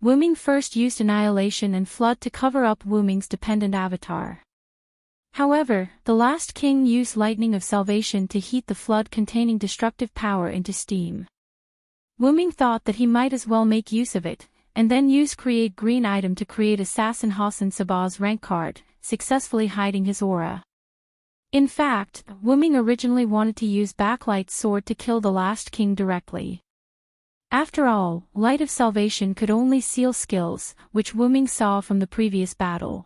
Wu Ming first used Annihilation and Flood to cover up Wu Ming's dependent avatar. However, the last king used Lightning of Salvation to heat the flood containing destructive power into steam. Wu Ming thought that he might as well make use of it, and then use Create Green item to create Assassin Hassan Sabah's rank card, successfully hiding his aura. In fact, Wuming originally wanted to use Backlight's sword to kill the last king directly. After all, Light of Salvation could only seal skills, which Wuming saw from the previous battle.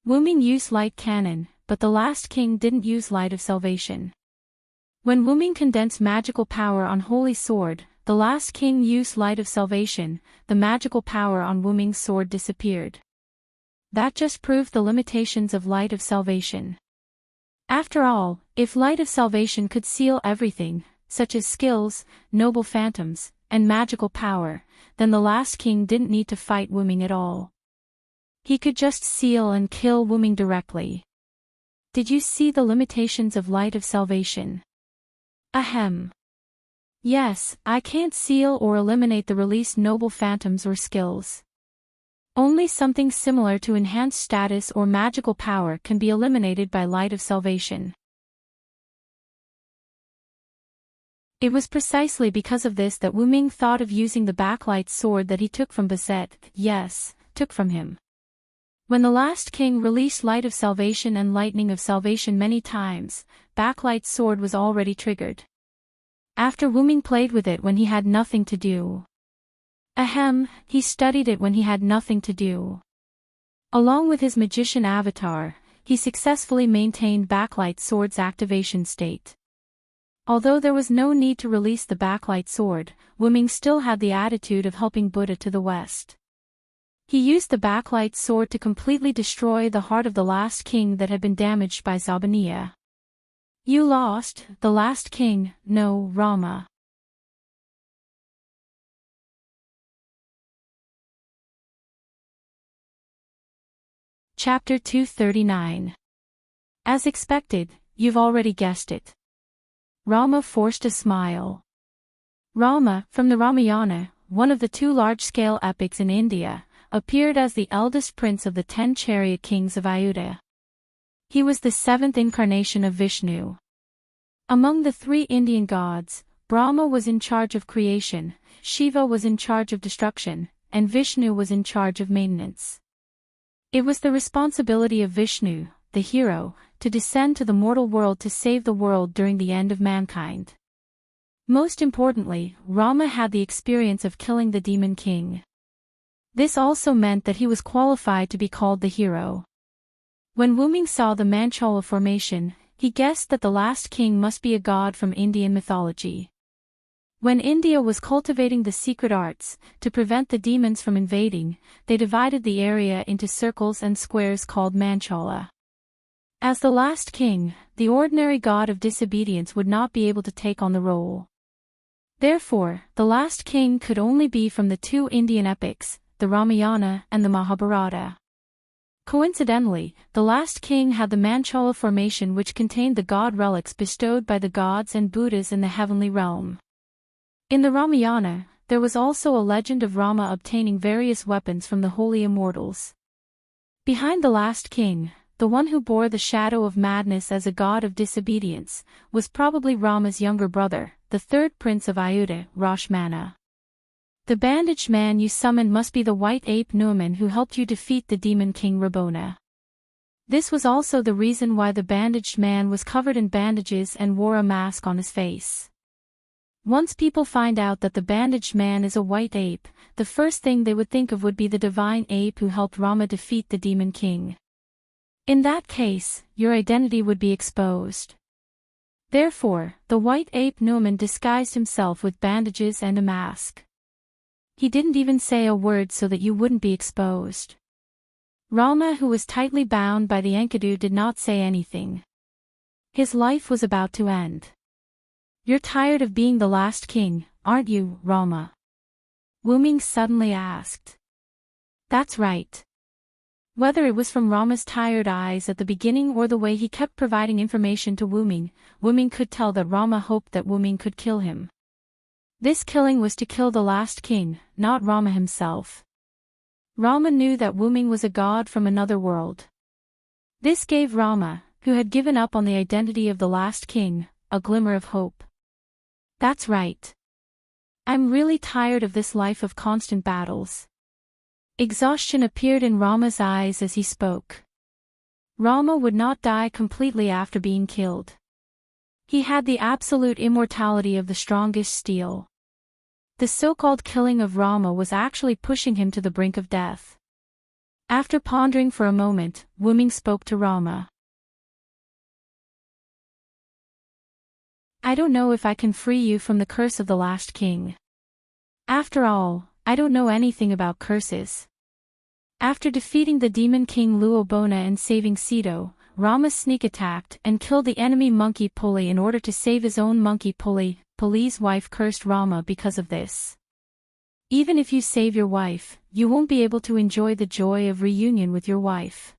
Wuming used Light Cannon, but the last king didn't use Light of Salvation. When Wuming condensed magical power on Holy Sword, the last king used Light of Salvation, the magical power on Wuming's sword disappeared. That just proved the limitations of Light of Salvation. After all, if Light of Salvation could seal everything, such as skills, noble phantoms, and magical power, then the last king didn't need to fight Wuming at all. He could just seal and kill Wuming directly. Did you see the limitations of Light of Salvation? Ahem. Yes, I can't seal or eliminate the released noble phantoms or skills. Only something similar to enhanced status or magical power can be eliminated by Light of Salvation. It was precisely because of this that Wuming thought of using the Backlight sword that he took from Basset, yes, took from him. When the last king released Light of Salvation and Lightning of Salvation many times, Backlight's sword was already triggered. After Wuming played with it when he had nothing to do. Ahem, he studied it when he had nothing to do. Along with his magician avatar, he successfully maintained Backlight sword's activation state. Although there was no need to release the Backlight sword, Wuming still had the attitude of helping Buddha to the west. He used the Backlight sword to completely destroy the heart of the last king that had been damaged by Zabaniya. You lost, the last king, no, Rama. Chapter 239. As expected, you've already guessed it. Rama forced a smile. Rama, from the Ramayana, one of the two large-scale epics in India, appeared as the eldest prince of the 10 chariot kings of Ayodhya. He was the 7th incarnation of Vishnu. Among the 3 Indian gods, Brahma was in charge of creation, Shiva was in charge of destruction, and Vishnu was in charge of maintenance. It was the responsibility of Vishnu, the hero, to descend to the mortal world to save the world during the end of mankind. Most importantly, Rama had the experience of killing the demon king. This also meant that he was qualified to be called the hero. When Wuming saw the Manchala formation, he guessed that the last king must be a god from Indian mythology. When India was cultivating the secret arts, to prevent the demons from invading, they divided the area into circles and squares called Manchala. As the last king, the ordinary god of disobedience would not be able to take on the role. Therefore, the last king could only be from the 2 Indian epics, the Ramayana and the Mahabharata. Coincidentally, the last king had the Manchala formation which contained the god relics bestowed by the gods and Buddhas in the heavenly realm. In the Ramayana, there was also a legend of Rama obtaining various weapons from the holy immortals. Behind the last king, the one who bore the shadow of madness as a god of disobedience, was probably Rama's younger brother, the 3rd prince of Ayodhya, Rashmana. The bandaged man you summoned must be the white ape Numan who helped you defeat the demon king Rabona. This was also the reason why the bandaged man was covered in bandages and wore a mask on his face. Once people find out that the bandaged man is a white ape, the first thing they would think of would be the divine ape who helped Rama defeat the demon king. In that case, your identity would be exposed. Therefore, the white ape Numan disguised himself with bandages and a mask. He didn't even say a word so that you wouldn't be exposed. Rama, who was tightly bound by the Enkidu, did not say anything. His life was about to end. You're tired of being the last king, aren't you, Rama? Wuming suddenly asked. That's right. Whether it was from Rama's tired eyes at the beginning or the way he kept providing information to Wuming, Wuming could tell that Rama hoped that Wuming could kill him. This killing was to kill the last king, not Rama himself. Rama knew that Wuming was a god from another world. This gave Rama, who had given up on the identity of the last king, a glimmer of hope. That's right. I'm really tired of this life of constant battles. Exhaustion appeared in Rama's eyes as he spoke. Rama would not die completely after being killed. He had the absolute immortality of the strongest steel. The so-called killing of Rama was actually pushing him to the brink of death. After pondering for a moment, Wuming spoke to Rama. I don't know if I can free you from the curse of the last king. After all, I don't know anything about curses. After defeating the demon king Luobona and saving Sito, Rama sneak attacked and killed the enemy monkey Puli in order to save his own monkey Puli. Puli's wife cursed Rama because of this. Even if you save your wife, you won't be able to enjoy the joy of reunion with your wife.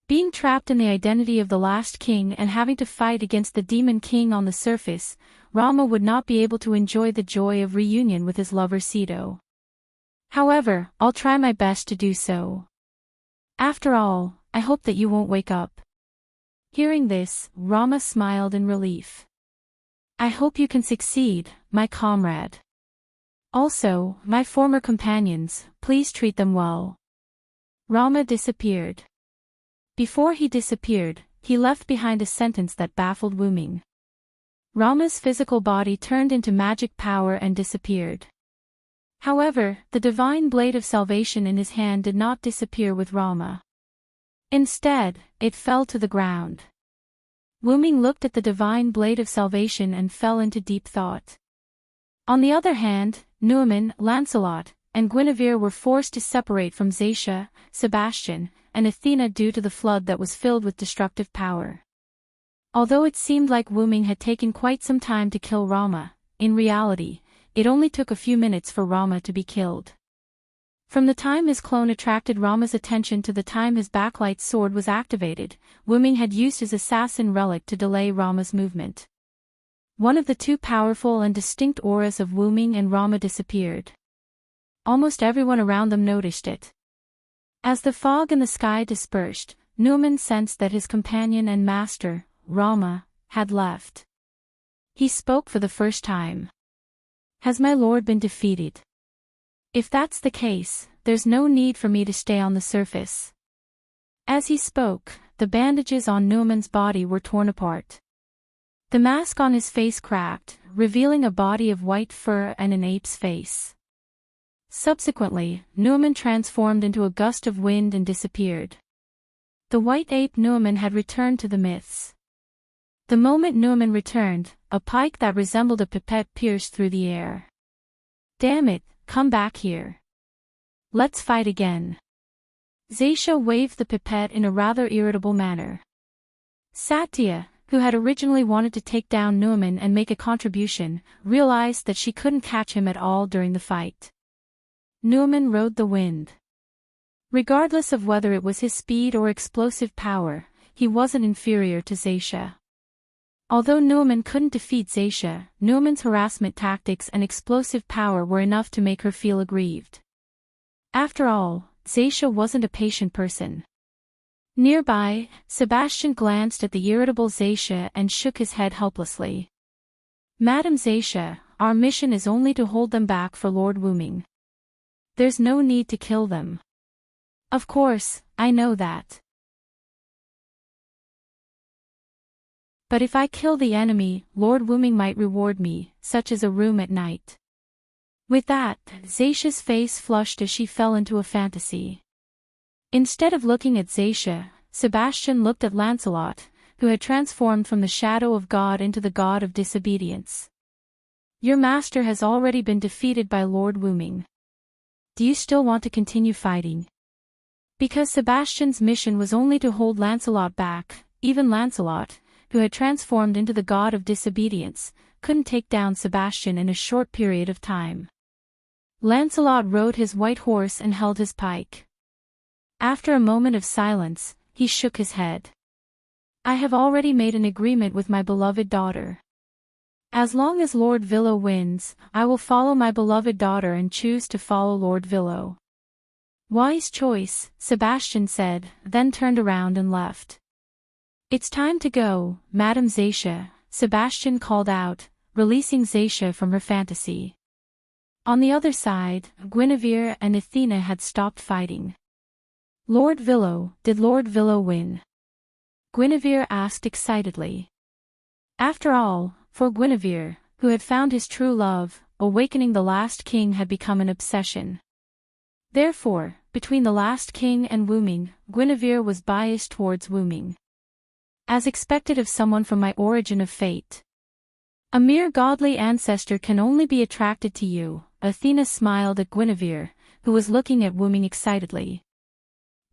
Being trapped in the identity of the last king and having to fight against the demon king on the surface, Rama would not be able to enjoy the joy of reunion with his lover Sito. However, I'll try my best to do so. After all, I hope that you won't wake up. Hearing this, Rama smiled in relief. I hope you can succeed, my comrade. Also, my former companions, please treat them well. Rama disappeared. Before he disappeared, he left behind a sentence that baffled Wuming. Rama's physical body turned into magic power and disappeared. However, the divine blade of salvation in his hand did not disappear with Rama. Instead, it fell to the ground. Wuming looked at the divine blade of salvation and fell into deep thought. On the other hand, Numen, Lancelot, and Guinevere were forced to separate from Zaisha, Sebastian, and Athena due to the flood that was filled with destructive power. Although it seemed like Wuming had taken quite some time to kill Rama, in reality, it only took a few minutes for Rama to be killed. From the time his clone attracted Rama's attention to the time his backlight sword was activated, Wuming had used his assassin relic to delay Rama's movement. One of the two powerful and distinct auras of Wuming and Rama disappeared. Almost everyone around them noticed it. As the fog in the sky dispersed, Numen sensed that his companion and master, Rama, had left. He spoke for the first time. Has my lord been defeated? If that's the case, there's no need for me to stay on the surface. As he spoke, the bandages on Numen's body were torn apart. The mask on his face cracked, revealing a body of white fur and an ape's face. Subsequently, Numen transformed into a gust of wind and disappeared. The white ape Numen had returned to the myths. The moment Numen returned, a pike that resembled a pipette pierced through the air. Damn it, come back here. Let's fight again. Zaisha waved the pipette in a rather irritable manner. Satya, who had originally wanted to take down Numen and make a contribution, realized that she couldn't catch him at all during the fight. Numen rode the wind. Regardless of whether it was his speed or explosive power, he wasn't inferior to Zaisha. Although Numen couldn't defeat Zaisha, Numen's harassment tactics and explosive power were enough to make her feel aggrieved. After all, Zaisha wasn't a patient person. Nearby, Sebastian glanced at the irritable Zaisha and shook his head helplessly. Madam Zaisha, our mission is only to hold them back for Lord Wuming. There's no need to kill them. Of course, I know that. But if I kill the enemy, Lord Wuming might reward me, such as a room at night. With that, Zaisha's face flushed as she fell into a fantasy. Instead of looking at Zaisha, Sebastian looked at Lancelot, who had transformed from the shadow of God into the god of disobedience. Your master has already been defeated by Lord Wuming. Do you still want to continue fighting? Because Sebastian's mission was only to hold Lancelot back, even Lancelot, who had transformed into the god of disobedience, couldn't take down Sebastian in a short period of time. Lancelot rode his white horse and held his pike. After a moment of silence, he shook his head. I have already made an agreement with my beloved daughter. As long as Lord Villo wins, I will follow my beloved daughter and choose to follow Lord Villo. Wise choice, Sebastian said, then turned around and left. It's time to go, Madam Zaisha, Sebastian called out, releasing Zaisha from her fantasy. On the other side, Guinevere and Athena had stopped fighting. Lord Villo, did Lord Villo win? Guinevere asked excitedly. After all, for Guinevere, who had found his true love, awakening the last king had become an obsession. Therefore, between the last king and Wuming, Guinevere was biased towards Wuming. As expected of someone from my origin of fate. A mere godly ancestor can only be attracted to you, Athena smiled at Guinevere, who was looking at Wuming excitedly.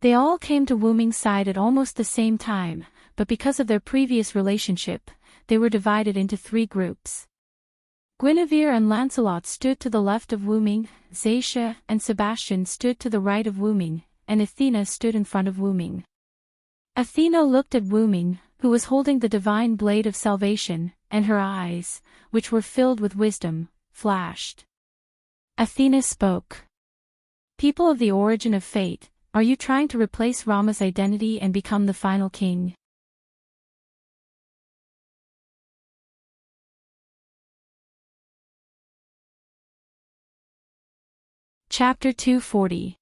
They all came to Wuming's side at almost the same time, but because of their previous relationship, they were divided into 3 groups. Guinevere and Lancelot stood to the left of Wuming, Zacia and Sebastian stood to the right of Wuming, and Athena stood in front of Wuming. Athena looked at Wuming, who was holding the divine blade of salvation, and her eyes, which were filled with wisdom, flashed. Athena spoke. People of the origin of fate, are you trying to replace Rama's identity and become the final king? Chapter 240.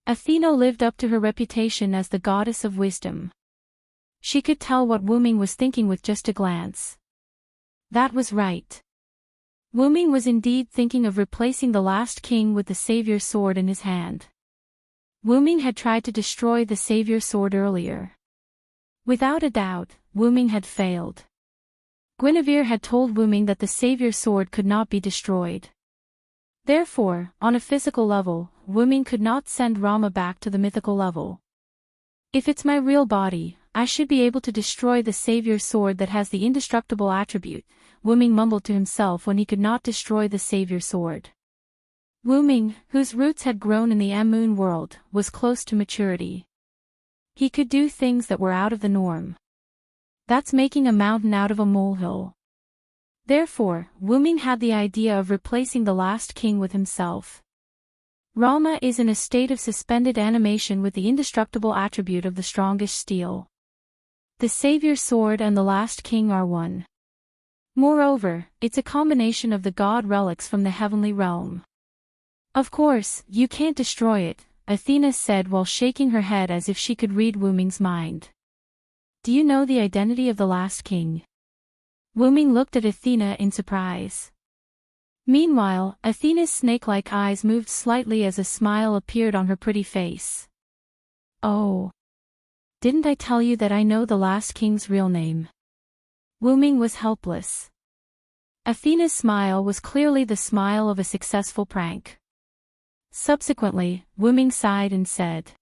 Athena lived up to her reputation as the goddess of wisdom. She could tell what Wuming was thinking with just a glance. That was right. Wuming was indeed thinking of replacing the last king with the savior sword in his hand. Wuming had tried to destroy the savior sword earlier. Without a doubt, Wuming had failed. Guinevere had told Wuming that the savior sword could not be destroyed. Therefore, on a physical level, Wuming could not send Rama back to the mythical level. If it's my real body, I should be able to destroy the savior sword that has the indestructible attribute, Wuming mumbled to himself when he could not destroy the savior sword. Wuming, whose roots had grown in the Amun world, was close to maturity. He could do things that were out of the norm. That's making a mountain out of a molehill. Therefore, Wuming had the idea of replacing the last king with himself. Rama is in a state of suspended animation with the indestructible attribute of the strongest steel. The savior sword and the last king are one. Moreover, it's a combination of the god relics from the heavenly realm. Of course, you can't destroy it, Athena said while shaking her head as if she could read Wuming's mind. Do you know the identity of the last king? Wuming looked at Athena in surprise. Meanwhile, Athena's snake-like eyes moved slightly as a smile appeared on her pretty face. Oh. Didn't I tell you that I know the last king's real name? Wuming was helpless. Athena's smile was clearly the smile of a successful prank. Subsequently, Wuming sighed and said,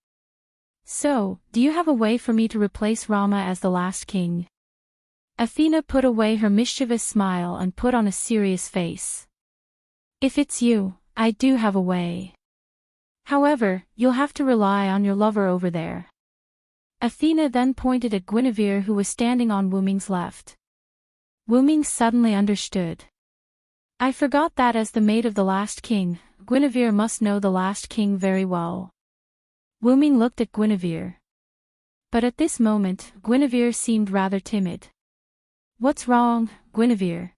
So, do you have a way for me to replace Rama as the last king? Athena put away her mischievous smile and put on a serious face. If it's you, I do have a way. However, you'll have to rely on your lover over there. Athena then pointed at Guinevere who was standing on Wuming's left. Wuming suddenly understood. I forgot that as the maid of the last king, Guinevere must know the last king very well. Wuming looked at Guinevere. But at this moment, Guinevere seemed rather timid. What's wrong, Guinevere?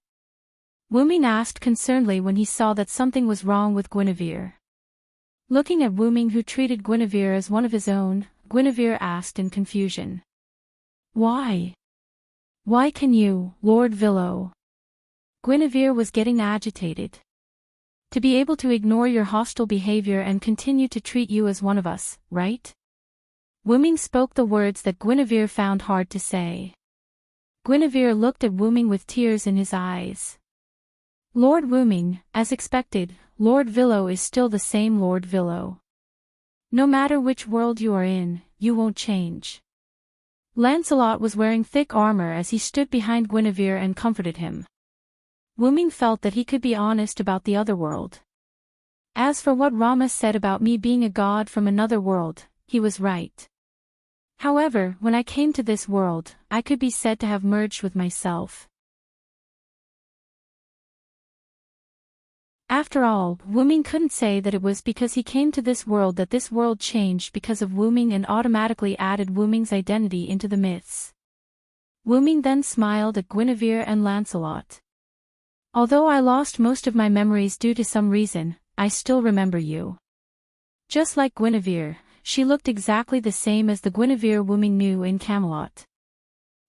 Wuming asked concernedly when he saw that something was wrong with Guinevere. Looking at Wuming who treated Guinevere as one of his own, Guinevere asked in confusion. Why? Why can you, Lord Villo? Guinevere was getting agitated. To be able to ignore your hostile behavior and continue to treat you as one of us, right? Wuming spoke the words that Guinevere found hard to say. Guinevere looked at Wuming with tears in his eyes. Lord Wuming, as expected, Lord Villo is still the same Lord Villo. No matter which world you are in, you won't change. Lancelot was wearing thick armor as he stood behind Guinevere and comforted him. Wuming felt that he could be honest about the other world. As for what Rama said about me being a god from another world, he was right. However, when I came to this world, I could be said to have merged with myself. After all, Wuming couldn't say that it was because he came to this world that this world changed because of Wuming and automatically added Wuming's identity into the myths. Wuming then smiled at Guinevere and Lancelot. Although I lost most of my memories due to some reason, I still remember you. Just like Guinevere, she looked exactly the same as the Guinevere Wuming knew in Camelot.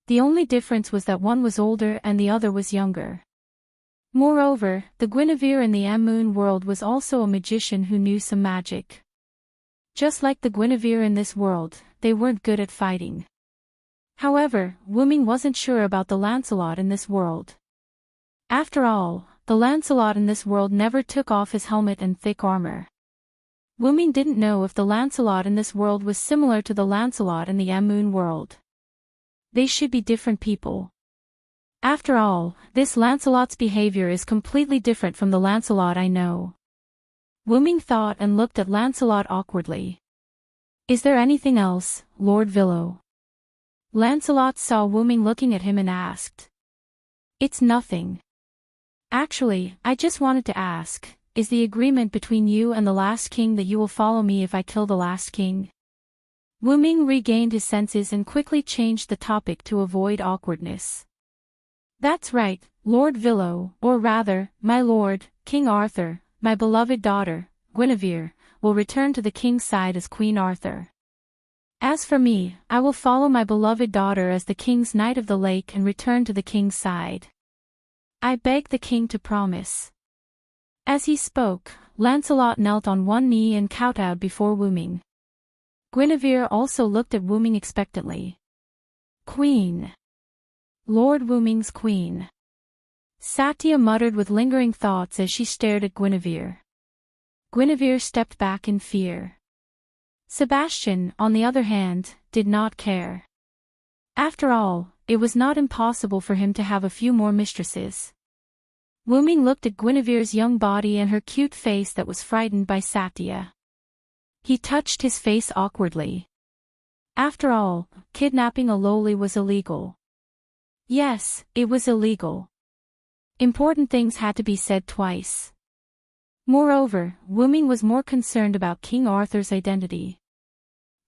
The only difference was that one was older and the other was younger. Moreover, the Guinevere in the Moon world was also a magician who knew some magic. Just like the Guinevere in this world, they weren't good at fighting. However, Wu-Ming wasn't sure about the Lancelot in this world. After all, the Lancelot in this world never took off his helmet and thick armor. Wu-Ming didn't know if the Lancelot in this world was similar to the Lancelot in the Moon world. They should be different people. After all, this Lancelot's behavior is completely different from the Lancelot I know. Wu-Ming thought and looked at Lancelot awkwardly. Is there anything else, Lord Villo? Lancelot saw Wu-Ming looking at him and asked. It's nothing. Actually, I just wanted to ask, is the agreement between you and the last king that you will follow me if I kill the last king? Wu-Ming regained his senses and quickly changed the topic to avoid awkwardness. That's right, Lord Villo, or rather, my lord, King Arthur, my beloved daughter, Guinevere, will return to the king's side as Queen Arthur. As for me, I will follow my beloved daughter as the king's knight of the lake and return to the king's side. I beg the king to promise. As he spoke, Lancelot knelt on one knee and kowtowed before Wu-Ming. Guinevere also looked at Wu-Ming expectantly. Queen. Lord Wu-Ming's queen. Satya muttered with lingering thoughts as she stared at Guinevere. Guinevere stepped back in fear. Sebastian, on the other hand, did not care. After all, it was not impossible for him to have a few more mistresses. Wu-Ming looked at Guinevere's young body and her cute face that was frightened by Satya. He touched his face awkwardly. After all, kidnapping a lowly was illegal. Yes, it was illegal. Important things had to be said twice. Moreover, Wu-Ming was more concerned about King Arthur's identity.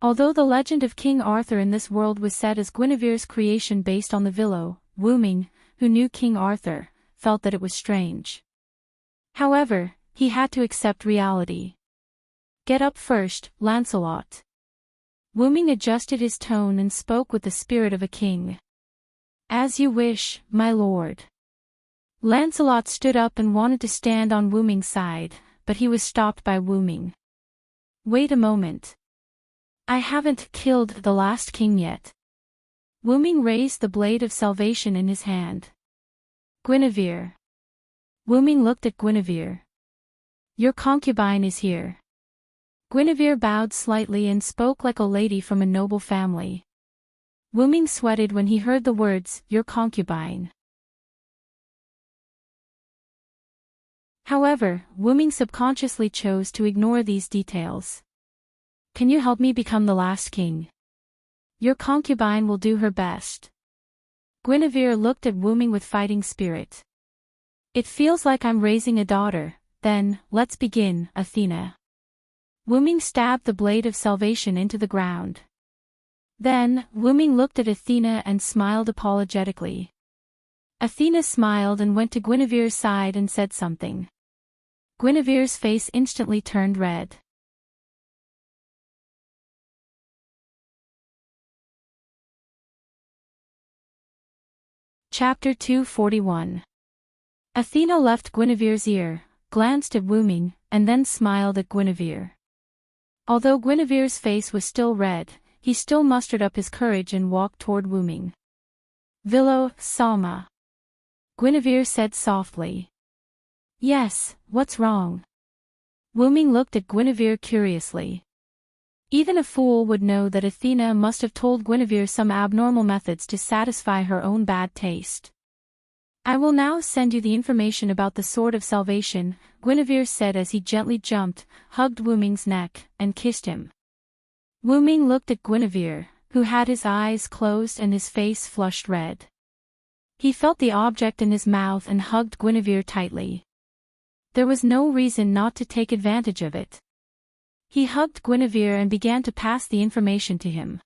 Although the legend of King Arthur in this world was set as Guinevere's creation based on the Villo, Wu-Ming, who knew King Arthur, felt that it was strange. However, he had to accept reality. Get up first, Lancelot. Wu-Ming adjusted his tone and spoke with the spirit of a king. As you wish, my lord. Lancelot stood up and wanted to stand on Wu-Ming's side, but he was stopped by Wu-Ming. Wait a moment. I haven't killed the last king yet. Wu-Ming raised the blade of salvation in his hand. Guinevere. Wu-Ming looked at Guinevere. Your concubine is here. Guinevere bowed slightly and spoke like a lady from a noble family. Wu-Ming sweated when he heard the words, your concubine. However, Wu-Ming subconsciously chose to ignore these details. Can you help me become the last king? Your concubine will do her best. Guinevere looked at Wu-Ming with fighting spirit. It feels like I'm raising a daughter, then, let's begin, Athena. Wu-Ming stabbed the blade of salvation into the ground. Then, Wu-Ming looked at Athena and smiled apologetically. Athena smiled and went to Guinevere's side and said something. Guinevere's face instantly turned red. Chapter 241. Athena left Guinevere's ear, glanced at Wu-Ming, and then smiled at Guinevere. Although Guinevere's face was still red, he still mustered up his courage and walked toward Wu-Ming. Villo, Salma. Guinevere said softly. Yes, what's wrong? Wu-Ming looked at Guinevere curiously. Even a fool would know that Athena must have told Guinevere some abnormal methods to satisfy her own bad taste. I will now send you the information about the Sword of Salvation, Guinevere said as he gently jumped, hugged Wu-Ming's neck, and kissed him. Wu-Ming looked at Guinevere, who had his eyes closed and his face flushed red. He felt the object in his mouth and hugged Guinevere tightly. There was no reason not to take advantage of it. He hugged Guinevere and began to pass the information to him.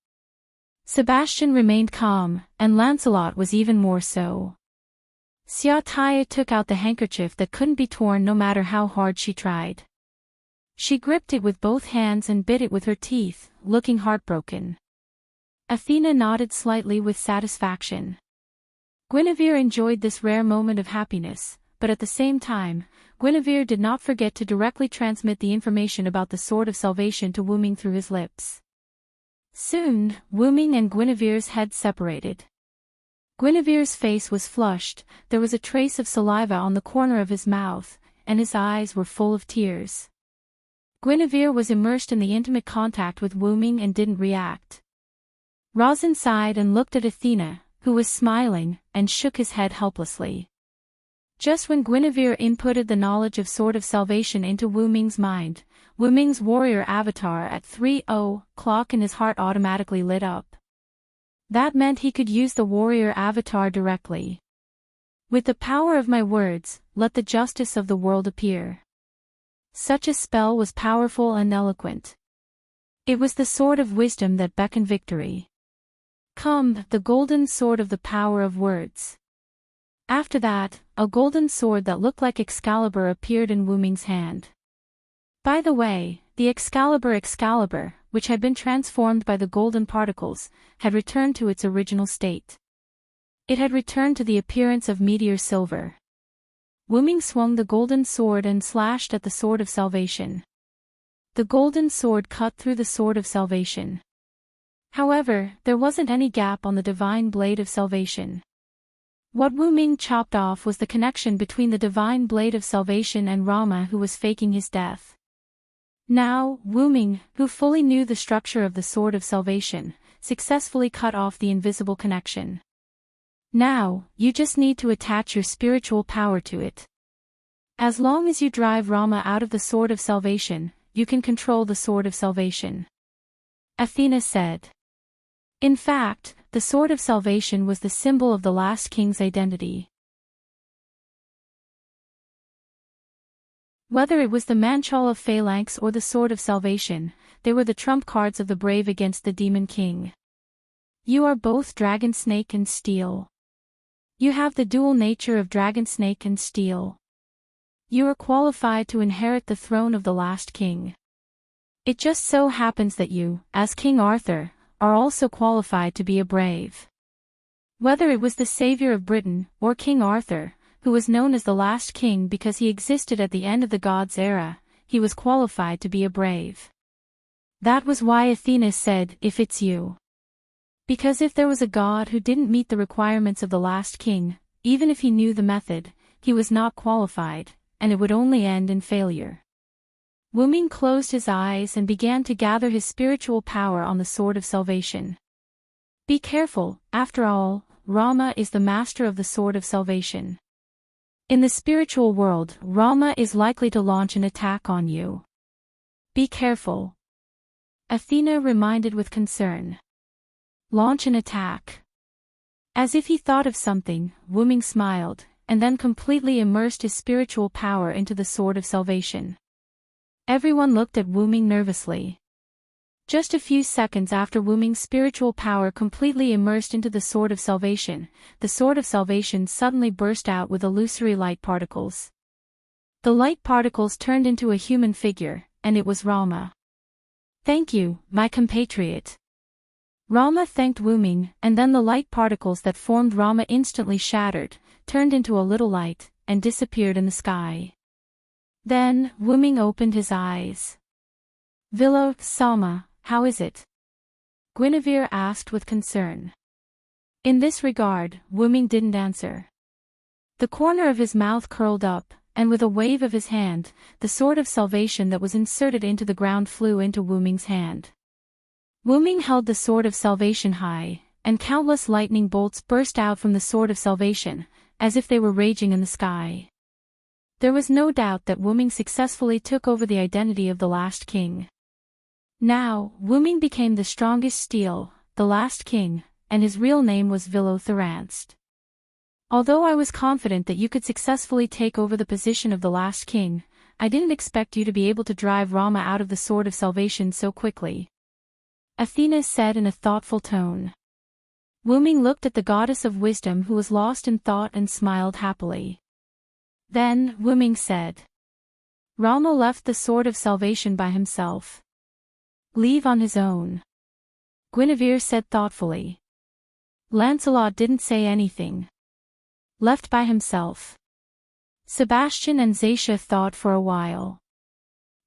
Sebastian remained calm, and Lancelot was even more so. Xiaotaya took out the handkerchief that couldn't be torn no matter how hard she tried. She gripped it with both hands and bit it with her teeth, looking heartbroken. Athena nodded slightly with satisfaction. Guinevere enjoyed this rare moment of happiness, but at the same time, Guinevere did not forget to directly transmit the information about the Sword of Salvation to Wu Ming through his lips. Soon, Wu Ming and Guinevere's heads separated. Guinevere's face was flushed, there was a trace of saliva on the corner of his mouth, and his eyes were full of tears. Guinevere was immersed in the intimate contact with Wu Ming and didn't react. Rosin sighed and looked at Athena, who was smiling, and shook his head helplessly. Just when Guinevere inputted the knowledge of Sword of Salvation into Wu Ming's mind, Wu Ming's warrior avatar at 3:00 in his heart automatically lit up. That meant he could use the warrior avatar directly. With the power of my words, let the justice of the world appear. Such a spell was powerful and eloquent. It was the sword of wisdom that beckoned victory. Come, the golden sword of the power of words. After that, a golden sword that looked like Excalibur appeared in Wu Ming's hand. By the way, the Excalibur, which had been transformed by the golden particles, had returned to its original state. It had returned to the appearance of meteor silver. Wu Ming swung the golden sword and slashed at the Sword of Salvation. The golden sword cut through the Sword of Salvation. However, there wasn't any gap on the divine blade of salvation. What Wu Ming chopped off was the connection between the divine blade of salvation and Rama, who was faking his death. Now, Wu Ming, who fully knew the structure of the Sword of Salvation, successfully cut off the invisible connection. Now, you just need to attach your spiritual power to it. As long as you drive Rama out of the Sword of Salvation, you can control the Sword of Salvation. Athena said. In fact, the Sword of Salvation was the symbol of the last king's identity. Whether it was the Manchal of Phalanx or the Sword of Salvation, they were the trump cards of the brave against the Demon King. You are both Dragon Snake and Steel. You have the dual nature of Dragon Snake and Steel. You are qualified to inherit the throne of the last king. It just so happens that you, as King Arthur, are also qualified to be a brave. Whether it was the savior of Britain, or King Arthur, who was known as the last king because he existed at the end of the gods' era, he was qualified to be a brave. That was why Athena said, if it's you. Because if there was a god who didn't meet the requirements of the last king, even if he knew the method, he was not qualified, and it would only end in failure. Wu Ming closed his eyes and began to gather his spiritual power on the Sword of Salvation. Be careful, after all, Rama is the master of the Sword of Salvation. In the spiritual world, Rama is likely to launch an attack on you. Be careful. Athena reminded with concern. Launch an attack. As if he thought of something, Wu Ming smiled, and then completely immersed his spiritual power into the Sword of Salvation. Everyone looked at Wu Ming nervously. Just a few seconds after Wu Ming's spiritual power completely immersed into the Sword of Salvation, the Sword of Salvation suddenly burst out with illusory light particles. The light particles turned into a human figure, and it was Rama. Thank you, my compatriot. Rama thanked Wu Ming, and then the light particles that formed Rama instantly shattered, turned into a little light, and disappeared in the sky. Then, Wu Ming opened his eyes. Vilo, Salma, how is it? Guinevere asked with concern. In this regard, Wu Ming didn't answer. The corner of his mouth curled up, and with a wave of his hand, the Sword of Salvation that was inserted into the ground flew into Wu Ming's hand. Wu Ming held the Sword of Salvation high, and countless lightning bolts burst out from the Sword of Salvation, as if they were raging in the sky. There was no doubt that Wu Ming successfully took over the identity of the last king. Now, Wu Ming became the strongest steel, the last king, and his real name was Vilo Thorns. Although I was confident that you could successfully take over the position of the last king, I didn't expect you to be able to drive Rama out of the Sword of Salvation so quickly. Athena said in a thoughtful tone. Wu Ming looked at the goddess of wisdom who was lost in thought and smiled happily. Then, Wu Ming said. Rama left the Sword of Salvation by himself. Leave on his own. Guinevere said thoughtfully. Lancelot didn't say anything. Left by himself. Sebastian and Zacia thought for a while.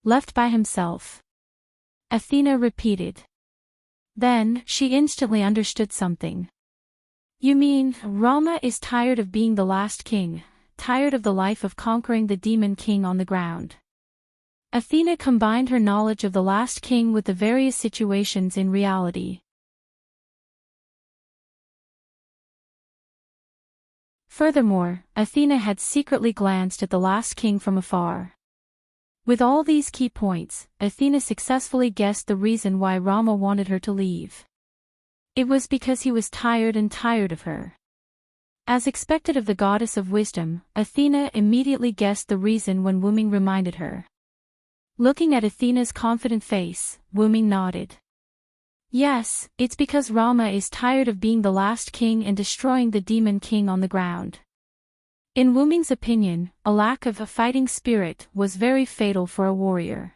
Left by himself. Athena repeated. Then, she instantly understood something. You mean, Rama is tired of being the last king, tired of the life of conquering the demon king on the ground. Athena combined her knowledge of the last king with the various situations in reality. Furthermore, Athena had secretly glanced at the last king from afar. With all these key points, Athena successfully guessed the reason why Rama wanted her to leave. It was because he was tired of her. As expected of the goddess of wisdom, Athena immediately guessed the reason when Wuming reminded her. Looking at Athena's confident face, Wuming nodded. Yes, it's because Rama is tired of being the last king and destroying the demon king on the ground. In Wuming's opinion, a lack of a fighting spirit was very fatal for a warrior.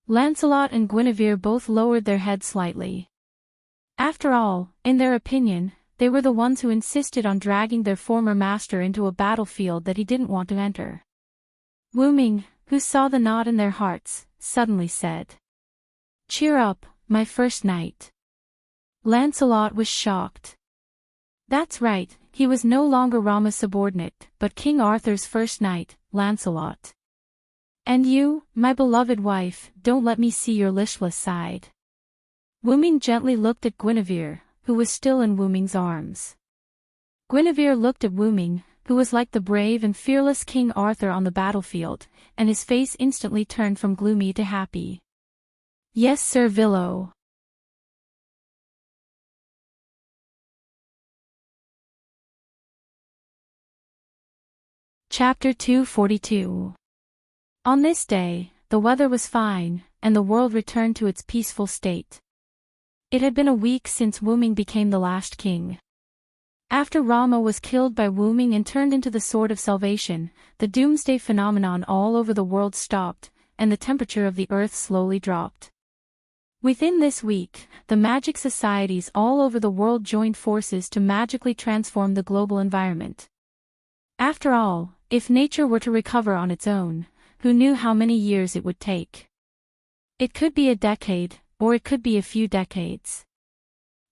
Lancelot and Guinevere both lowered their heads slightly. After all, in their opinion, they were the ones who insisted on dragging their former master into a battlefield that he didn't want to enter. Wuming, who saw the knot in their hearts, suddenly said. Cheer up, my first knight. Lancelot was shocked. That's right, he was no longer Rama's subordinate, but King Arthur's first knight, Lancelot. And you, my beloved wife, don't let me see your listless side. Wuming gently looked at Guinevere, who was still in Wuming's arms. Guinevere looked at Wuming, who was like the brave and fearless King Arthur on the battlefield, and his face instantly turned from gloomy to happy. Yes, Sir Villo. Chapter 242. On this day, the weather was fine, and the world returned to its peaceful state. It had been a week since Wuming became the last king. After Rama was killed by Wuming and turned into the Sword of Salvation, the doomsday phenomenon all over the world stopped, and the temperature of the earth slowly dropped. Within this week, the magic societies all over the world joined forces to magically transform the global environment. After all, if nature were to recover on its own, who knew how many years it would take? It could be a decade, or it could be a few decades.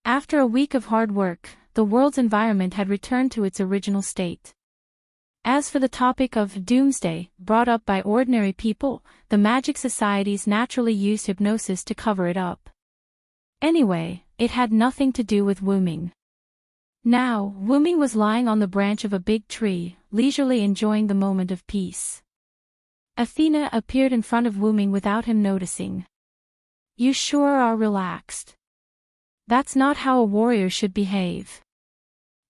After a week of hard work, the world's environment had returned to its original state. As for the topic of doomsday, brought up by ordinary people, the magic societies naturally used hypnosis to cover it up. Anyway, it had nothing to do with Wuming. Now, Wuming was lying on the branch of a big tree, leisurely enjoying the moment of peace. Athena appeared in front of Wuming without him noticing. You sure are relaxed. That's not how a warrior should behave.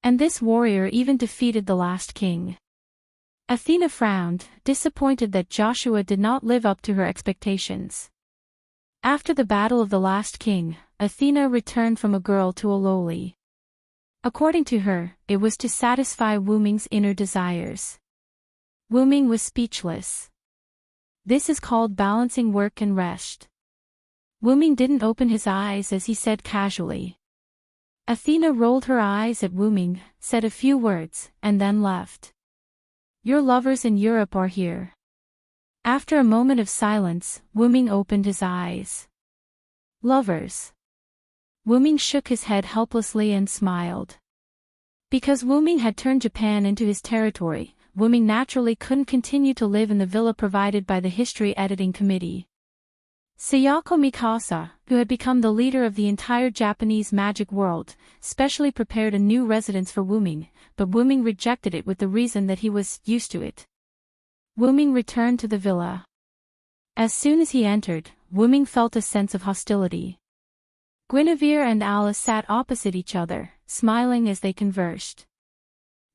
And this warrior even defeated the last king. Athena frowned, disappointed that Joshua did not live up to her expectations. After the battle of the last king, Athena returned from a girl to a lowly. According to her, it was to satisfy Wuming's inner desires. Wuming was speechless. This is called balancing work and rest. Wuming didn't open his eyes as he said casually. Athena rolled her eyes at Wuming, said a few words, and then left. Your lovers in Europe are here. After a moment of silence, Wuming opened his eyes. Lovers. Wuming shook his head helplessly and smiled. Because Wuming had turned Japan into his territory, Wuming naturally couldn't continue to live in the villa provided by the History Editing Committee. Sayako Mikasa, who had become the leader of the entire Japanese magic world, specially prepared a new residence for Wuming, but Wuming rejected it with the reason that he was used to it. Wuming returned to the villa. As soon as he entered, Wuming felt a sense of hostility. Guinevere and Alice sat opposite each other, smiling as they conversed.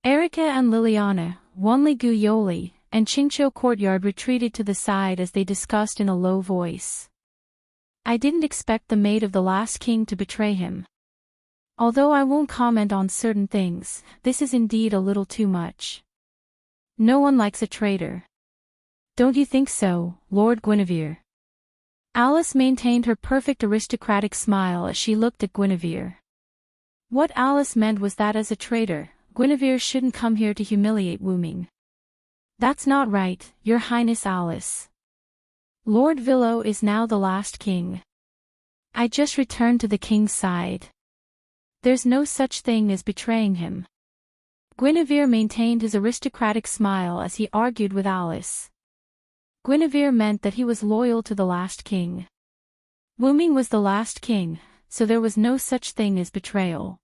Erika and Liliana, Wonli Guyoli, and Qingqiu Courtyard retreated to the side as they discussed in a low voice. I didn't expect the maid of the last king to betray him. Although I won't comment on certain things, this is indeed a little too much. No one likes a traitor. Don't you think so, Lord Guinevere? Alice maintained her perfect aristocratic smile as she looked at Guinevere. What Alice meant was that as a traitor, Guinevere shouldn't come here to humiliate Wu Ming. That's not right, Your Highness Alice. Lord Villo is now the last king. I just returned to the king's side. There's no such thing as betraying him. Guinevere maintained his aristocratic smile as he argued with Alice. Guinevere meant that he was loyal to the last king. Wu Ming was the last king, so there was no such thing as betrayal.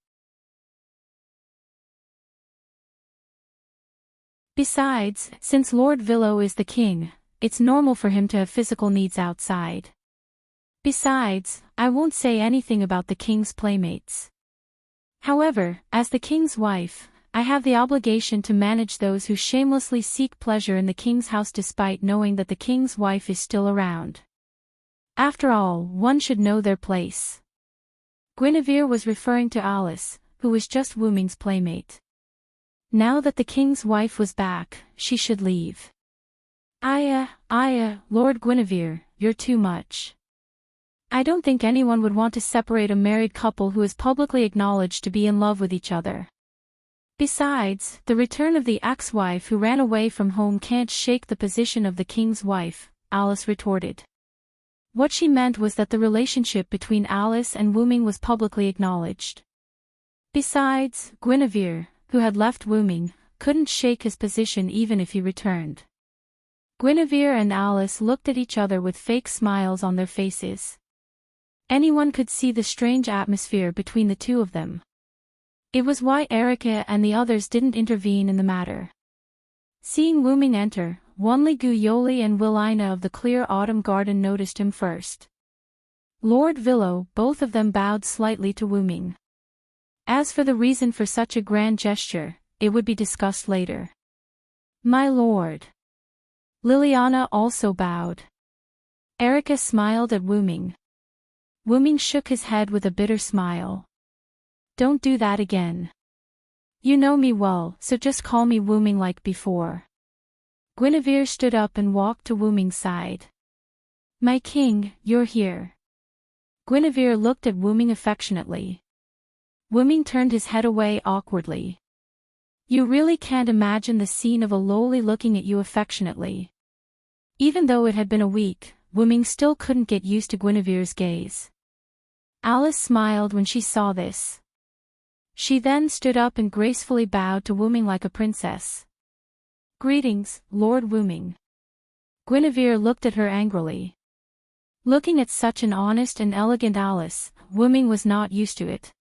Besides, since Lord Villo is the king, it's normal for him to have physical needs outside. Besides, I won't say anything about the king's playmates. However, as the king's wife, I have the obligation to manage those who shamelessly seek pleasure in the king's house despite knowing that the king's wife is still around. After all, one should know their place. Guinevere was referring to Alice, who was just Wu Ming's playmate. Now that the king's wife was back, she should leave. Lord Guinevere, you're too much. I don't think anyone would want to separate a married couple who is publicly acknowledged to be in love with each other. Besides, the return of the ex-wife who ran away from home can't shake the position of the king's wife, Alice retorted. What she meant was that the relationship between Alice and Wu Ming was publicly acknowledged. Besides, Guinevere, who had left Wu Ming, couldn't shake his position even if he returned. Guinevere and Alice looked at each other with fake smiles on their faces. Anyone could see the strange atmosphere between the two of them. It was why Erica and the others didn't intervene in the matter. Seeing Wu Ming enter, Wanli Gu Yoli and Willina of the Clear Autumn Garden noticed him first. Lord Villo, both of them bowed slightly to Wu Ming. As for the reason for such a grand gesture, it would be discussed later. My lord. Liliana also bowed. Erica smiled at Wu Ming. Wu Ming shook his head with a bitter smile. Don't do that again. You know me well, so just call me Wu Ming like before. Guinevere stood up and walked to Wu Ming's side. My king, you're here. Guinevere looked at Wu Ming affectionately. Wu Ming turned his head away awkwardly. You really can't imagine the scene of a lowly looking at you affectionately. Even though it had been a week, Wu Ming still couldn't get used to Guinevere's gaze. Alice smiled when she saw this. She then stood up and gracefully bowed to Wu Ming like a princess. Greetings, Lord Wu Ming. Guinevere looked at her angrily. Looking at such an honest and elegant Alice, Wu Ming was not used to it.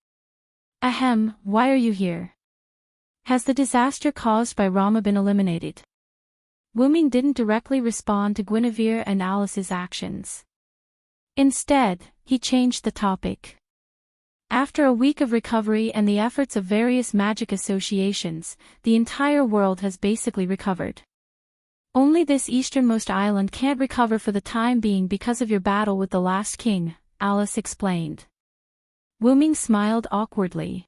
Ahem, why are you here? Has the disaster caused by Rama been eliminated? Wu Ming didn't directly respond to Guinevere and Alice's actions. Instead, he changed the topic. After a week of recovery and the efforts of various magic associations, the entire world has basically recovered. Only this easternmost island can't recover for the time being because of your battle with the last king, Alice explained. Wu Ming smiled awkwardly.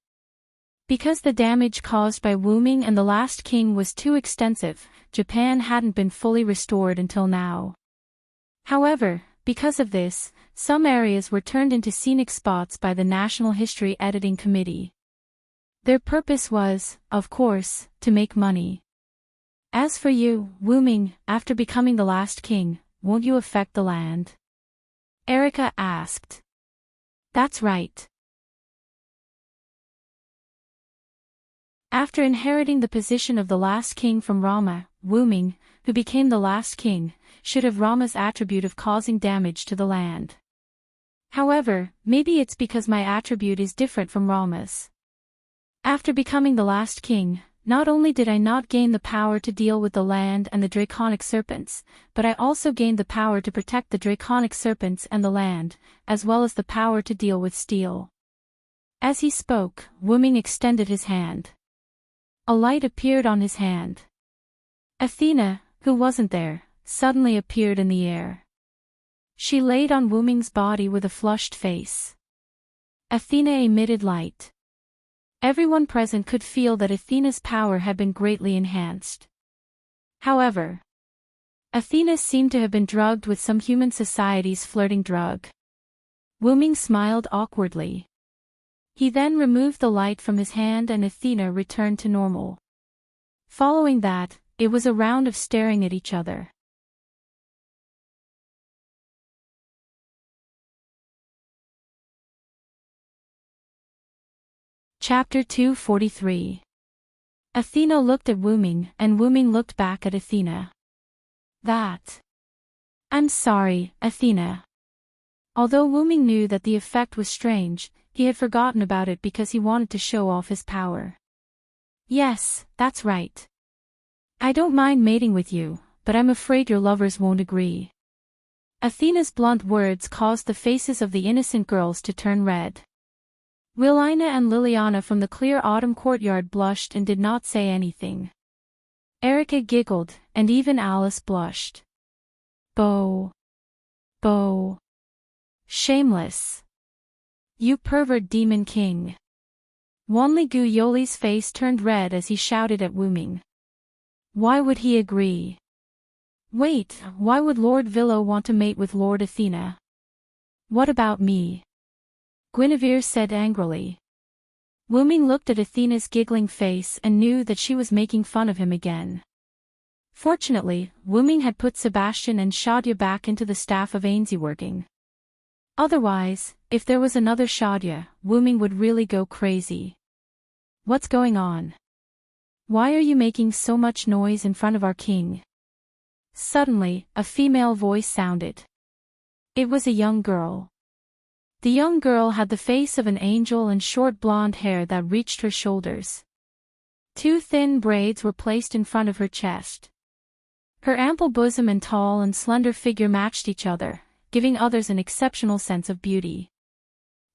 Because the damage caused by Wu Ming and the last king was too extensive, Japan hadn't been fully restored until now. However, because of this, some areas were turned into scenic spots by the National History Editing Committee. Their purpose was, of course, to make money. As for you, Wu Ming, after becoming the last king, won't you affect the land? Erica asked. That's right. After inheriting the position of the last king from Rama, Wu Ming, who became the last king, should have Rama's attribute of causing damage to the land. However, maybe it's because my attribute is different from Rama's. After becoming the last king, not only did I not gain the power to deal with the land and the draconic serpents, but I also gained the power to protect the draconic serpents and the land, as well as the power to deal with steel. As he spoke, Wu Ming extended his hand. A light appeared on his hand. Athena, who wasn't there, suddenly appeared in the air. She laid on Wu Ming's body with a flushed face. Athena emitted light. Everyone present could feel that Athena's power had been greatly enhanced. However, Athena seemed to have been drugged with some human society's flirting drug. Wuming smiled awkwardly. He then removed the light from his hand and Athena returned to normal. Following that, it was a round of staring at each other. Chapter 243. Athena looked at Wuming, and Wuming looked back at Athena. I'm sorry, Athena. Although Wuming knew that the effect was strange, he had forgotten about it because he wanted to show off his power. Yes, that's right. I don't mind mating with you, but I'm afraid your lovers won't agree. Athena's blunt words caused the faces of the innocent girls to turn red. Willina and Liliana from the clear autumn courtyard blushed and did not say anything. Erica giggled, and even Alice blushed. Bo. Shameless. You pervert demon king. Wanli-gu Yoli's face turned red as he shouted at Wuming. Why would he agree? Wait, why would Lord Villo want to mate with Lord Athena? What about me? Guinevere said angrily. Wuming looked at Athena's giggling face and knew that she was making fun of him again. Fortunately, Wuming had put Sebastian and Shadia back into the staff of Ainsley working. Otherwise, if there was another Shadia, Wuming would really go crazy. What's going on? Why are you making so much noise in front of our king? Suddenly, a female voice sounded. It was a young girl. The young girl had the face of an angel and short blonde hair that reached her shoulders. Two thin braids were placed in front of her chest. Her ample bosom and tall and slender figure matched each other, giving others an exceptional sense of beauty.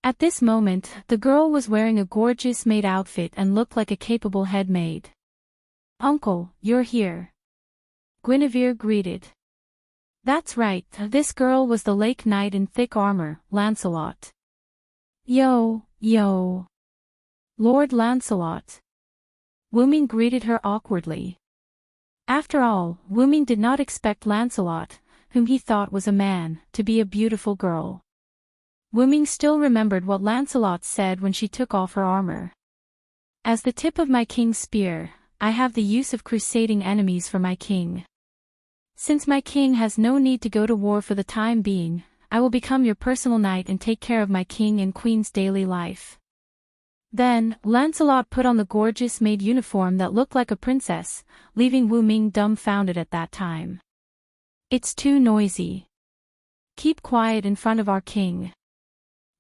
At this moment, the girl was wearing a gorgeous maid outfit and looked like a capable head maid. Uncle, you're here. Guinevere greeted. That's right, this girl was the Lake Knight in thick armor, Lancelot. Yo. Lord Lancelot. Wuming greeted her awkwardly. After all, Wuming did not expect Lancelot, whom he thought was a man, to be a beautiful girl. Wuming still remembered what Lancelot said when she took off her armor. As the tip of my king's spear, I have the use of crusading enemies for my king. Since my king has no need to go to war for the time being, I will become your personal knight and take care of my king and queen's daily life. Then, Lancelot put on the gorgeous maid uniform that looked like a princess, leaving Wuming dumbfounded at that time. It's too noisy. Keep quiet in front of our king.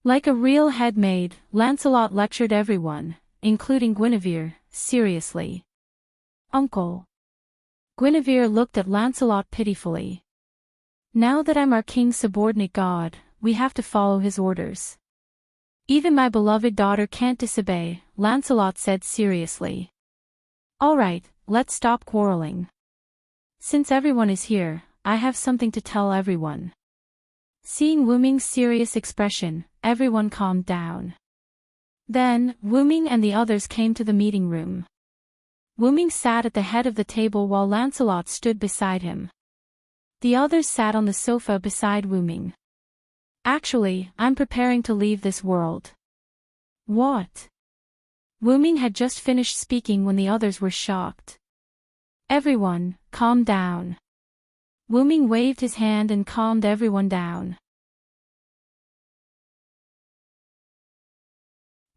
Like a real head maid, Lancelot lectured everyone, including Guinevere, seriously. Uncle. Guinevere looked at Lancelot pitifully. Now that I'm our king's subordinate god, we have to follow his orders. Even my beloved daughter can't disobey, Lancelot said seriously. All right, let's stop quarreling. Since everyone is here, I have something to tell everyone. Seeing Wuming's serious expression, everyone calmed down. Then, Wuming and the others came to the meeting room. Wuming sat at the head of the table while Lancelot stood beside him. The others sat on the sofa beside Wuming. Actually, I'm preparing to leave this world. What? Wuming had just finished speaking when the others were shocked. Everyone, calm down. Wuming waved his hand and calmed everyone down.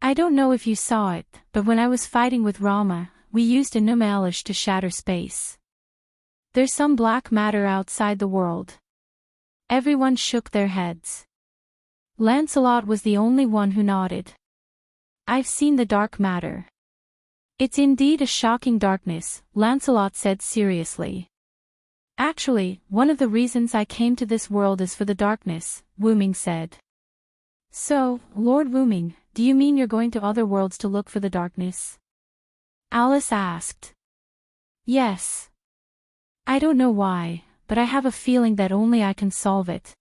I don't know if you saw it, but when I was fighting with Rama, we used a Numalish to shatter space. There's some black matter outside the world. Everyone shook their heads. Lancelot was the only one who nodded. I've seen the dark matter. It's indeed a shocking darkness, Lancelot said seriously. Actually, one of the reasons I came to this world is for the darkness, Wuming said. So, Lord Wuming, do you mean you're going to other worlds to look for the darkness? Alice asked. Yes. I don't know why, but I have a feeling that only I can solve it.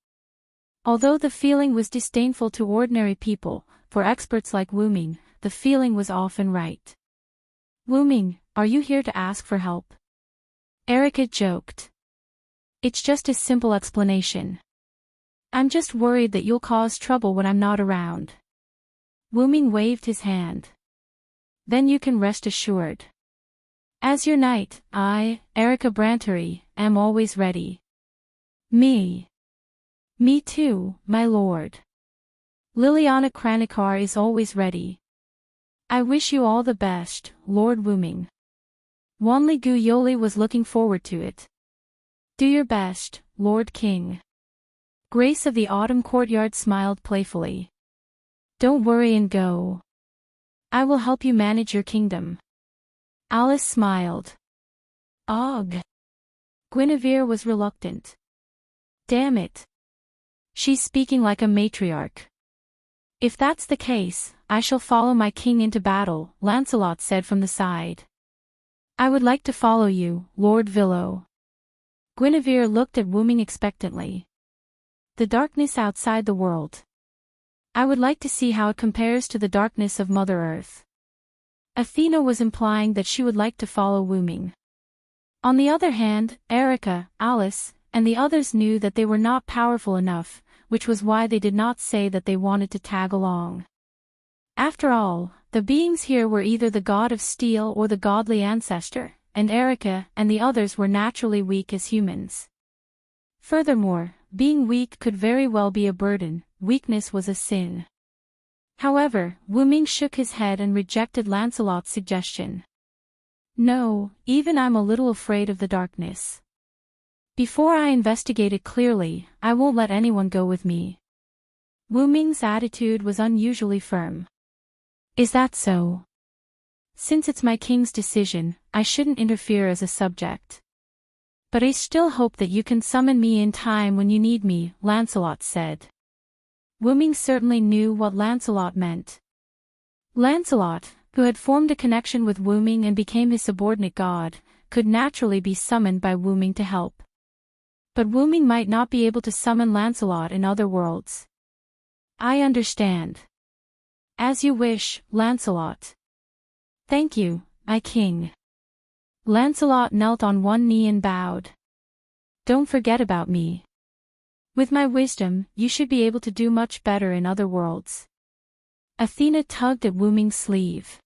Although the feeling was disdainful to ordinary people, for experts like Wuming, the feeling was often right. Wuming, are you here to ask for help? Erica joked. It's just a simple explanation. I'm just worried that you'll cause trouble when I'm not around. Wuming waved his hand. Then you can rest assured. As your knight, I, Erica Brantery, am always ready. Me too, my lord. Liliana Kranikar is always ready. I wish you all the best, Lord Wuming. Wanli Gu Yoli was looking forward to it. Do your best, Lord King. Grace of the Autumn Courtyard smiled playfully. Don't worry and go. I will help you manage your kingdom. Alice smiled. Ugh. Guinevere was reluctant. Damn it. She's speaking like a matriarch. If that's the case, I shall follow my king into battle, Lancelot said from the side. I would like to follow you, Lord Villo. Guinevere looked at Wuming expectantly. The darkness outside the world. I would like to see how it compares to the darkness of Mother Earth. Athena was implying that she would like to follow Wuming. On the other hand, Erica, Alice, and the others knew that they were not powerful enough, which was why they did not say that they wanted to tag along. After all, the beings here were either the god of steel or the godly ancestor, and Erica and the others were naturally weak as humans. Furthermore, being weak could very well be a burden. Weakness was a sin. However, Wuming shook his head and rejected Lancelot's suggestion. No, even I'm a little afraid of the darkness. Before I investigate it clearly, I won't let anyone go with me. Wuming's attitude was unusually firm. Is that so? Since it's my king's decision, I shouldn't interfere as a subject. But I still hope that you can summon me in time when you need me, Lancelot said. Wuming certainly knew what Lancelot meant. Lancelot, who had formed a connection with Wuming and became his subordinate god, could naturally be summoned by Wuming to help. But Wuming might not be able to summon Lancelot in other worlds. I understand. As you wish, Lancelot. Thank you, my king. Lancelot knelt on one knee and bowed. Don't forget about me. With my wisdom, you should be able to do much better in other worlds. Athena tugged at Wuming's sleeve.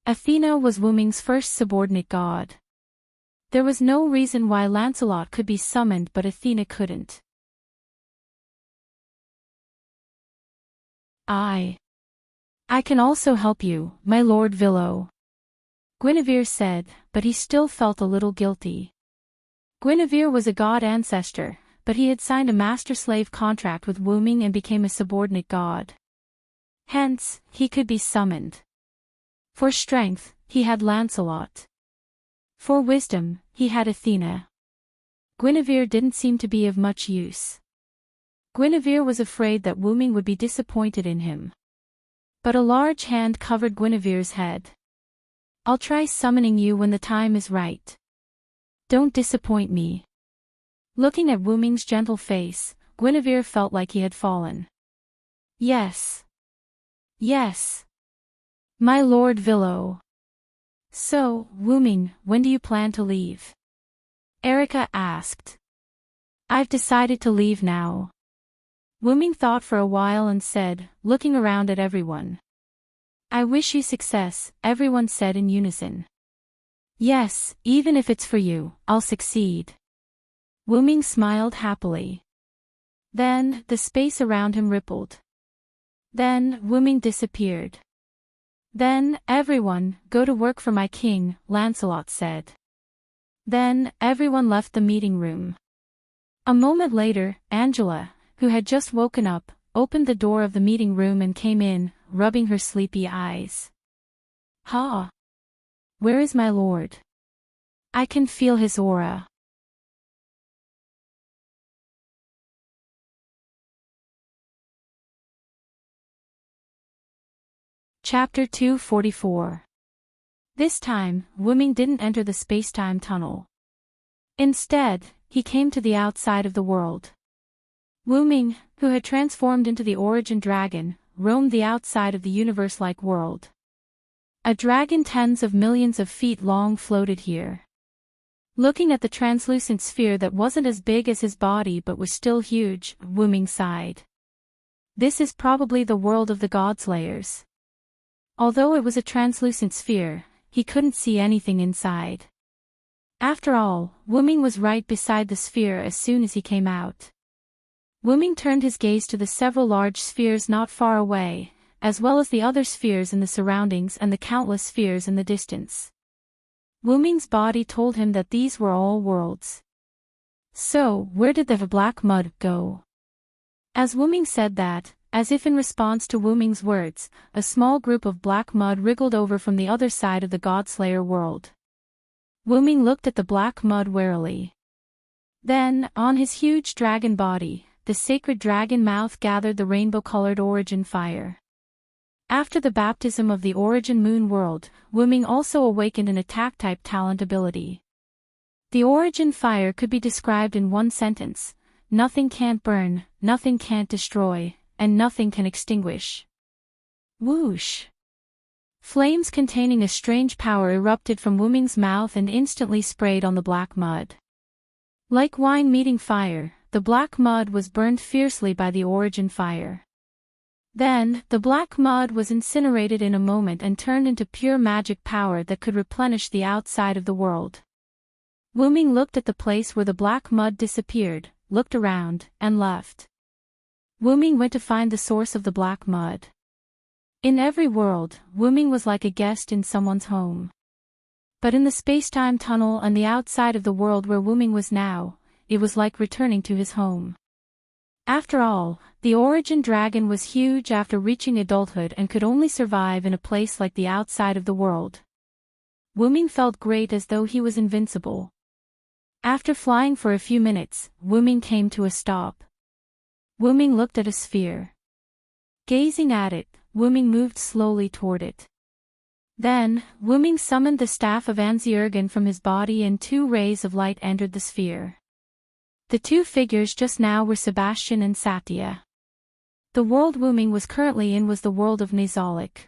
Athena was Wuming's first subordinate god. There was no reason why Lancelot could be summoned but Athena couldn't. I can also help you, my Lord Villo. Guinevere said, but he still felt a little guilty. Guinevere was a god ancestor, but he had signed a master-slave contract with Wuming and became a subordinate god. Hence, he could be summoned. For strength, he had Lancelot. For wisdom, he had Athena. Guinevere didn't seem to be of much use. Guinevere was afraid that Wuming would be disappointed in him. But a large hand covered Guinevere's head. I'll try summoning you when the time is right. Don't disappoint me. Looking at Wuming's gentle face, Guinevere felt like he had fallen. Yes. Yes. My Lord Villo. So, Wuming, when do you plan to leave? Erica asked. I've decided to leave now. Wuming thought for a while and said, looking around at everyone. I wish you success, everyone said in unison. Yes, even if it's for you, I'll succeed. Wuming smiled happily. Then, the space around him rippled. Then, Wuming disappeared. Then, everyone, go to work for my king, Lancelot said. Then, everyone left the meeting room. A moment later, Angela, who had just woken up, opened the door of the meeting room and came in, rubbing her sleepy eyes. Ha! Where is my lord? I can feel his aura. Chapter 244. This time, Wuming didn't enter the space-time tunnel. Instead, he came to the outside of the world. Wuming, who had transformed into the origin dragon, roamed the outside of the universe-like world. A dragon tens of millions of feet long floated here. Looking at the translucent sphere that wasn't as big as his body but was still huge, Wuming sighed. This is probably the world of the Godslayers. Although it was a translucent sphere, he couldn't see anything inside. After all, Wuming was right beside the sphere as soon as he came out. Wuming turned his gaze to the several large spheres not far away, as well as the other spheres in the surroundings and the countless spheres in the distance. Wuming's body told him that these were all worlds. So, where did the black mud go? As Wuming said that, as if in response to Wuming's words, a small group of black mud wriggled over from the other side of the Godslayer world. Wuming looked at the black mud warily. Then, on his huge dragon body, the sacred dragon mouth gathered the rainbow-colored origin fire. After the baptism of the origin moon world, Wuming also awakened an attack-type talent ability. The origin fire could be described in one sentence: nothing can't burn, nothing can't destroy, and nothing can extinguish. Whoosh! Flames containing a strange power erupted from Wuming's mouth and instantly sprayed on the black mud. Like wine meeting fire, the black mud was burned fiercely by the origin fire. Then, the black mud was incinerated in a moment and turned into pure magic power that could replenish the outside of the world. Wuming looked at the place where the black mud disappeared, looked around, and left. Wuming went to find the source of the black mud. In every world, Wuming was like a guest in someone's home. But in the space-time tunnel and the outside of the world where Wuming was now, it was like returning to his home. After all, the origin dragon was huge after reaching adulthood and could only survive in a place like the outside of the world. Wuming felt great as though he was invincible. After flying for a few minutes, Wuming came to a stop. Wuming looked at a sphere. Gazing at it, Wuming moved slowly toward it. Then, Wuming summoned the staff of Anziergen from his body and 2 rays of light entered the sphere. The 2 figures just now were Sebastian and Satya. The world Wuming was currently in was the world of Nazalik.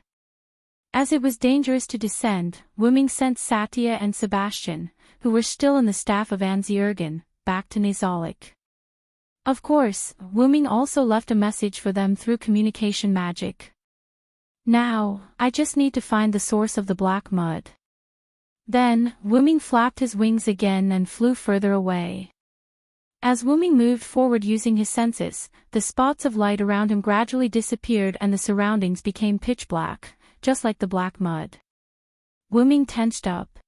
As it was dangerous to descend, Wuming sent Satya and Sebastian, who were still in the staff of Anziergen, back to Nazalik. Of course, Wuming also left a message for them through communication magic. Now, I just need to find the source of the black mud. Then, Wuming flapped his wings again and flew further away. As Wuming moved forward using his senses, the spots of light around him gradually disappeared and the surroundings became pitch black, just like the black mud. Wuming tensed up.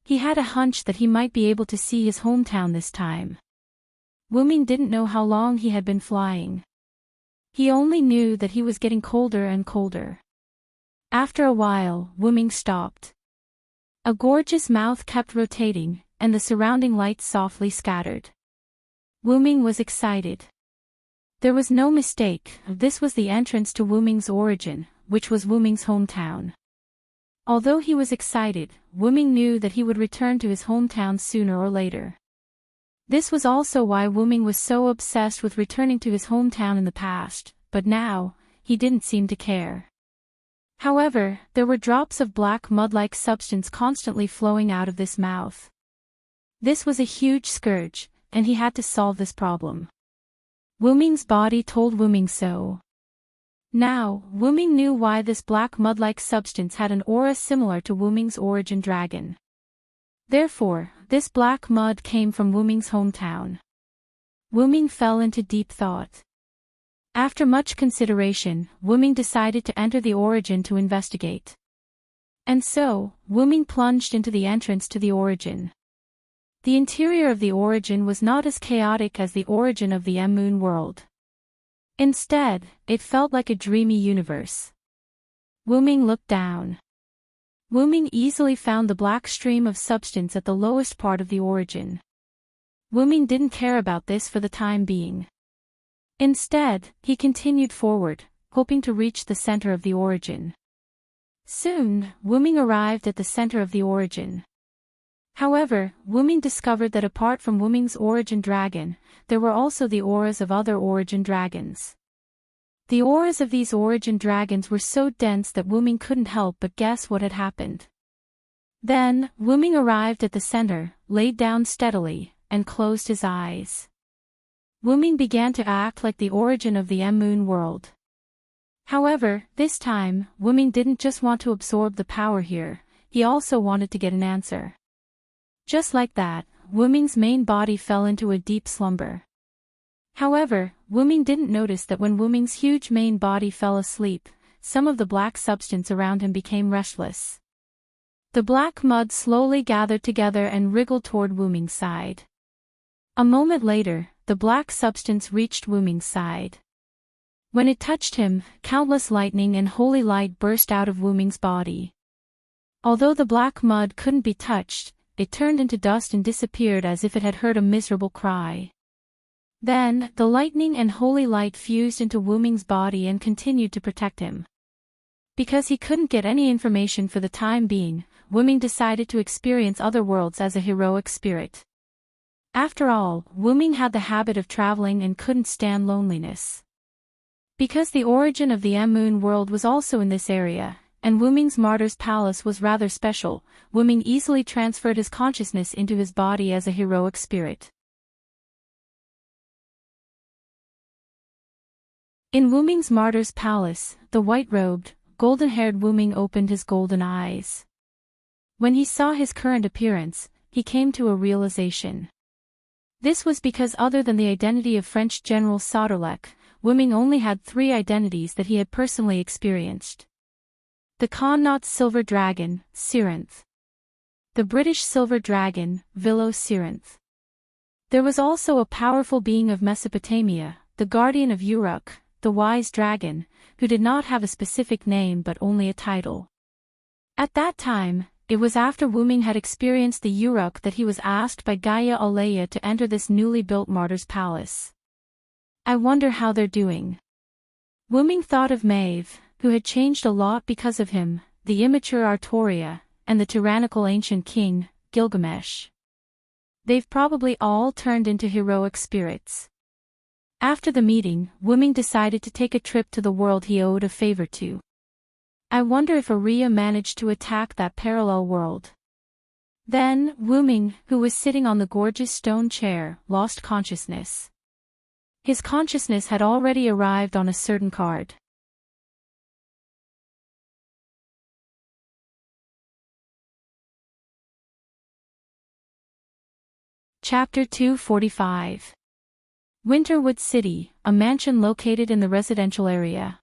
He had a hunch that he might be able to see his hometown this time. Wuming didn't know how long he had been flying. He only knew that he was getting colder and colder. After a while, Wuming stopped. A gorgeous mouth kept rotating, and the surrounding lights softly scattered. Wuming was excited. There was no mistake, this was the entrance to Wuming's origin, which was Wuming's hometown. Although he was excited, Wuming knew that he would return to his hometown sooner or later. This was also why Wuming was so obsessed with returning to his hometown in the past, but now, he didn't seem to care. However, there were drops of black mud-like substance constantly flowing out of this mouth. This was a huge scourge, and he had to solve this problem. Wuming's body told Wuming so. Now, Wuming knew why this black mud-like substance had an aura similar to Wuming's origin dragon. Therefore, this black mud came from Wuming's hometown. Wuming fell into deep thought. After much consideration, Wuming decided to enter the origin to investigate. And so, Wuming plunged into the entrance to the origin. The interior of the origin was not as chaotic as the origin of the M-Moon world. Instead, it felt like a dreamy universe. Wuming looked down. Wuming easily found the black stream of substance at the lowest part of the origin. Wuming didn't care about this for the time being. Instead, he continued forward, hoping to reach the center of the origin. Soon, Wuming arrived at the center of the origin. However, Wuming discovered that apart from Wuming's origin dragon, there were also the auras of other origin dragons. The auras of these origin dragons were so dense that Wuming couldn't help but guess what had happened. Then, Wuming arrived at the center, laid down steadily, and closed his eyes. Wuming began to act like the origin of the Moon world. However, this time, Wuming didn't just want to absorb the power here, he also wanted to get an answer. Just like that, Wuming's main body fell into a deep slumber. However, Wuming didn't notice that when Wuming's huge main body fell asleep, some of the black substance around him became restless. The black mud slowly gathered together and wriggled toward Wuming's side. A moment later, the black substance reached Wuming's side. When it touched him, countless lightning and holy light burst out of Wuming's body. Although the black mud couldn't be touched, it turned into dust and disappeared as if it had heard a miserable cry. Then, the lightning and holy light fused into Wuming's body and continued to protect him. Because he couldn't get any information for the time being, Wuming decided to experience other worlds as a heroic spirit. After all, Wuming had the habit of traveling and couldn't stand loneliness. Because the origin of the Moon world was also in this area, and Wuming's martyr's palace was rather special, Wuming easily transferred his consciousness into his body as a heroic spirit. In Wuming's martyr's palace, the white-robed, golden-haired Wuming opened his golden eyes. When he saw his current appearance, he came to a realization. This was because other than the identity of French General Sauterlec, Wuming only had 3 identities that he had personally experienced. The Connaught Silver Dragon, Sirinth. The British Silver Dragon, Vilo Sirinth. There was also a powerful being of Mesopotamia, the guardian of Uruk, the wise dragon, who did not have a specific name but only a title. At that time, it was after Wuming had experienced the Uruk that he was asked by Gaia Alea to enter this newly built martyr's palace. I wonder how they're doing. Wuming thought of Maeve, who had changed a lot because of him, the immature Artoria, and the tyrannical ancient king, Gilgamesh. They've probably all turned into heroic spirits. After the meeting, Wuming decided to take a trip to the world he owed a favor to. I wonder if Aria managed to attack that parallel world. Then, Wuming, who was sitting on the gorgeous stone chair, lost consciousness. His consciousness had already arrived on a certain card. Chapter 245. Winterwood City, a mansion located in the residential area.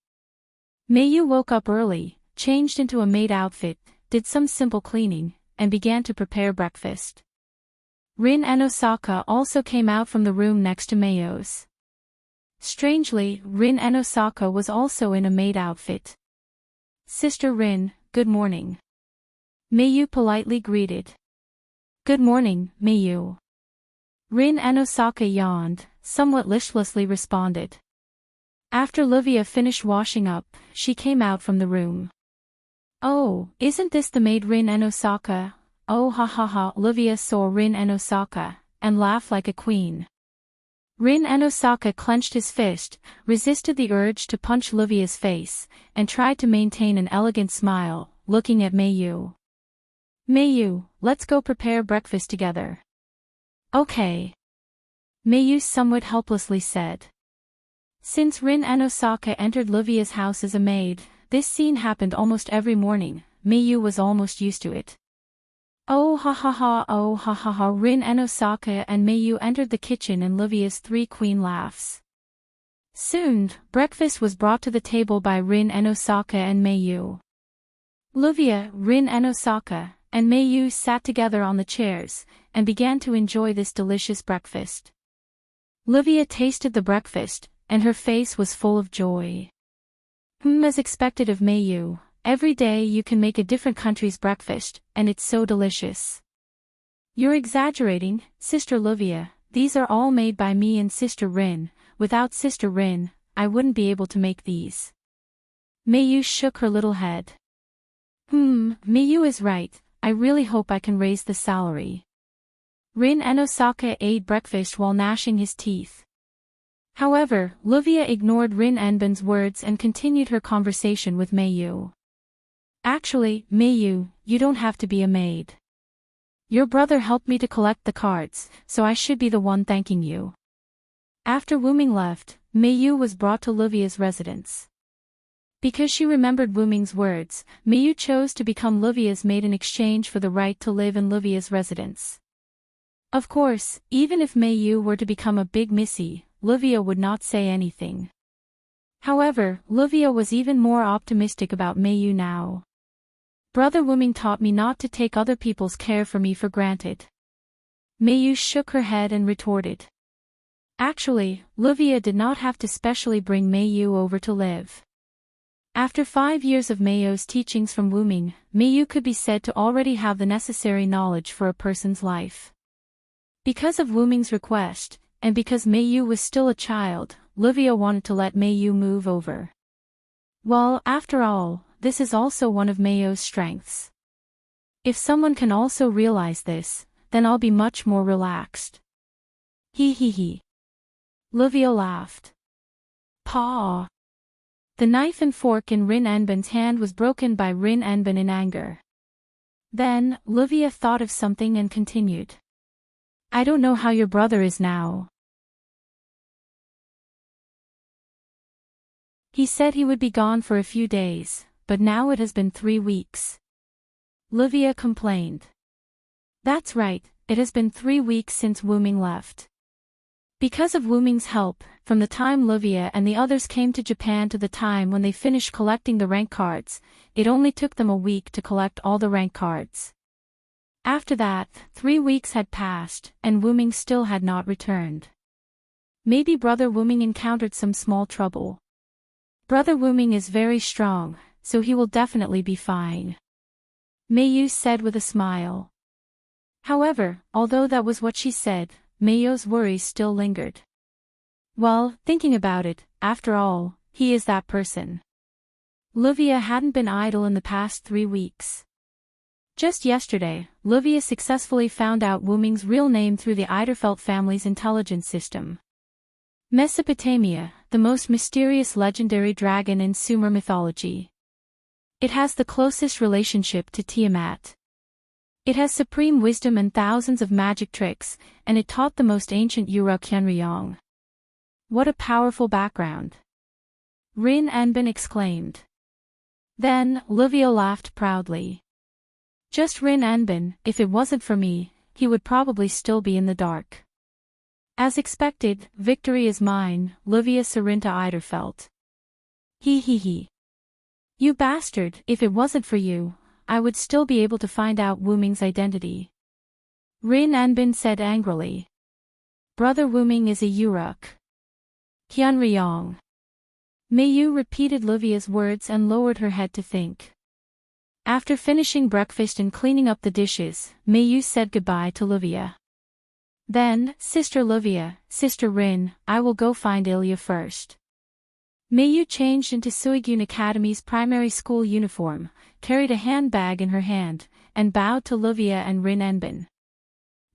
Meiyu woke up early, changed into a maid outfit, did some simple cleaning, and began to prepare breakfast. Rin and Osaka also came out from the room next to Meiyu's. Strangely, Rin and Osaka was also in a maid outfit. Sister Rin, good morning. Meiyu politely greeted. Good morning, Meiyu. Rin and Osaka yawned, somewhat listlessly responded. After Livia finished washing up, she came out from the room. Oh, isn't this the maid Rin and Osaka? Oh ha ha ha. Livia saw Rin and Osaka, and laughed like a queen. Rin and Osaka clenched his fist, resisted the urge to punch Livia's face, and tried to maintain an elegant smile, looking at Meiyu. Meiyu, let's go prepare breakfast together. Okay. Meiyu somewhat helplessly said. Since Rin and Osaka entered Livia's house as a maid, this scene happened almost every morning. Meiyu was almost used to it. Oh ha ha ha, oh ha ha ha. Rin and Osaka and Meiyu entered the kitchen and Livia's 3 queen laughs. Soon, breakfast was brought to the table by Rin and Osaka and Meiyu. Livia, Rin and Osaka, and Meiyu sat together on the chairs, and began to enjoy this delicious breakfast. Livia tasted the breakfast, and her face was full of joy. As expected of Meiyu, every day you can make a different country's breakfast, and it's so delicious. You're exaggerating, Sister Livia, these are all made by me and Sister Rin. Without Sister Rin, I wouldn't be able to make these. Meiyu shook her little head. Meiyu is right, I really hope I can raise the salary. Rin and Osaka ate breakfast while gnashing his teeth. However, Livia ignored Rin Enben's words and continued her conversation with Meiyu. Actually, Meiyu, you don't have to be a maid. Your brother helped me to collect the cards, so I should be the one thanking you. After Wuming left, Meiyu was brought to Livia's residence. Because she remembered Wuming's words, Meiyu chose to become Livia's maid in exchange for the right to live in Livia's residence. Of course, even if Meiyu were to become a big missy, Livia would not say anything. However, Livia was even more optimistic about Meiyu now. Brother Wuming taught me not to take other people's care for me for granted. Meiyu shook her head and retorted. Actually, Livia did not have to specially bring Meiyu over to live. After 5 years of Meiyu's teachings from Wuming, Meiyu could be said to already have the necessary knowledge for a person's life. Because of Wuming's request, and because Meiyu was still a child, Livia wanted to let Meiyu move over. Well, after all, this is also one of Meiyu's strengths. If someone can also realize this, then I'll be much more relaxed. He. Livia laughed. Paw. The knife and fork in Rin Enben's hand was broken by Rin Enben in anger. Then, Livia thought of something and continued. I don't know how your brother is now. He said he would be gone for a few days, but now it has been 3 weeks. Livia complained. That's right, it has been 3 weeks since Wuming left. Because of Wuming's help, from the time Livia and the others came to Japan to the time when they finished collecting the rank cards, it only took them a week to collect all the rank cards. After that, 3 weeks had passed, and Wuming still had not returned. Maybe Brother Wuming encountered some small trouble. Brother Wuming is very strong, so he will definitely be fine. Meiyu said with a smile. However, although that was what she said, Meiyu's worries still lingered. Well, thinking about it, after all, he is that person. Livia hadn't been idle in the past 3 weeks. Just yesterday, Livia successfully found out Wuming's real name through the Eiderfelt family's intelligence system. Mesopotamia, the most mysterious legendary dragon in Sumer mythology. It has the closest relationship to Tiamat. It has supreme wisdom and thousands of magic tricks, and it taught the most ancient Yura Qianryong. What a powerful background! Rin Enben exclaimed. Then, Livia laughed proudly. Just Rin Enben, if it wasn't for me, he would probably still be in the dark. As expected, victory is mine, Livia Sarinta Eiderfelt. He. You bastard, if it wasn't for you, I would still be able to find out Wuming's identity. Rin Enben said angrily. Brother Wuming is a Uruk. Qianryong. Meiyu repeated Livia's words and lowered her head to think. After finishing breakfast and cleaning up the dishes, Meiyu said goodbye to Livia. Then, Sister Livia, Sister Rin, I will go find Ilya first. Meiyu changed into Suigun Academy's primary school uniform, carried a handbag in her hand, and bowed to Livia and Rin Enben.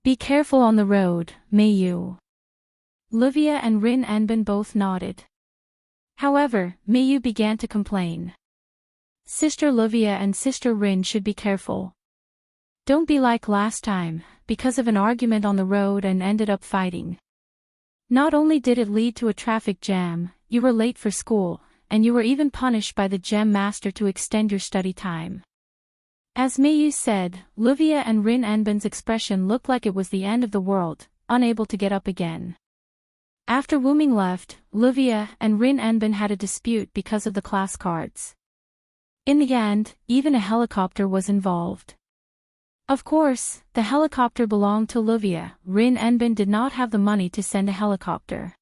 Be careful on the road, Meiyu. Livia and Rin Enben both nodded. However, Meiyu began to complain. Sister Livia and Sister Rin should be careful. Don't be like last time, because of an argument on the road and ended up fighting. Not only did it lead to a traffic jam, you were late for school, and you were even punished by the gem master to extend your study time. As Meiyu said, Livia and Rin Enben's expression looked like it was the end of the world, unable to get up again. After Wuming left, Livia and Rin Enben had a dispute because of the class cards. In the end, even a helicopter was involved. Of course, the helicopter belonged to Livia. Rin Enben did not have the money to send a helicopter.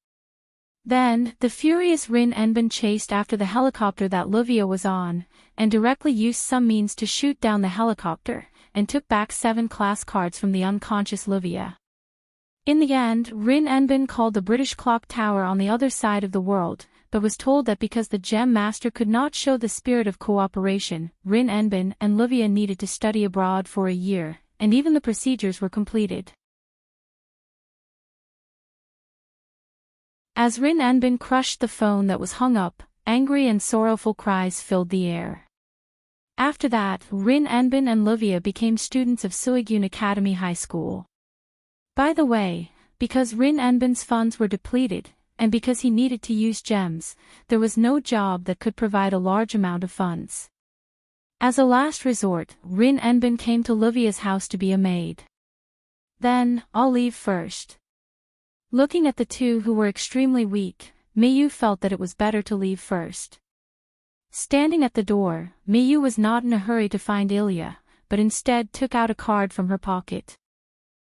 Then, the furious Rin Enben chased after the helicopter that Livia was on, and directly used some means to shoot down the helicopter, and took back 7 class cards from the unconscious Livia. In the end, Rin Enben called the British clock tower on the other side of the world, but was told that because the gem master could not show the spirit of cooperation, Rin Enben and Livia needed to study abroad for a year, and even the procedures were completed. As Rin Enbin crushed the phone that was hung up, angry and sorrowful cries filled the air. After that, Rin Enbin and Livia became students of Suigyun Academy High School. By the way, because Rin Enbin's funds were depleted, and because he needed to use gems, there was no job that could provide a large amount of funds. As a last resort, Rin Enbin came to Livia's house to be a maid. Then, I'll leave first. Looking at the two who were extremely weak, Meiyu felt that it was better to leave first. Standing at the door, Meiyu was not in a hurry to find Ilya, but instead took out a card from her pocket.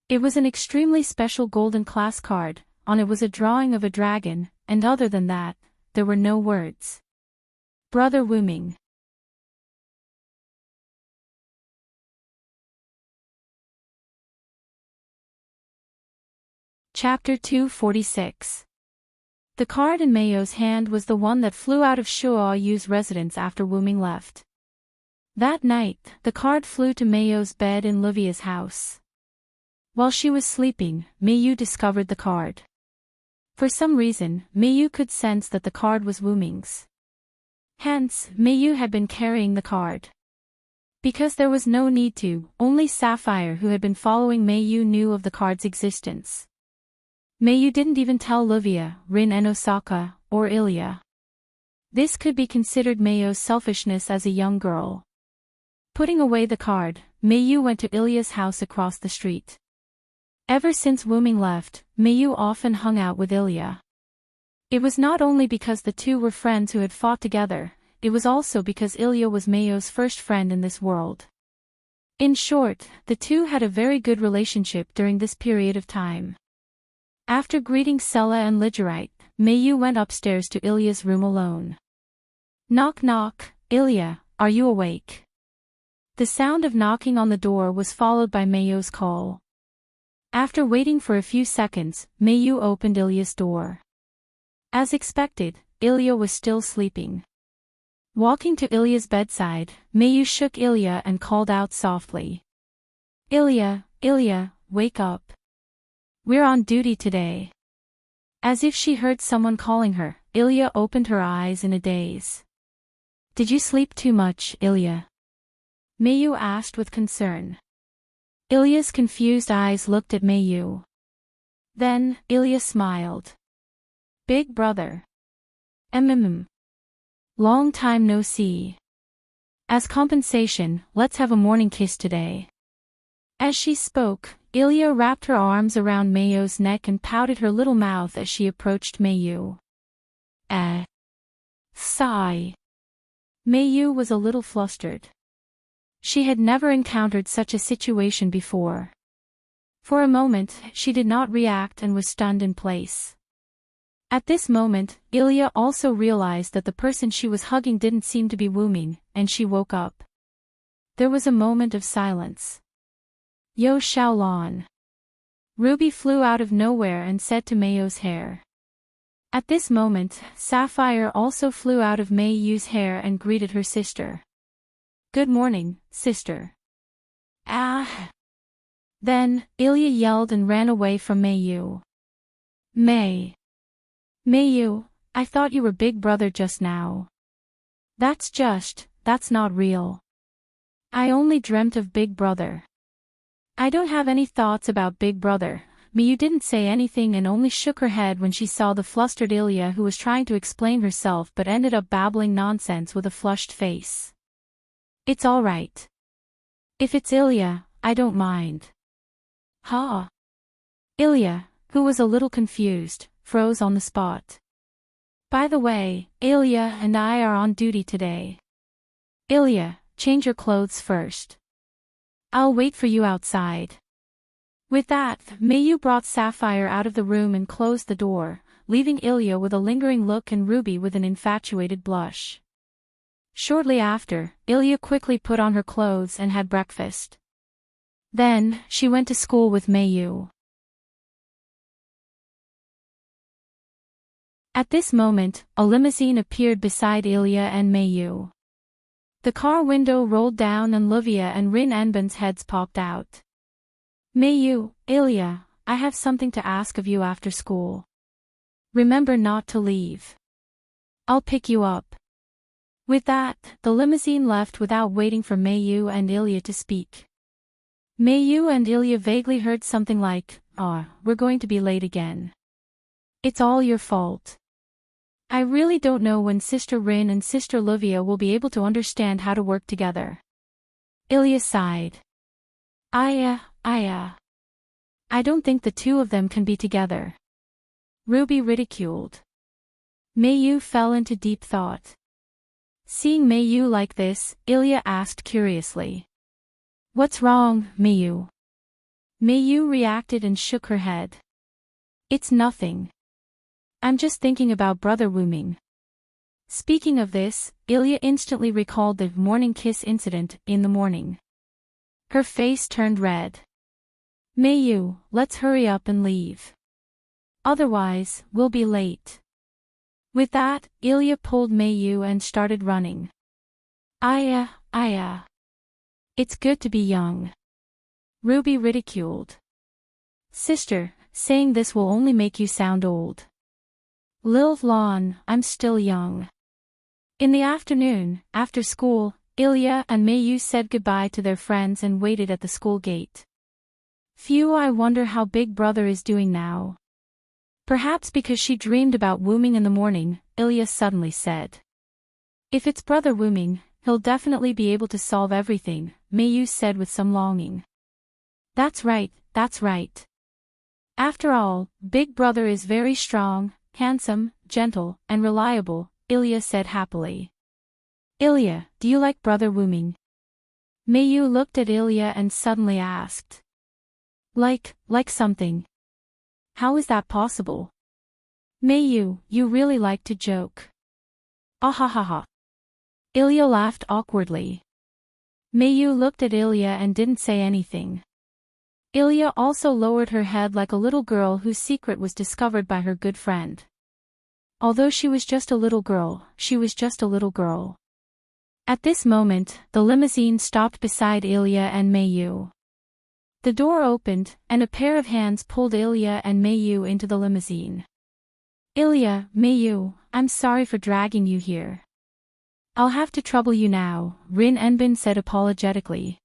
It was an extremely special golden class card. On it was a drawing of a dragon, and other than that, there were no words. Brother Wuming. Chapter 246. The card in Meiyu's hand was the one that flew out of Shuo Yu's residence after Wuming left. That night, the card flew to Meiyu's bed in Livia's house. While she was sleeping, Meiyu discovered the card. For some reason, Meiyu could sense that the card was Wuming's. Hence, Meiyu had been carrying the card. Because there was no need to, only Sapphire, who had been following Meiyu, knew of the card's existence. Meiyu didn't even tell Livia, Rin and Osaka, or Ilya. This could be considered Meiyu's selfishness as a young girl. Putting away the card, Meiyu went to Ilya's house across the street. Ever since Wuming left, Meiyu often hung out with Ilya. It was not only because the two were friends who had fought together, it was also because Ilya was Meiyu's first friend in this world. In short, the two had a very good relationship during this period of time. After greeting Sella and Ligerite, Meiyu went upstairs to Ilya's room alone. Knock knock, Ilya, are you awake? The sound of knocking on the door was followed by Meiyu's call. After waiting for a few seconds, Meiyu opened Ilya's door. As expected, Ilya was still sleeping. Walking to Ilya's bedside, Meiyu shook Ilya and called out softly. Ilya, Ilya, wake up. We're on duty today. As if she heard someone calling her, Ilya opened her eyes in a daze. Did you sleep too much, Ilya? Meiyu asked with concern. Ilya's confused eyes looked at Meiyu. Then, Ilya smiled. Big brother. Long time no see. As compensation, let's have a morning kiss today. As she spoke, Ilya wrapped her arms around Meiyu's neck and pouted her little mouth as she approached Meiyu. Sigh. Meiyu was a little flustered. She had never encountered such a situation before. For a moment, she did not react and was stunned in place. At this moment, Ilya also realized that the person she was hugging didn't seem to be Wuming, and she woke up. There was a moment of silence. Yo Xiaolan. Ruby flew out of nowhere and said to Meiyu's hair. At this moment, Sapphire also flew out of Meiyu's hair and greeted her sister. Good morning, sister. Then, Ilya yelled and ran away from Meiyu. Meiyu, I thought you were big brother just now. That's not real. I only dreamt of big brother. I don't have any thoughts about big brother. Meiyu didn't say anything and only shook her head when she saw the flustered Ilya, who was trying to explain herself but ended up babbling nonsense with a flushed face. It's all right. If it's Ilya, I don't mind. Ilya, who was a little confused, froze on the spot. By the way, Ilya and I are on duty today. Ilya, change your clothes first. I'll wait for you outside. With that, Meiyu brought Sapphire out of the room and closed the door, leaving Ilya with a lingering look and Ruby with an infatuated blush. Shortly after, Ilya quickly put on her clothes and had breakfast. Then, she went to school with Meiyu. At this moment, a limousine appeared beside Ilya and Meiyu. The car window rolled down and Livia and Rin Enbin's heads popped out. Meiyu, Ilya, I have something to ask of you after school. Remember not to leave. I'll pick you up. With that, the limousine left without waiting for Mayu and Ilya to speak. Mayu and Ilya vaguely heard something like, we're going to be late again. It's all your fault. I really don't know when Sister Rin and Sister Livia will be able to understand how to work together. Ilya sighed. I don't think the two of them can be together. Ruby ridiculed. Mayu fell into deep thought. Seeing Mayu like this, Ilya asked curiously. What's wrong, Mayu? Mayu reacted and shook her head. It's nothing. I'm just thinking about Brother Wuming. Speaking of this, Ilya instantly recalled the morning kiss incident in the morning. Her face turned red. Mayu, let's hurry up and leave. Otherwise, we'll be late. With that, Ilya pulled Mayu and started running. Aya. It's good to be young. Ruby ridiculed. Sister, saying this will only make you sound old. LoveLore, I'm still young. In the afternoon, after school, Ilya and Mayu said goodbye to their friends and waited at the school gate. Phew, I wonder how Big Brother is doing now. Perhaps because she dreamed about Wuming in the morning, Ilya suddenly said. If it's Brother Wuming, he'll definitely be able to solve everything, Mayu said with some longing. That's right. After all, Big Brother is very strong, handsome, gentle, and reliable, Ilya said happily. Ilya, do you like Brother Wuming? Mayu looked at Ilya and suddenly asked. Like something. How is that possible? Mayu, you really like to joke. Ahahaha. Ilya laughed awkwardly. Mayu looked at Ilya and didn't say anything. Ilya also lowered her head like a little girl whose secret was discovered by her good friend. Although she was just a little girl, she was just a little girl. At this moment, the limousine stopped beside Ilya and Mayu. The door opened, and a pair of hands pulled Ilya and Mayu into the limousine. Ilya, Mayu, I'm sorry for dragging you here. I'll have to trouble you now, Rin Enbin said apologetically.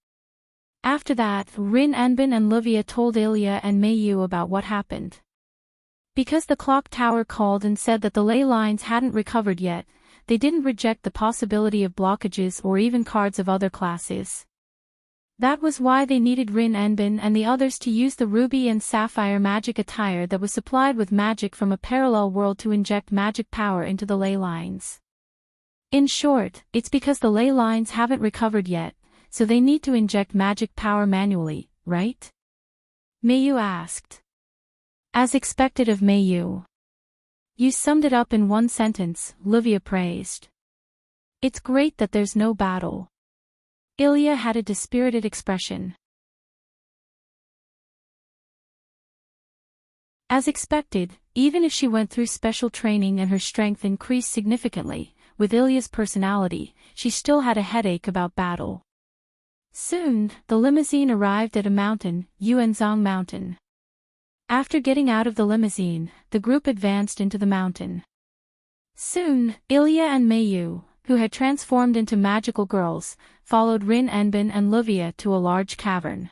After that, Rin Enbin and Livia told Ilya and Mayu about what happened. Because the clock tower called and said that the ley lines hadn't recovered yet, they didn't reject the possibility of blockages or even cards of other classes. That was why they needed Rin Enbin and the others to use the ruby and sapphire magic attire that was supplied with magic from a parallel world to inject magic power into the ley lines. In short, it's because the ley lines haven't recovered yet, so they need to inject magic power manually, right? Mayu asked. As expected of Mayu. You summed it up in one sentence, Livia praised. It's great that there's no battle. Ilya had a dispirited expression. As expected, even if she went through special training and her strength increased significantly, with Ilya's personality, she still had a headache about battle. Soon, the limousine arrived at a mountain, Yuanzhong Mountain. After getting out of the limousine, the group advanced into the mountain. Soon, Ilya and Mayu, who had transformed into magical girls, followed Rin Enbin and Livia to a large cavern.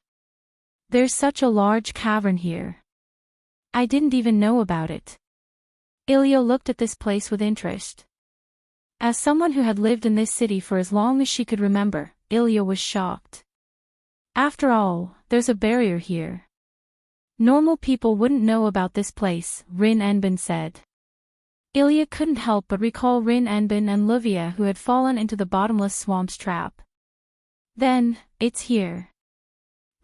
There's such a large cavern here. I didn't even know about it. Ilya looked at this place with interest. As someone who had lived in this city for as long as she could remember, Ilya was shocked. After all, there's a barrier here. Normal people wouldn't know about this place, Rin Enbin said. Ilya couldn't help but recall Rin Enbin and Livia who had fallen into the bottomless swamp's trap. Then, it's here.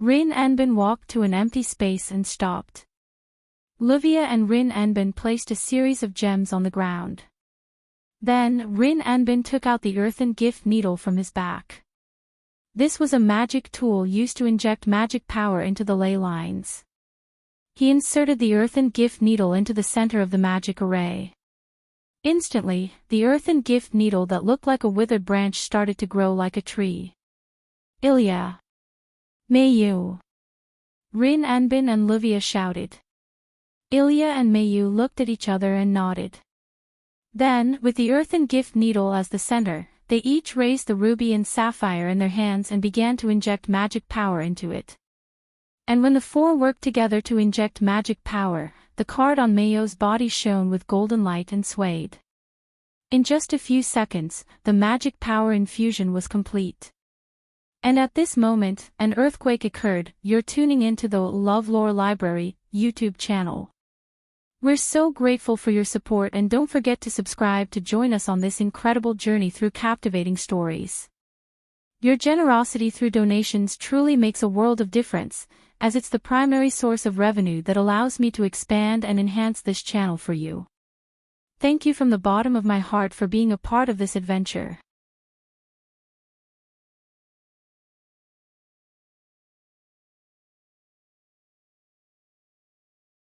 Rin Enbin walked to an empty space and stopped. Livia and Rin Enbin placed a series of gems on the ground. Then, Rin Enbin took out the earthen gift needle from his back. This was a magic tool used to inject magic power into the ley lines. He inserted the earthen gift needle into the center of the magic array. Instantly, the earthen gift needle that looked like a withered branch started to grow like a tree. Ilya! Mayu! Rin Enbin and Livia shouted. Ilya and Mayu looked at each other and nodded. Then, with the earthen gift needle as the center, they each raised the ruby and sapphire in their hands and began to inject magic power into it. And when the four worked together to inject magic power, the card on Mayu's body shone with golden light and swayed. In just a few seconds, the magic power infusion was complete. And at this moment, an earthquake occurred. You're tuning into the LoveLore Library YouTube channel. We're so grateful for your support, and don't forget to subscribe to join us on this incredible journey through captivating stories. Your generosity through donations truly makes a world of difference, as it's the primary source of revenue that allows me to expand and enhance this channel for you. Thank you from the bottom of my heart for being a part of this adventure.